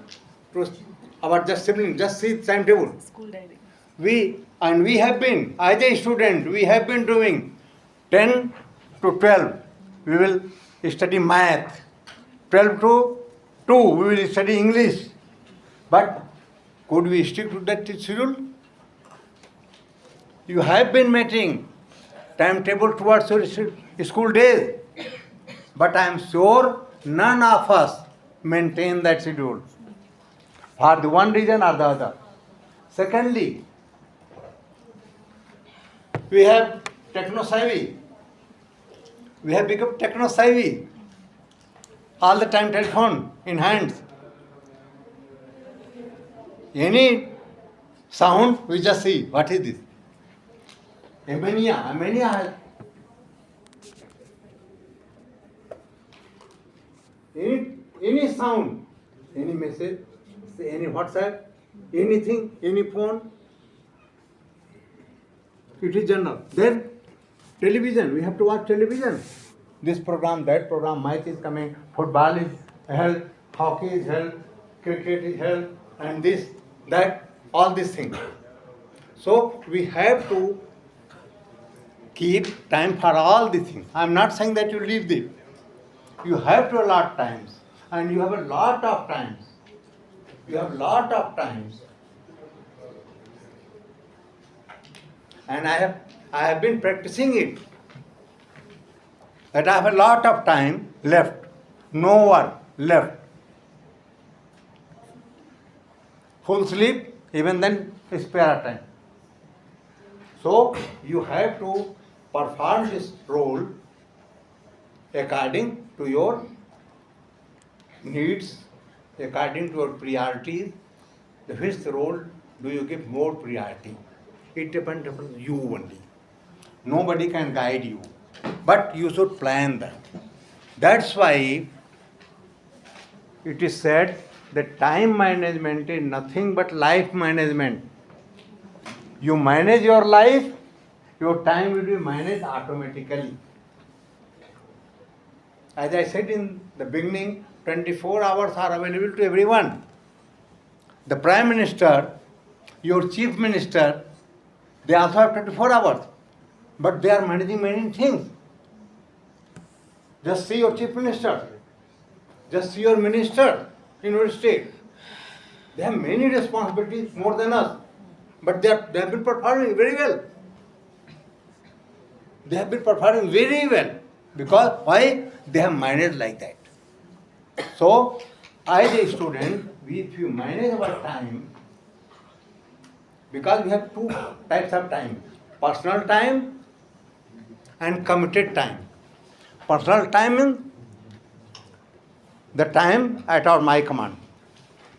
our just sibling, just see timetable. School diary. We have been, as a student, we have been doing 10 to 12, we will study math. 12 to 2, we will study English. But could we stick to that schedule? You have been meeting timetable towards your school days. But I am sure none of us maintain that schedule for the one reason or the other. Secondly, we have techno-savvy. We have become techno-savvy. All the time telephone in hands. Any sound, we just see, what is this? Amania has. Any sound, any message, any WhatsApp, anything, any phone, it is general. Then television, we have to watch television. This program, that program, match is coming, football is held, hockey is held, cricket is held, and this, that, all these things. So we have to keep time for all these things. I am not saying that you leave this. You have to allot times, and you have a lot of times. You have lot of times. And I have been practicing it. That I have a lot of time left, no work left. Full sleep, even then spare time. So you have to perform this role according to your needs, according to your priorities. Which role do you give more priority? It depends upon you only. Nobody can guide you, but you should plan that. That's why it is said that time management is nothing but life management. You manage your life, your time will be managed automatically. As I said in the beginning, 24 hours are available to everyone. The Prime Minister, your Chief Minister, they also have 24 hours. But they are managing many things. Just see your Chief Minister. Just see your Minister in your state. They have many responsibilities more than us. But they have been performing very well. They have been performing very well. Because why? They have managed like that. So, as a student, if you manage our time, because we have two types of time, personal time and committed time. Personal time means the time at my command.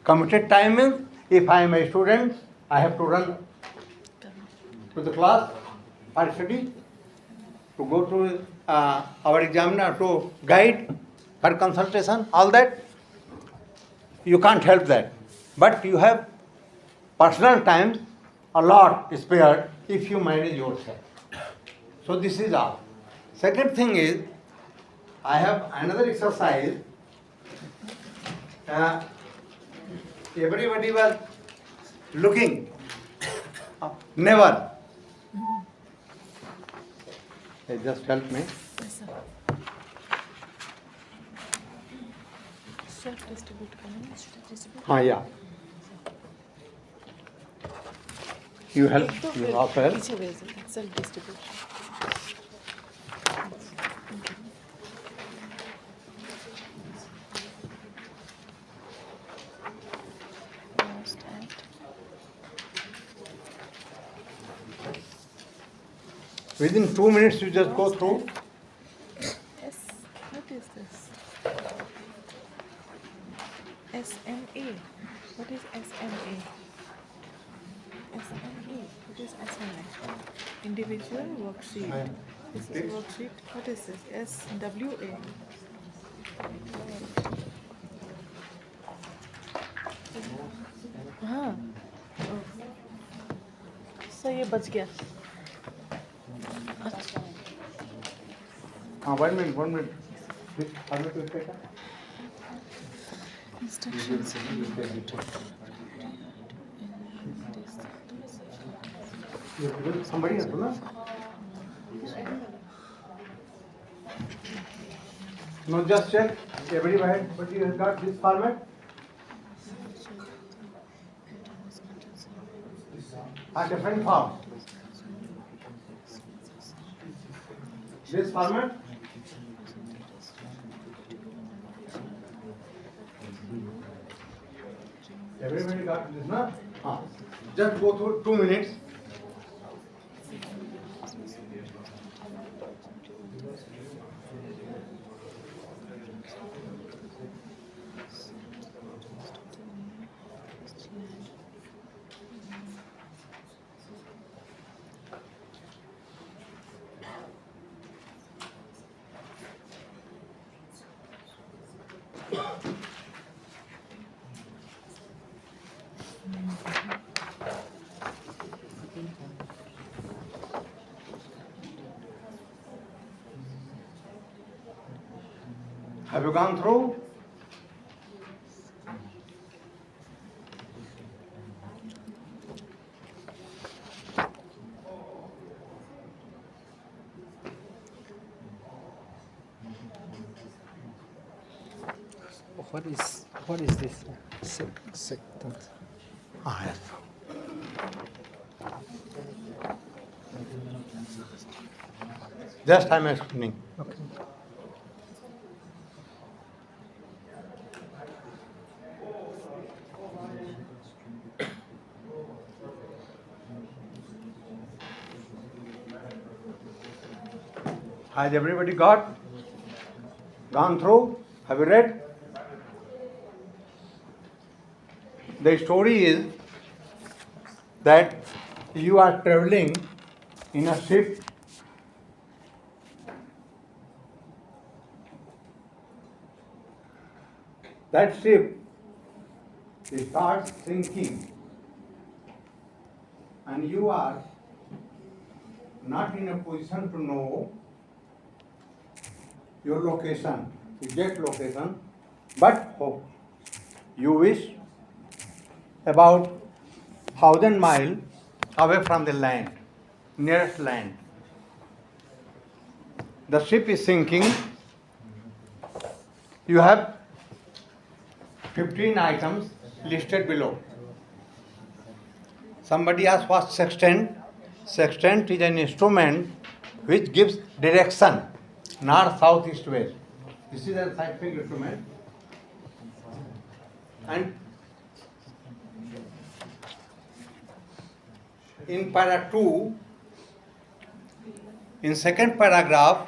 Committed time means if I am a student, I have to run to the class or study, to go to our examiner, to guide, for consultation, all that. You can't help that. But you have personal time a lot spared if you manage yourself. So this is all. Second thing is, I have another exercise. Everybody was looking. Never. Hey, just help me. Yes, sir. Self-distribute. Yeah. You help. You also help. पीछे भेज दो. Self-distribute. Last act. Within 2 minutes, you just go through. S. What is this? SMA. What is SMA? SMA. What is SMA? Individual worksheet. This is worksheet. What is this? SWA. हाँ. So ये बच गया. अच्छा. 1 minute, 1 minute. How do you take it? Instructions. Somebody has to know. No, just check. Everybody has got this format. A different form. This format. Everybody got this, na? Just go through 2 minutes. Have you gone through? What is this? Sectant. Yes. Just I'm explaining. Okay. Has everybody gone through? Have you read? The story is that you are traveling in a ship. That ship starts sinking. and you are not in a position to know your location, exact location, but you wish about 1,000 miles away from the land, nearest land. The ship is sinking. You have 15 items listed below. Somebody asked what sextant? Sextant is an instrument which gives direction, north, south, east, west. This is a scientific instrument. And in para 2, in second paragraph,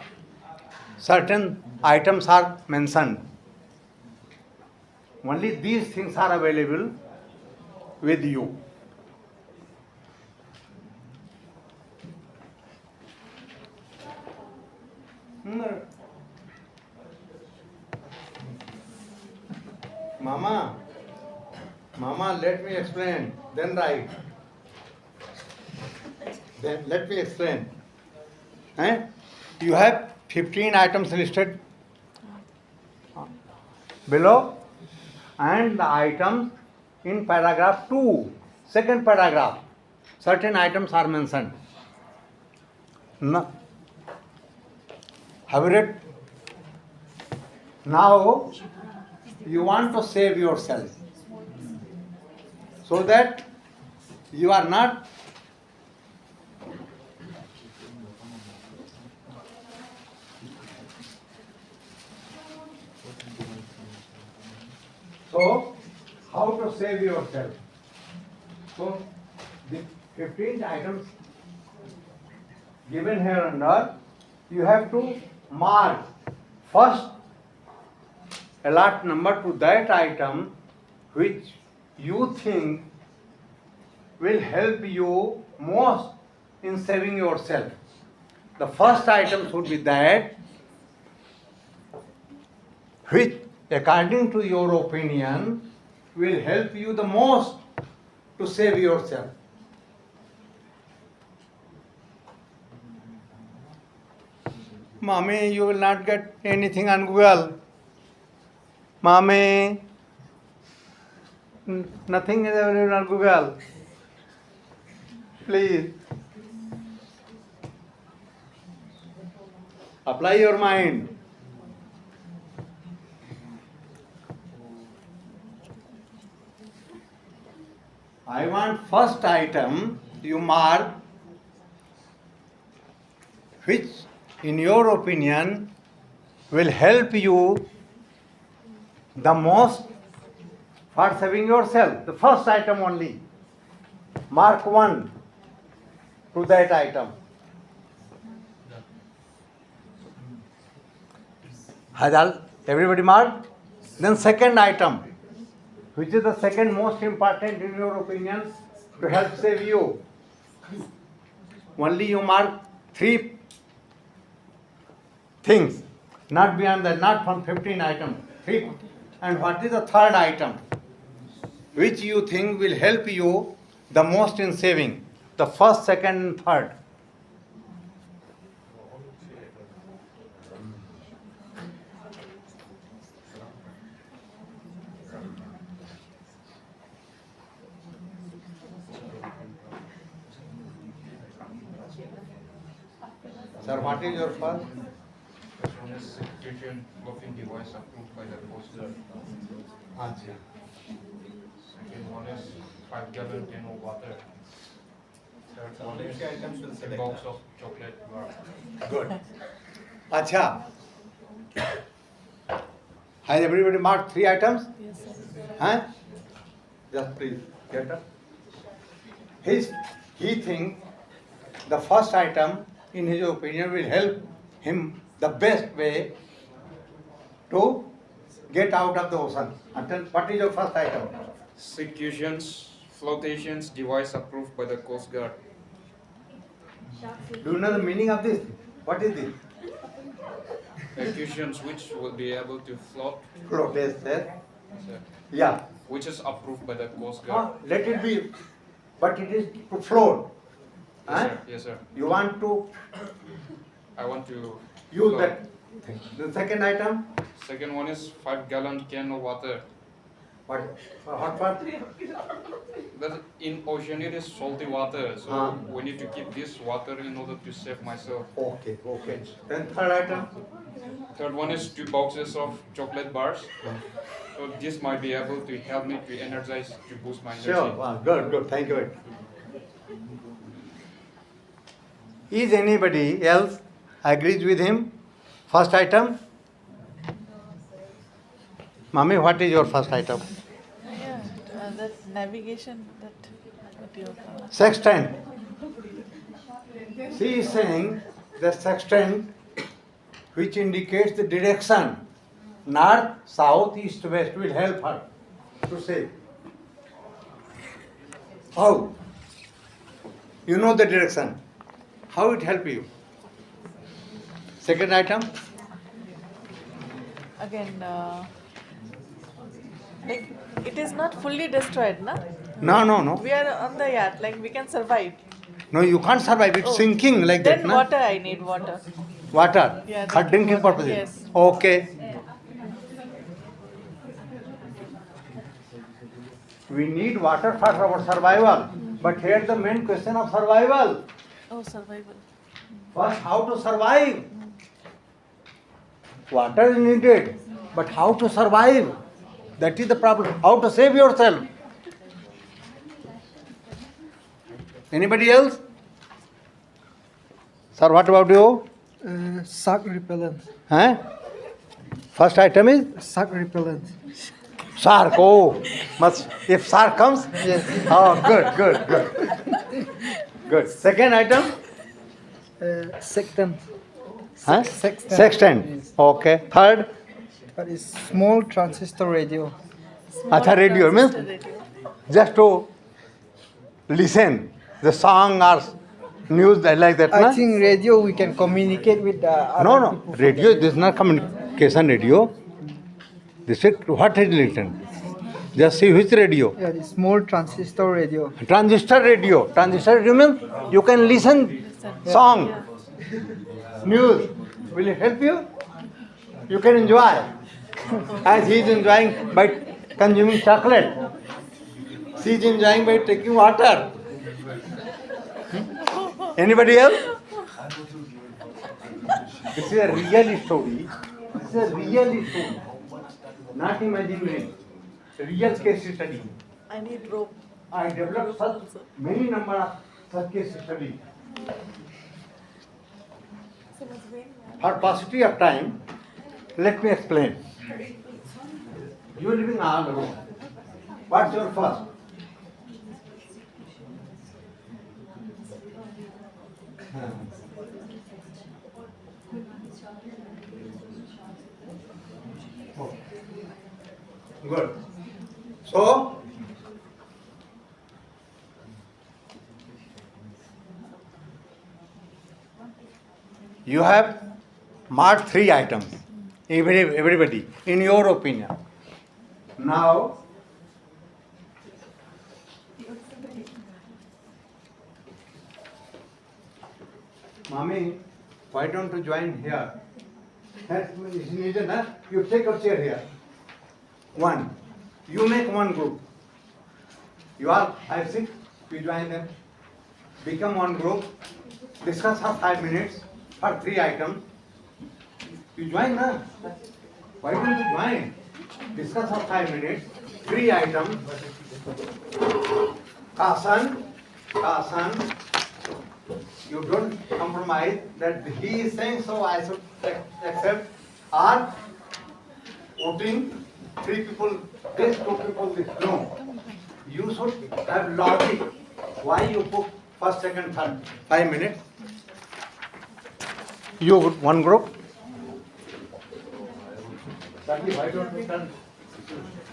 certain items are mentioned. Only these things are available with you. Mama, let me explain, then write. Then let me explain. You have 15 items listed below, and the items in paragraph 2, second paragraph, certain items are mentioned. No. Have you read? Now you want to save yourself so that you are not so how to save yourself? So the 15 items given here under, you have to mark first allot number to that item which you think will help you most in saving yourself. The first item should be that which, according to your opinion, will help you the most to save yourself. Mommy, you will not get anything on Google. Mommy, nothing is available on Google. Please. Apply your mind. I want first item you mark which in your opinion will help you the most for saving yourself. The first item only. Mark 1 to that item. Has everybody marked? Then second item, which is the second most important in your opinion to help save you. Only you mark 3 things, not beyond that, not from 15 items. 3. And what is the third item, which you think will help you the most in saving? The first, second, and third. Sir, what is your first? First one is certification clothing device approved by the Coast Guard. Answer. Second one is 5-gallon tin of water. Third one is items will a select box that. of chocolate bar. Good. Acha. Has everybody marked 3 items? Yes, sir. Huh? Just please get up. He thinks the first item, in his opinion, will help him the best way to get out of the ocean. What is your first item? Executions, flotations device approved by the Coast Guard. Do you know the meaning of this? What is this? Executions which will be able to float, Float, yes, sir. sir, Yeah. which is approved by the Coast Guard. Let it be but it is to float. Yes, Huh? sir. Yes, sir. You want to I want to use float. that. The second item, Second one is 5-gallon can of water. what? Hot pot? That in ocean it is salty water, so Ah. we need to keep this water in order to save myself. Okay, okay. Then third item, Third one is 2 boxes of chocolate bars. So this might be able to help me to energize, to boost my energy. sure. Wow, good, good. Thank you. Is anybody else agrees with him? First item? Mami, what is your first item? Yeah, that navigation, that what you call. Sextant. She is saying the sextant which indicates the direction, north, south, east, west, will help her to say. How? You know the direction. How it help you? Second item? Again, like it is not fully destroyed, na? No, no, no. We are on the yacht, like we can survive. No, you can't survive. It's Oh. sinking like Then that. Na? water, I need water. Water. Yeah, For that drinking water, purposes. yes. Okay. We need water for our survival. But here the main question of survival. Oh, survival. First, how to survive? Water is needed, but how to survive? That is the problem. How to save yourself? Anybody else? Sir, what about you? Shark repellent. Huh? First item is Shark repellent. shark. Oh, must if shark comes? Yes. Oh, good. Good. Second item? Sextant. Huh? Sextant. Sextant. Yes. Okay. Third? That is small transistor radio. Acha, radio means Transistor radio. just to listen the song or news like that. I na? think radio we can communicate with the other No. people. Radio, this is not communication radio. This is what is written. Just see which radio. Yeah, the small transistor radio. Transistor radio. Transistor radio means you can listen song, news. Will it help you? You can enjoy. As he is enjoying by consuming chocolate. She is enjoying by taking water. Anybody else? This is a real story. This is a real story. Not imaginary. Real case study. I need rope. I developed such many number of such case studies. For paucity of time, let me explain. You are living all alone. What's your first? Oh. Good. So, you have marked 3 items. Everybody, in your opinion. Now, Mommy, why don't you join here? It's needed, huh? You take a chair here. One. You make one group. You all, I have 6, you join them. Become one group. Discuss for 5 minutes for 3 items. You join, na? Why don't you join? Discuss for 5 minutes, 3 items. Kasan. You don't compromise that he is saying so I should accept. Or voting 3 people this, 2 people this. No. You should have logic. Why you put first, second, third? 5 minutes. You one group. Sati, why don't you turn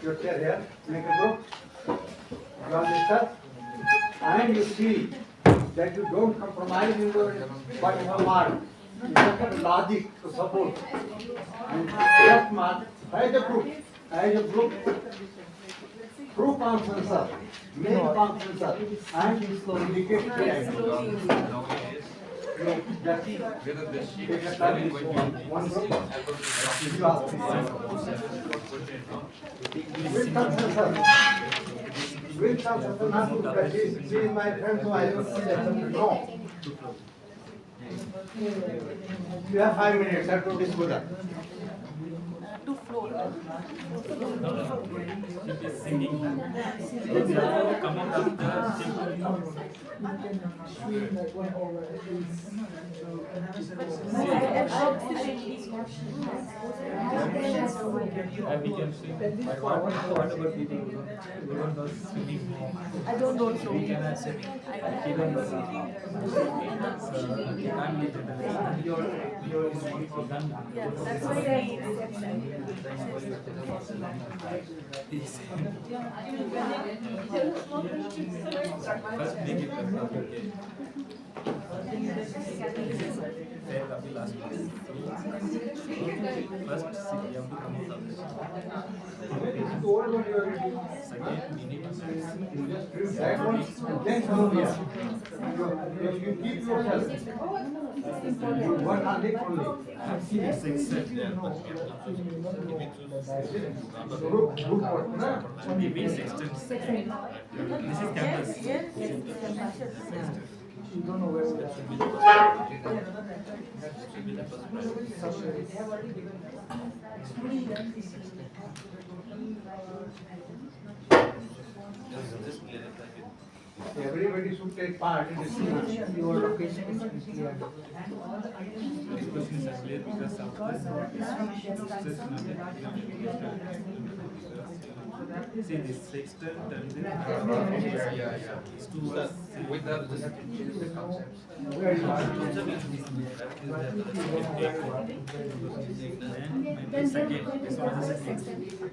your chair here? Make a group. You understand? And you see that you don't compromise in your what you have marked. You have logic to support. And just mark as a group. true consensus, main consensus, and indicate that Whether the sheet take a is time really is going to be one able group. to You ask me. With consensus. With consensus, not to practice. She is my friend, so I don't see that. No. You have 5 minutes. I have to discuss that. To flow. I don't know swimming. Yeah, that's why That one, then follow here. You keep yourself. You work on it only. Group work, na? Everybody should take part in this. Your location is clear. See this sextant and this is towards with the concepts. and second this one is a second.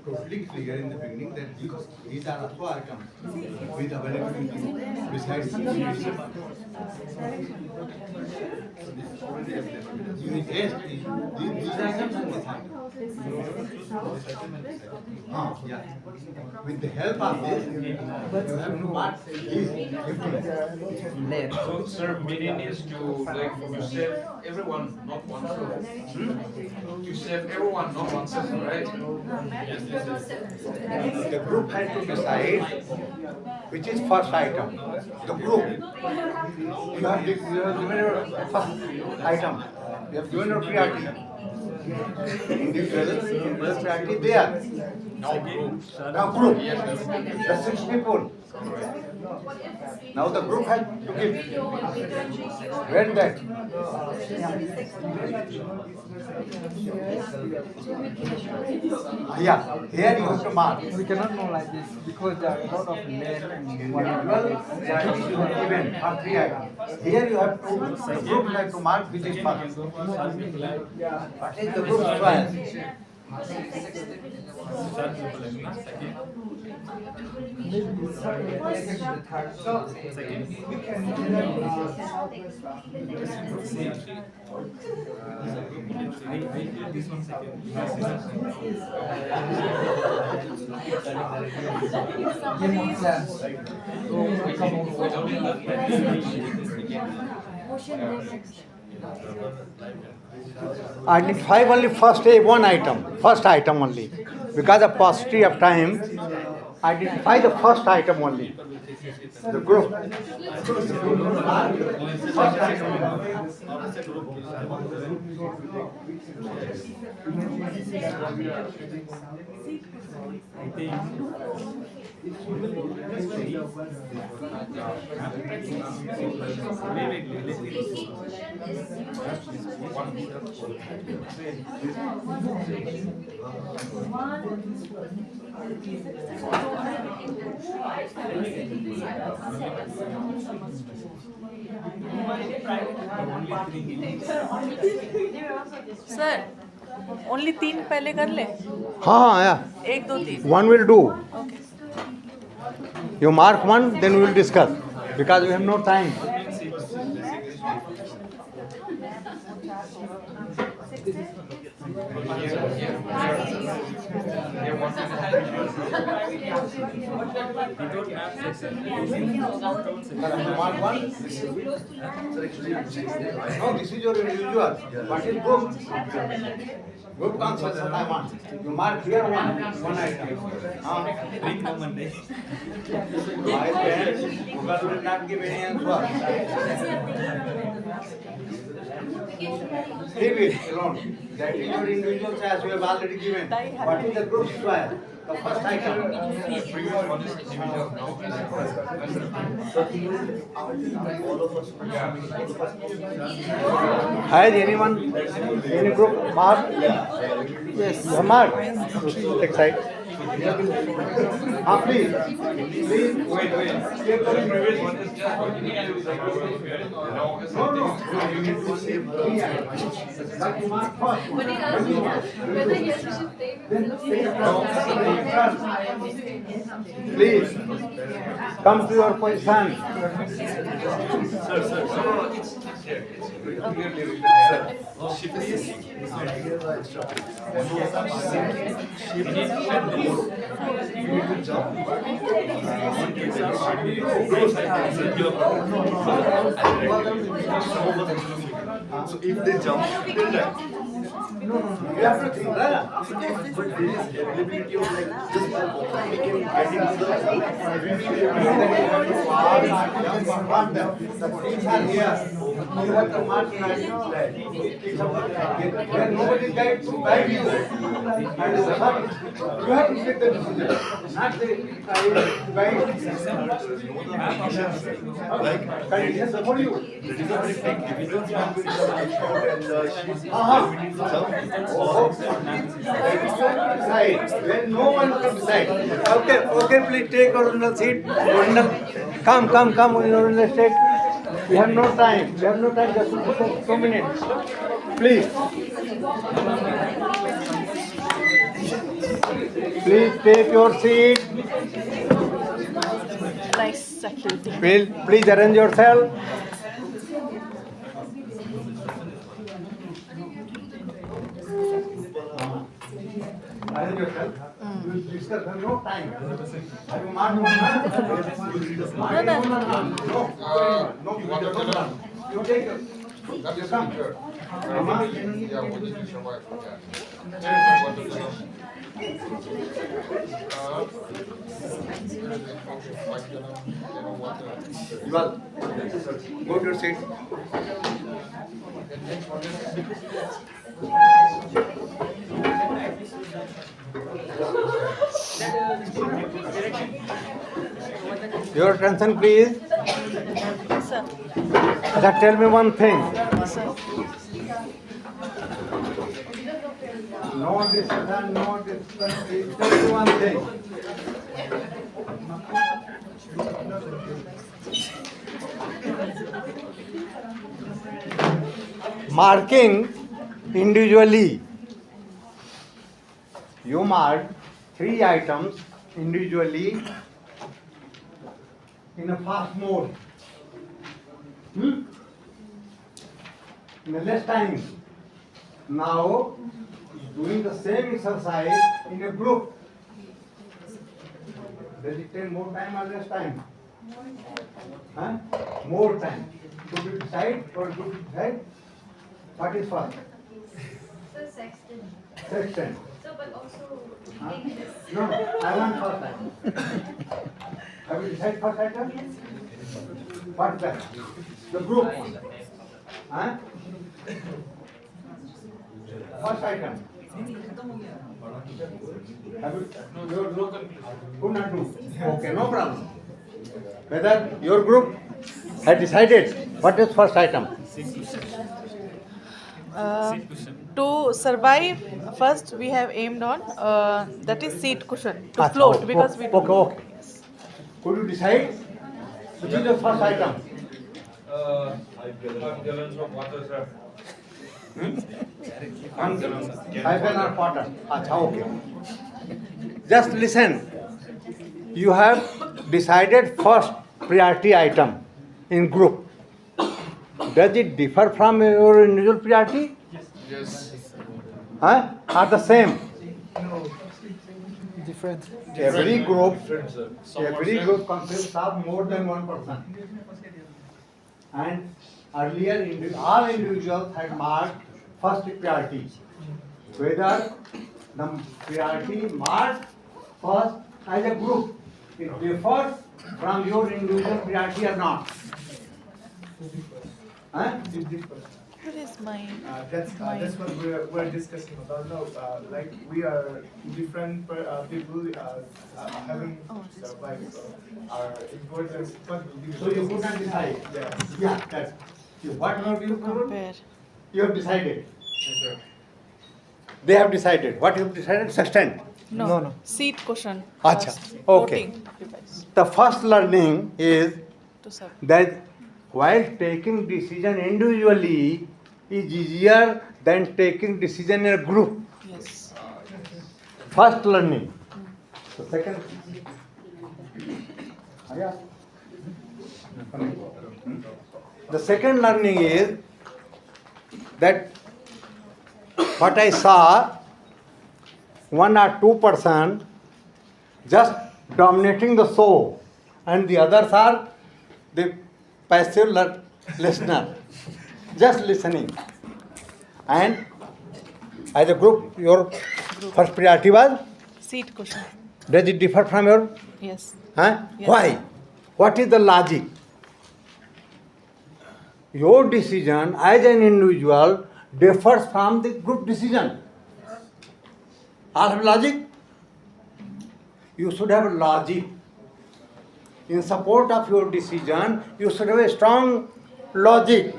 Totally clear in the beginning that these are also items with availability besides you test these items and this item. Yeah. With the help of this, you have to mark these 15. So, sir, meaning is to like you save everyone, not one self. You save everyone, not one self, right? The group has to decide which is first item. The group. You have given your first item. You have given your priority. Individual priority there. Now group. The 6 people. Now the group has to give. Read that. Yeah, here you have to mark. We cannot know like this because there are a lot of land and one Well, given for 3 items. Here you have to, the group have to mark which is first. What is the group's choice? This one second. Identify only one item only. Because of paucity of time, identify the first item only. The group. First item. Sir only 3 पहले कर ले, हाँ हाँ आया. 1 2 3. One will do. Okay. You mark one, then we will discuss because we have no time. Mark one. No, this is your individual. What is group? Group concept that I want. You mark here one item. Bring the Monday. My friend, Google will not give any answer. Leave it alone. That is your individual choice we have already given. What is the group square? The first item. Previous one is individual, now Has anyone, any group mark? Yes. You have marked? Next side. Please. Please. The previous one is just for individual. Now is You need to save three items. But you mark first. But it asks whether yes, we should take Please. Come to your position. clearly written. Shift is So if they jump, then that. You have to think, right? But there is availability of like just we can get into the The things are here. You have to mark when nobody guides to guide you. And you have to take the decision. Not the guide. Like conditions for you. that is a very big difference between the export and the sheet. Decide. When no one can decide. Okay, please take original seat. Come, original seat. We have no time. Just 2 minutes. Please. Please take your seat. Nice activity. Please arrange yourself. Arrange yourself. You will discuss. No time. Have you marked one? No. You take it. that is Come. picture. Yeah, what did you survive? Yeah. What did You are go to your seat. Your attention, please. Yes, sir. Just tell me one thing. Yes, sir. No discussion, no discussion. Please tell me one thing. Marking individually. You mark 3 items individually in a fast mode. In a less time. Now, doing the same exercise in a group. Does it take more time or less time? Huh? More time. To be decide or to decide? What is first? So sexton. Sextant. So but also Huh? take this. No, I want first item. Have you decided first item? What's that? The group. Huh? First item. Have you, could not do. Okay, no problem. Whether your group had decided what is first item? To survive, first we have aimed on that is seat cushion to Acha, float because we okay, don't. okay. Could you decide? Which is the first item? 5 gallons of water, sir. 5 gallon of water. Acha, okay. Just listen. You have decided first priority item in group. Does it differ from your individual priority? Yes. Huh? Are the same? different. Every group Sir. Every group consists of more than one person. And earlier, all individuals had marked first priority. Whether the priority marked first as a group, it differs from your individual priority or not. Huh? What is my That's what we're discussing about now. Like we are different people having survived. So our importance, what will be. So you could not decide. Yeah. Yeah, that's. What have you done? compare? You have decided. Yes, sir. They have decided. What you have decided? Sustain. No. Seat cushion. Acha, first, okay. floating device The first learning is to survive. that while taking decision individually is easier than taking decision in a group. Yes. First learning. The second. Yeah. The second learning is that what I saw, 1 or 2% just dominating the show, and the others are the passive listener, just listening. And as a group, your first priority was, Seat cushion. does it differ from your? Yes. Huh? Yes. Why? What is the logic? Your decision as an individual differs from the group decision. All have logic? You should have logic. In support of your decision, you should have a strong logic,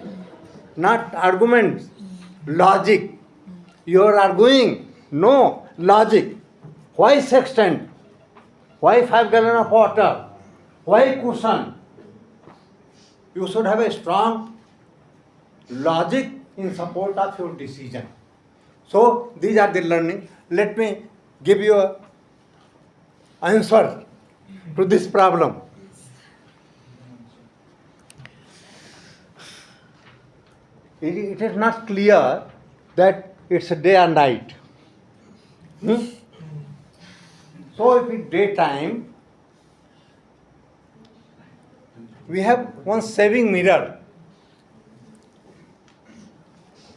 not arguments. Logic. You are arguing. No, logic. Why sextant? Why 5 gallons of water? Why cushion? You should have a strong logic in support of your decision. So these are the learning. Let me give you an answer to this problem. It is not clear that it's a day and night. So if it's daytime, we have one saving mirror.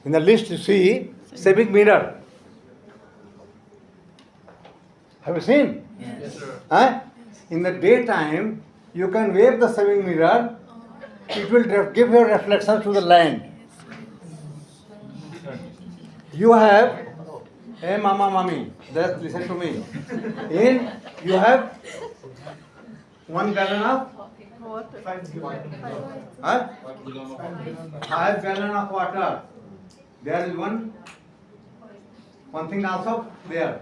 In the list you see saving mirror. Have you seen? Yes, sir. Huh? In the daytime, you can wave the saving mirror. It will give your reflection to the land. You have, hey mama, mommy, just listen to me. You have 1 gallon of, 5 gallon of water. There is one thing also there.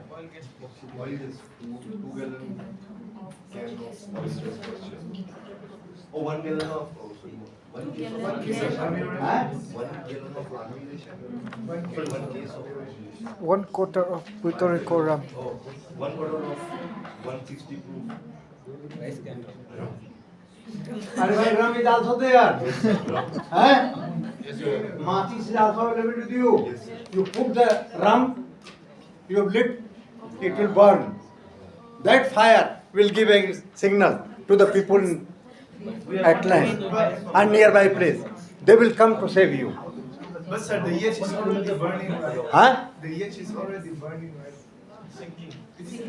Why is 2 gallon can of moisture? Oh, 1 gallon of, oh, sorry, 1 case of Huh? 1 gallon of ammunition. 1 case of 1/4 of Puerto Rico rum. oh, 1/4 of 160 proof. Ram is also there. Huh? Yes, sir. Matis is also available with you. Yes, sir. You put the rum, you have lit, it will burn. That fire will give a signal to the people at land and nearby place. They will come to save you. But sir, the EH is already burning. Huh? The EH is already burning. Sinking.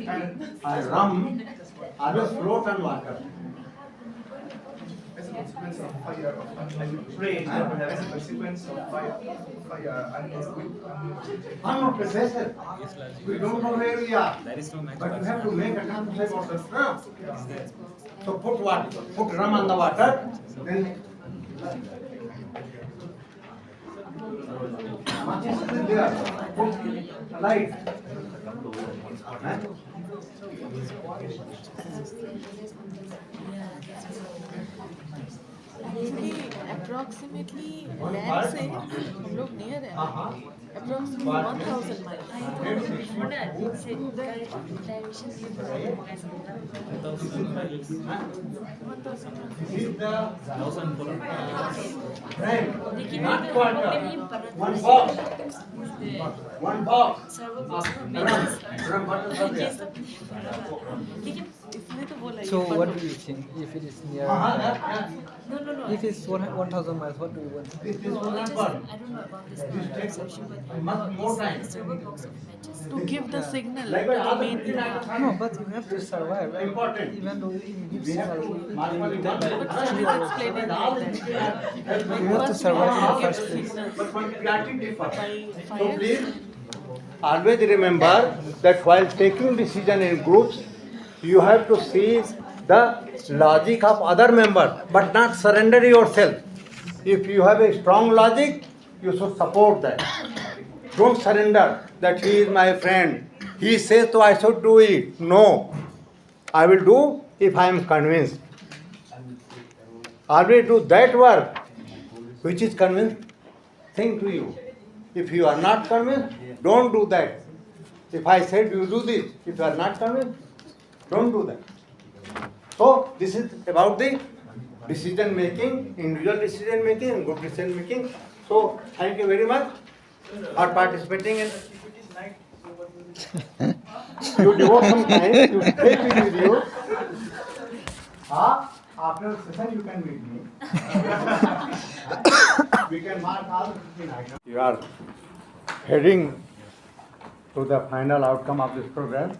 And rum always float on water. As a consequence of fire, as a consequence of fire, I'm not professor. We don't know where we are. But we have to make attempt to save ourselves. So put water, put rum on the water, then Much is still there. Put light. क्योंकि approximately land से हम लोग near है approximately 1000 Not quarter. One box. One box. इसमें तो बोला So what do you think if it is near? No. If it's 1,000 miles, what do you want? This is one I number. don't know about this conversation, but Much more time. server box of matches. to give the signal Like to the other main 59 network. No, but you have to survive, right? Important. Even though in good We have signal, to it manually will take work. like 2 hours. Explain it like that. You have to survive in the first place. But one clarity differs. By So fire. please always remember that while taking decision in groups, you have to see the logic of other members, but not surrender yourself. If you have a strong logic, you should support that. Don't surrender that he is my friend. He says so I should do it. No. I will do if I am convinced. Always do that work which is convincing to you. If you are not convinced, don't do that. If I said you do this, if you are not convinced, don't do that. So this is about the decision making, individual decision making and group decision making. So thank you very much for participating in. You devote some time, you take it with you. After the session you can meet me. We can mark all the 15 items. You are heading to the final outcome of this program.